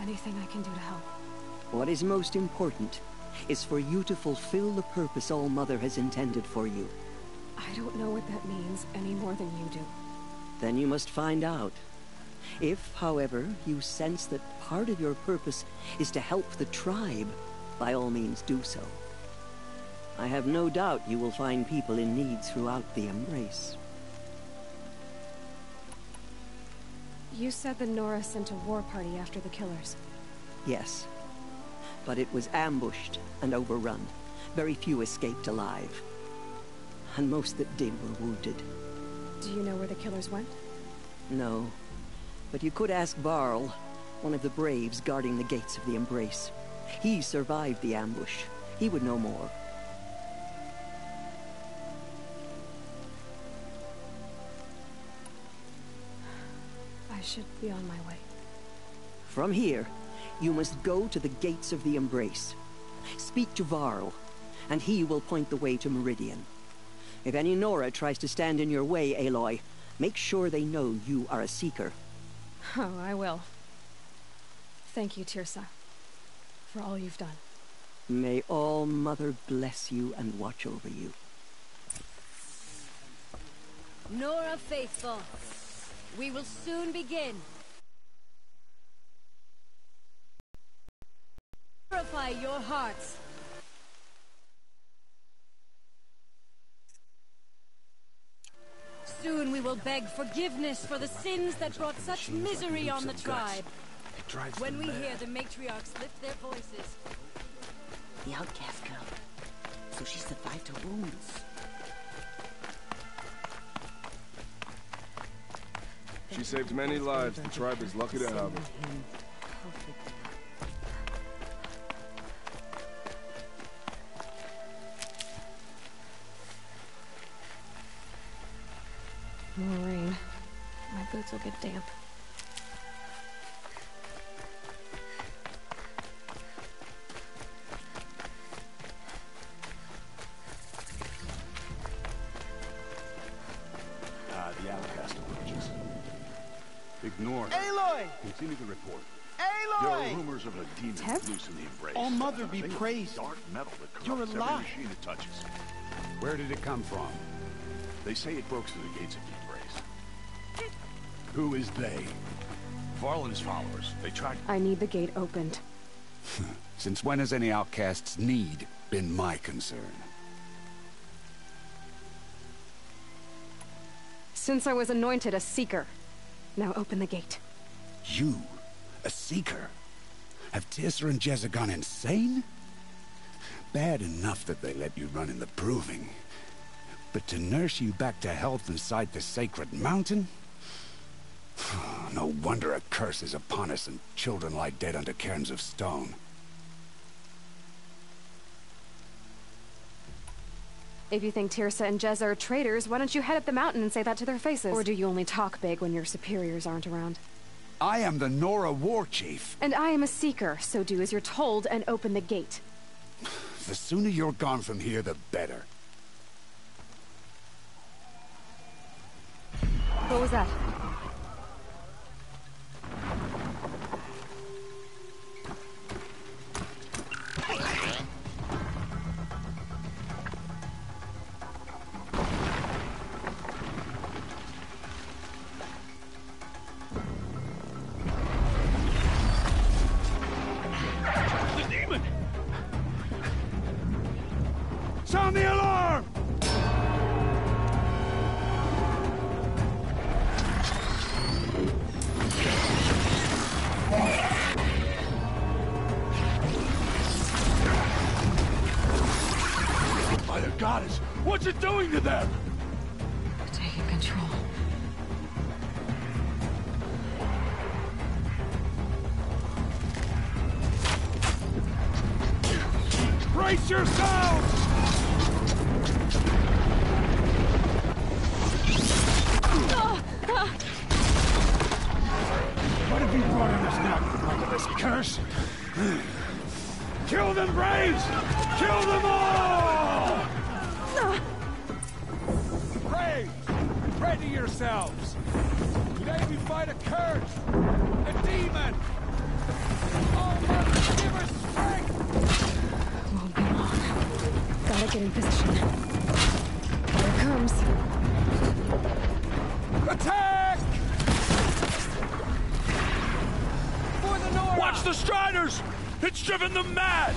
S3: anything I can do to help?
S2: What is most important is for you to fulfill the purpose All-Mother has intended for you.
S3: I don't know what that means any more than you do.
S2: Then you must find out. If, however, you sense that part of your purpose is to help the tribe, by all means do so. I have no doubt you will find people in need throughout the Embrace.
S3: You said the Nora sent a war party after the killers.
S2: Yes. But it was ambushed and overrun. Very few escaped alive. And most that did were wounded.
S3: Do you know where the killers went?
S2: No. But you could ask Varl, one of the Braves guarding the gates of the Embrace. He survived the ambush. He would know more.
S3: I should be on my way.
S2: From here, you must go to the gates of the Embrace. Speak to Varl, and he will point the way to Meridian. If any Nora tries to stand in your way, Aloy, make sure they know you are a Seeker.
S3: Oh, I will. Thank you, Teersa, for all you've done.
S2: May All-Mother bless you and watch over you.
S17: Nora Faithful, we will soon begin. Purify your hearts. Soon we will beg forgiveness for the sins that brought such misery on the tribe. When we hear the matriarchs lift their voices.
S12: The outcast girl. So she survived her wounds.
S14: She saved many lives. The tribe is lucky to have her.
S3: More rain. My boots will get damp.
S8: The outcast approaches. Ignore her.
S15: Aloy!
S8: Continue the report.
S15: Aloy!
S8: There are rumors of a demon
S15: Tev?
S8: loose in the Embrace.
S15: All-Mother be praised.
S8: Dark metal that
S15: You're
S8: corrupts every
S15: alive.
S8: machine it touches.
S20: Where did it come from?
S8: They say it broke through the gates of the Embrace. Who is they? Varlin's followers. They tried...
S3: I need the gate opened.
S8: Since when has any outcast's need been my concern?
S3: Since I was anointed a Seeker. Now open the gate.
S8: You? A Seeker? Have Teersa and Jezza gone insane? Bad enough that they let you run in the Proving. But to nurse you back to health inside the Sacred Mountain? No wonder a curse is upon us and children lie dead under cairns of stone.
S3: If you think Teersa and Jezza are traitors, why don't you head up the mountain and say that to their faces? Or do you only talk big when your superiors aren't around?
S8: I am the Nora War Chief.
S3: And I am a Seeker, so do as you're told and open the gate.
S8: The sooner you're gone from here, the better.
S3: What was that?
S8: Sound the alarm! By the goddess, what's it doing to them?
S3: Taking control.
S8: Brace yourselves! What have you brought on us now, under this curse? Kill them, Braves! Kill them all! Braves, ready yourselves! Today we fight a curse, a demon! Oh, Mother, give us strength!
S3: Won't be long. Gotta get in position. Here it comes.
S8: Attack! For the Nora! Watch the Striders! It's driven them mad!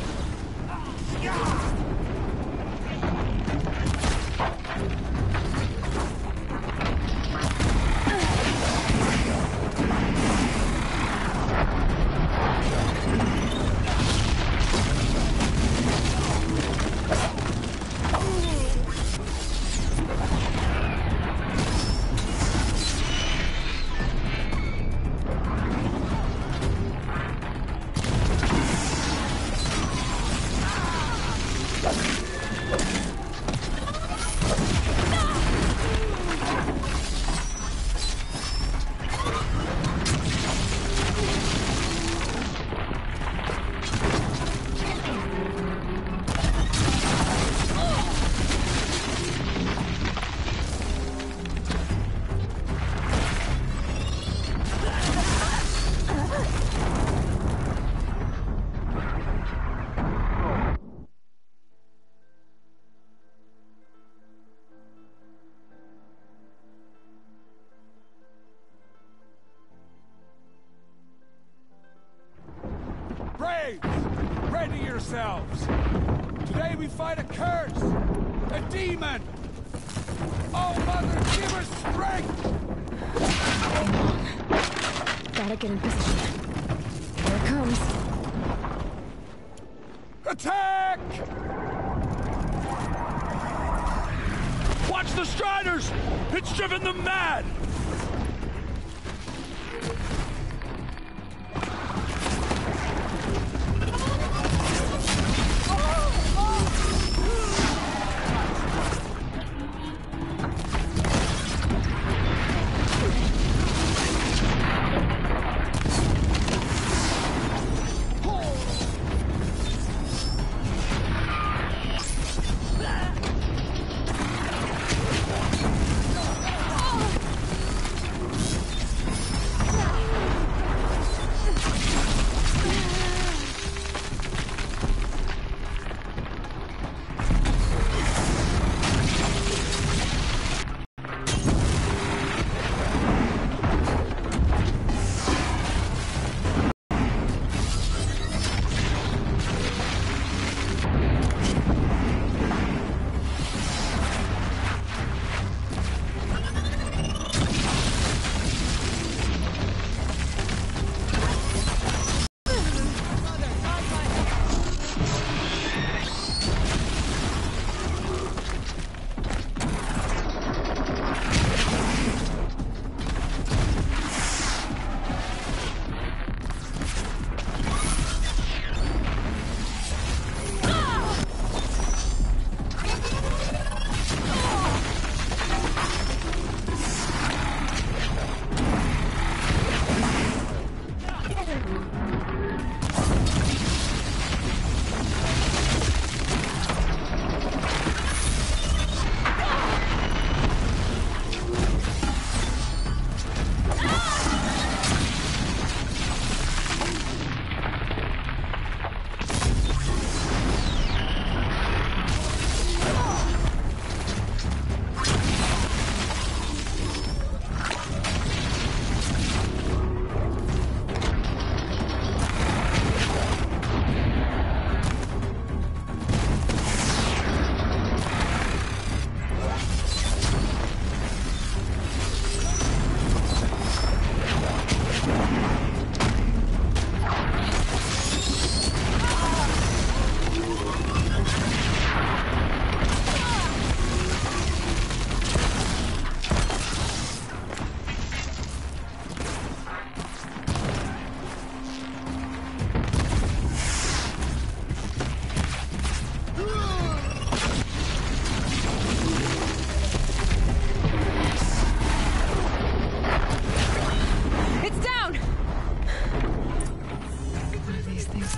S8: Braves, ready yourselves! Today we fight a curse, a demon! Oh, Mother, give us strength!
S3: Gotta get in position. Here it comes.
S8: Attack! Watch the Striders! It's driven them mad!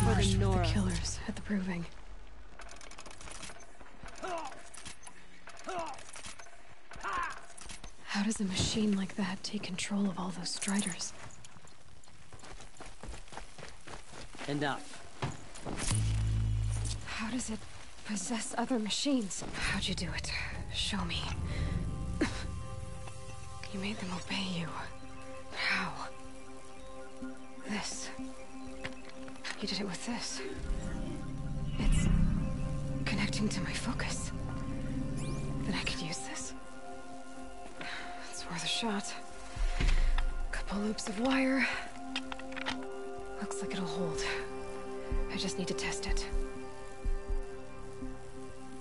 S3: for
S11: first
S3: the
S11: with
S3: Nora.
S11: the killers at the Proving. How does a machine like that take control of all those Striders?
S2: Enough.
S11: How does it possess other machines? How'd you do it? Show me. You made them obey you. How? This. You did it with this. It's connecting to my focus. Then I could use this. It's worth a shot. Couple loops of wire. Looks like it'll hold. I just need to test it.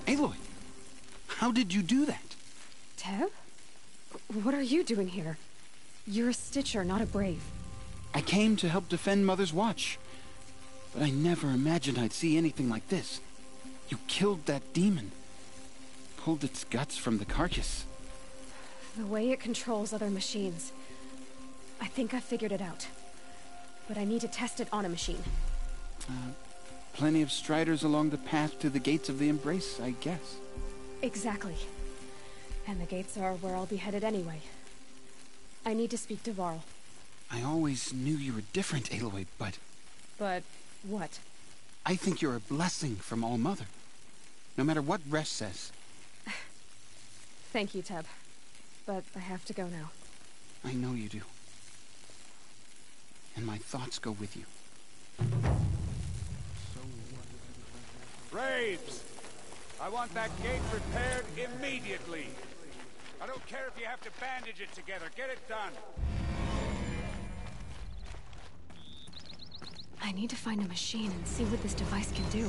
S15: Aloy, how did you do that?
S11: Teb? What are you doing here? You're a Stitcher, not a Brave.
S15: I came to help defend Mother's Watch. But I never imagined I'd see anything like this. You killed that demon. Pulled its guts from the carcass.
S11: The way it controls other machines. I think I figured it out. But I need to test it on a machine.
S15: Plenty of Striders along the path to the gates of the Embrace, I guess.
S11: Exactly. And the gates are where I'll be headed anyway. I need to speak to Varl.
S15: I always knew you were different, Aloy, but...
S11: But what?
S15: I think you're a blessing from All Mother. No matter what Resh says.
S11: Thank you, Teb. But I have to go now.
S15: I know you do. And my thoughts go with you.
S24: Braves! I want that gate repaired immediately. I don't care if you have to bandage it together. Get it done.
S11: I need to find a machine and see what this device can do.